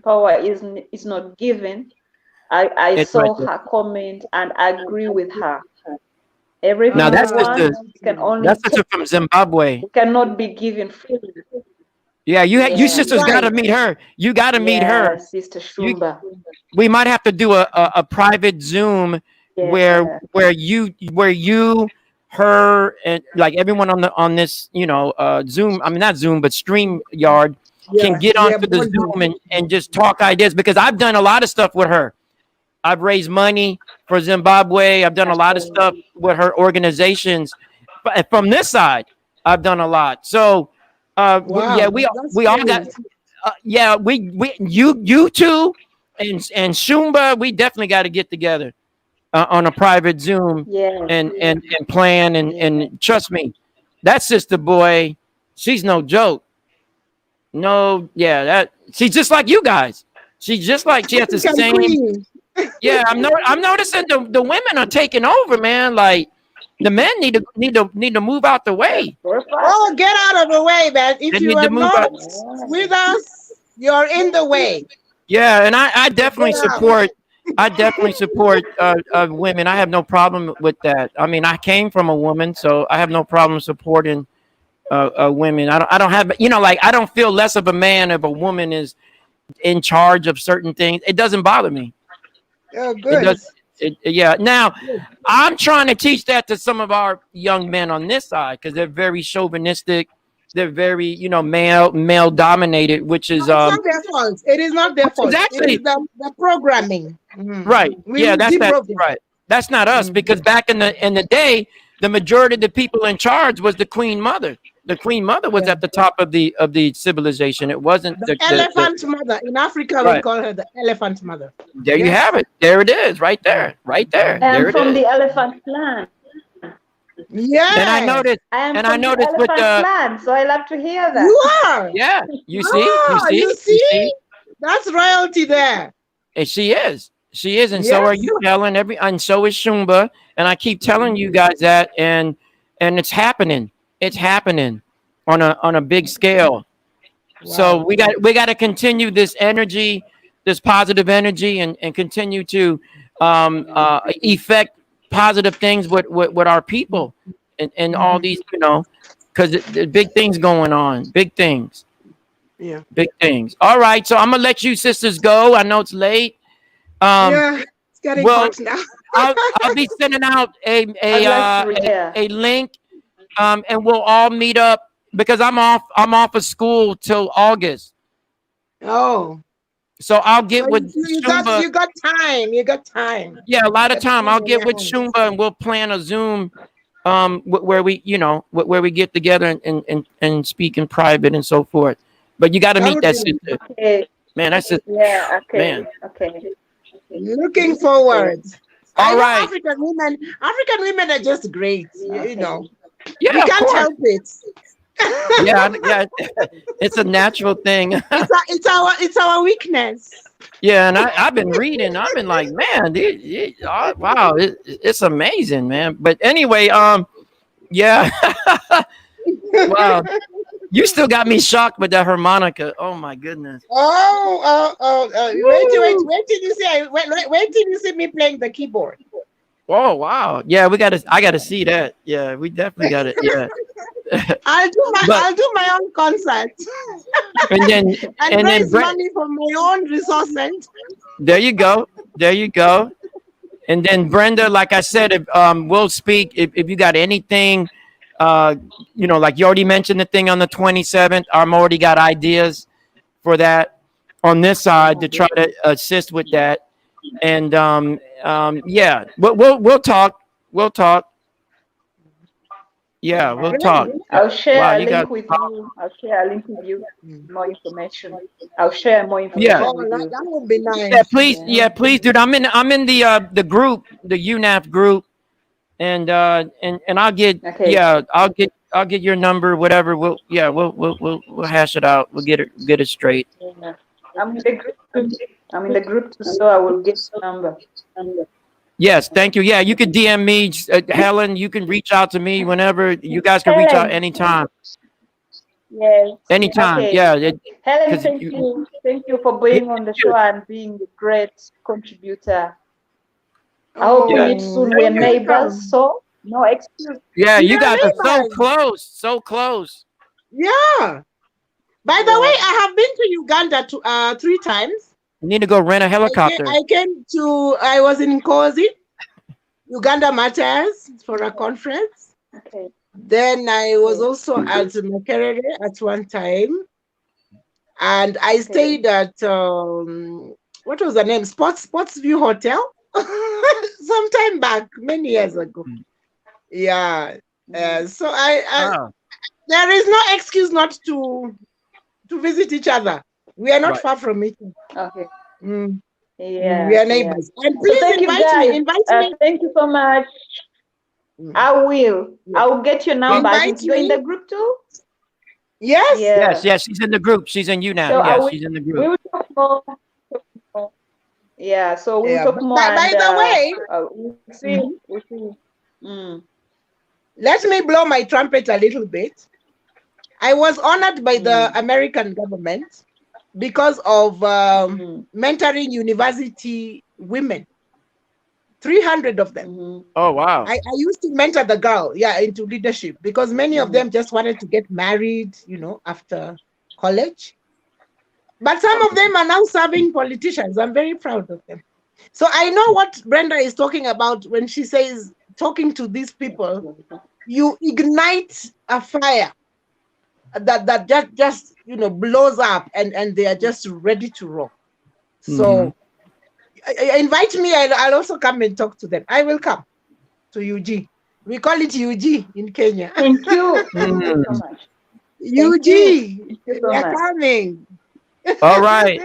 Speaker 4: Power is not given." I
Speaker 3: it's right
Speaker 4: saw
Speaker 3: there.
Speaker 4: her comment and agree with her.
Speaker 3: Now
Speaker 4: Everything we want can only
Speaker 3: that's
Speaker 4: take.
Speaker 3: sister from Zimbabwe.
Speaker 4: It cannot be given freely.
Speaker 3: Yeah, you
Speaker 4: Yeah.
Speaker 3: sisters got
Speaker 2: right.
Speaker 3: to meet her. You got to meet her.
Speaker 4: Yeah, Sister
Speaker 3: You
Speaker 4: Shumba.
Speaker 3: we might have to do a private Zoom
Speaker 4: Yeah.
Speaker 3: where you her and like everyone on this Zoom. I mean not Zoom but Stream Yard can
Speaker 2: Yeah,
Speaker 3: get
Speaker 2: yeah,
Speaker 3: onto the
Speaker 2: bonding.
Speaker 3: Zoom and just talk ideas because I've done a lot of stuff with her. I've raised money for Zimbabwe. I've done a lot of stuff with her organizations. But from this side, I've done a lot. So, yeah,
Speaker 2: Wow, that's
Speaker 3: we all got,
Speaker 2: great.
Speaker 3: yeah, you two and Shumba, we definitely got to get together on a private Zoom
Speaker 4: Yeah.
Speaker 3: and plan
Speaker 2: Yeah.
Speaker 3: and trust me, that sister boy, she's no joke. No, yeah, that she's just like you guys. She's just like she has the
Speaker 2: African
Speaker 3: same.
Speaker 2: queen.
Speaker 3: Yeah, I'm noticing the women are taking over, man. Like the men need to move out the way.
Speaker 2: Oh, get out of the way, man.
Speaker 3: They
Speaker 2: If you
Speaker 3: need to
Speaker 2: are
Speaker 3: move
Speaker 2: not
Speaker 3: out.
Speaker 2: with us, you're in the way.
Speaker 3: Yeah, and I
Speaker 2: So
Speaker 3: definitely
Speaker 2: get out.
Speaker 3: support. I definitely support women. I have no problem with that. I mean, I came from a woman, so I have no problem supporting women. I don't have like I don't feel less of a man if a woman is in charge of certain things. It doesn't bother me.
Speaker 2: Oh,
Speaker 3: It
Speaker 2: good.
Speaker 3: does. Yeah. Now, I'm trying to teach that to some of our young men on this side because they're very chauvinistic. They're very, male dominated, which is
Speaker 2: No, it's not their fault. It is not their fault. It
Speaker 3: exactly
Speaker 2: is the programming.
Speaker 3: right.
Speaker 2: We
Speaker 3: Yeah,
Speaker 2: will
Speaker 3: that's that.
Speaker 2: deprogram.
Speaker 3: Right. That's not us
Speaker 2: Mhm.
Speaker 3: because back in the day, the majority of the people in charge was the Queen Mother. The Queen Mother was
Speaker 2: Yeah.
Speaker 3: at the top of the civilization. It wasn't
Speaker 2: The
Speaker 3: the
Speaker 2: elephant mother. In Africa, we
Speaker 3: right.
Speaker 2: call her the elephant mother.
Speaker 3: There you
Speaker 2: Yes.
Speaker 3: have it. There it is. Right there. Right there.
Speaker 4: I
Speaker 3: There
Speaker 4: am
Speaker 3: it
Speaker 4: from
Speaker 3: is.
Speaker 4: the elephant clan.
Speaker 3: And I
Speaker 2: Yes,
Speaker 3: noticed.
Speaker 4: I am
Speaker 3: And I
Speaker 4: from the
Speaker 3: noticed with
Speaker 4: elephant clan, so I love to hear that.
Speaker 2: you are.
Speaker 3: yeah. You see. You
Speaker 2: Ah,
Speaker 3: see.
Speaker 2: you
Speaker 3: You
Speaker 2: see?
Speaker 3: see.
Speaker 2: That's royalty there.
Speaker 3: And she is. She is, and so are
Speaker 2: Yes.
Speaker 3: you, Helen. And so is Shumba. And I keep telling you guys that, and it's happening. It's happening on a big scale. So
Speaker 2: Wow.
Speaker 3: we got to continue this energy, this positive energy, and continue to effect positive things with our people and all these, because the big things going on, big things.
Speaker 2: Yeah.
Speaker 3: Big things. All right, so I'm gonna let you sisters go. I know it's late.
Speaker 2: Yeah. It's getting
Speaker 3: Well,
Speaker 2: hot now.
Speaker 3: I'll be sending out
Speaker 4: I'd like to
Speaker 3: a
Speaker 4: hear.
Speaker 3: a link, and we'll all meet up because I'm off of school till August.
Speaker 2: Oh,
Speaker 3: So I'll
Speaker 2: so
Speaker 3: get with Shumba.
Speaker 2: you got time. You got time.
Speaker 3: Yeah, a lot of
Speaker 2: Got
Speaker 3: time.
Speaker 2: time
Speaker 3: I'll
Speaker 2: on
Speaker 3: get
Speaker 2: your
Speaker 3: with
Speaker 2: hands.
Speaker 3: Shumba and we'll plan a Zoom where we, where we get together and speak in private and so forth. But you got to
Speaker 2: That
Speaker 3: meet
Speaker 2: would
Speaker 3: that
Speaker 2: be
Speaker 3: sister.
Speaker 4: Okay.
Speaker 3: Man, that's just,
Speaker 4: Yeah. Okay.
Speaker 3: man.
Speaker 4: Okay.
Speaker 2: looking forward. I
Speaker 3: All
Speaker 2: know
Speaker 3: right.
Speaker 2: African women. African women are just great. You
Speaker 4: Okay.
Speaker 2: know,
Speaker 3: Yeah,
Speaker 2: we
Speaker 3: of
Speaker 2: can't
Speaker 3: course.
Speaker 2: help it.
Speaker 3: Yeah, yeah. It's a natural thing.
Speaker 2: It's our weakness.
Speaker 3: Yeah, and I've been reading. I've been like, man, wow, it's amazing, man. But anyway, yeah, wow, you still got me shocked with that harmonica. Oh my goodness.
Speaker 2: Wait till you see wait till you see me playing the keyboard.
Speaker 3: Oh wow, yeah, I gotta see that. Yeah, we definitely got it. Yeah, but
Speaker 2: I'll do my own concert
Speaker 3: and then
Speaker 2: and
Speaker 3: and then
Speaker 2: raise
Speaker 3: Brent,
Speaker 2: money from my own resources.
Speaker 3: there you go, there you go. And then Brenda, like I said, if we'll speak if you got anything, like you already mentioned the thing on the 27th. I'm already got ideas for that on this side to try to assist with that. And yeah, we'll talk. We'll talk. Yeah, we'll talk.
Speaker 4: I'll share
Speaker 3: Wow,
Speaker 4: a
Speaker 3: you
Speaker 4: link
Speaker 3: got
Speaker 4: with you. I'll share a link with you. More information. I'll share more
Speaker 3: yeah.
Speaker 4: information with you.
Speaker 2: That would be nice.
Speaker 3: Yeah, please, please, dude. I'm in the group, the UNAF group, and I'll get
Speaker 4: Okay.
Speaker 3: I'll get your number, whatever. We'll hash it out. We'll get it straight.
Speaker 4: Yeah. I'm in the group too. I'm in the group too, so I will get the number.
Speaker 3: Yes, thank you. Yeah, you could DM me, Helen. You can reach out to me whenever. You guys can reach out
Speaker 4: Helen.
Speaker 3: anytime.
Speaker 4: Yes.
Speaker 3: Anytime.
Speaker 4: Okay.
Speaker 3: Yeah,
Speaker 4: Helen,
Speaker 3: 'cause
Speaker 4: thank you. Thank you for being on the show and being a great contributor. I hope we meet soon. We're
Speaker 2: You're welcome.
Speaker 4: neighbors, so no excuse.
Speaker 3: yeah. You
Speaker 2: You're
Speaker 3: guys are so
Speaker 2: neighbors.
Speaker 3: close, so close.
Speaker 2: Yeah. By the
Speaker 4: Yeah.
Speaker 2: way, I have been to Uganda 3 times.
Speaker 3: You need to go rent a helicopter.
Speaker 2: I was in Nkozi, Uganda Matters, for a conference.
Speaker 4: Okay.
Speaker 2: Then I was also at Makerere at one time. And I stayed at, what was the name? Sportsview Hotel? Sometime back, many years ago. Yeah. So
Speaker 3: Wow.
Speaker 2: there is no excuse not to visit each other. We are not
Speaker 3: Right.
Speaker 2: far from each other.
Speaker 4: Okay.
Speaker 2: We are neighbors. And
Speaker 4: So
Speaker 2: please
Speaker 4: thank you
Speaker 2: invite
Speaker 4: guys.
Speaker 2: me. Invite me.
Speaker 4: Thank you so much. I will. I will get your number.
Speaker 2: Invite
Speaker 4: You're in
Speaker 2: me.
Speaker 4: the group too?
Speaker 2: Yes.
Speaker 4: Yeah.
Speaker 3: Yes, she's in the group. She's in UNAF.
Speaker 4: So
Speaker 3: Yes, she's in the
Speaker 4: we
Speaker 3: group.
Speaker 4: will talk more. Yeah. So we'll
Speaker 2: Yeah.
Speaker 4: talk
Speaker 2: But
Speaker 4: more.
Speaker 2: by
Speaker 4: And,
Speaker 2: the way,
Speaker 4: we'll see. We'll see. Mm.
Speaker 2: let me blow my trumpet a little bit. I was honored by the American government because of mentoring university women. 300 of them.
Speaker 3: Oh wow.
Speaker 2: I used to mentor the girl, into leadership because many of them just wanted to get married, after college. But some of them are now serving politicians. I'm very proud of them. So I know what Brenda is talking about when she says, talking to these people, you ignite a fire that just blows up and they are just ready to rock. So invite me. I'll also come and talk to them. I will come to UG. We call it UG in Kenya.
Speaker 4: Thank you. Thank you so much.
Speaker 2: UG,
Speaker 4: Thank you so
Speaker 2: we are
Speaker 4: much.
Speaker 2: coming.
Speaker 3: All right.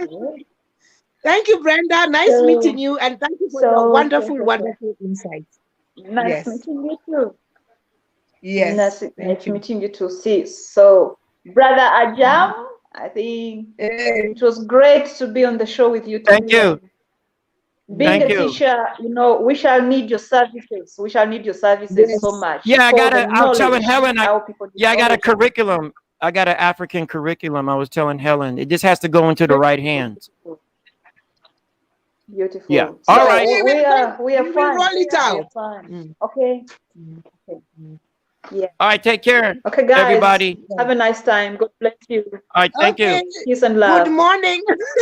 Speaker 2: Thank you, Brenda. Nice meeting you, and thank you for your wonderful insights.
Speaker 4: Nice meeting you too.
Speaker 2: Yes.
Speaker 4: Nice meeting you too, sis. So, Brother Ajam, I think it was great to be on the show with you today.
Speaker 3: Thank you.
Speaker 4: Being a teacher, we shall need your services. We shall need your services so much.
Speaker 3: Yeah, I was telling Helen, I got a curriculum. I got an African curriculum. I was telling Helen, it just has to go into the right hands.
Speaker 4: Beautiful.
Speaker 3: Yeah.
Speaker 4: So
Speaker 3: all right.
Speaker 4: We are fine.
Speaker 2: Roll it out.
Speaker 4: Okay. Yeah.
Speaker 3: All right. Take care.
Speaker 4: Okay, guys.
Speaker 3: Everybody.
Speaker 4: Have a nice time. God bless you.
Speaker 3: All right. Thank you.
Speaker 4: Peace and love.
Speaker 2: Good morning.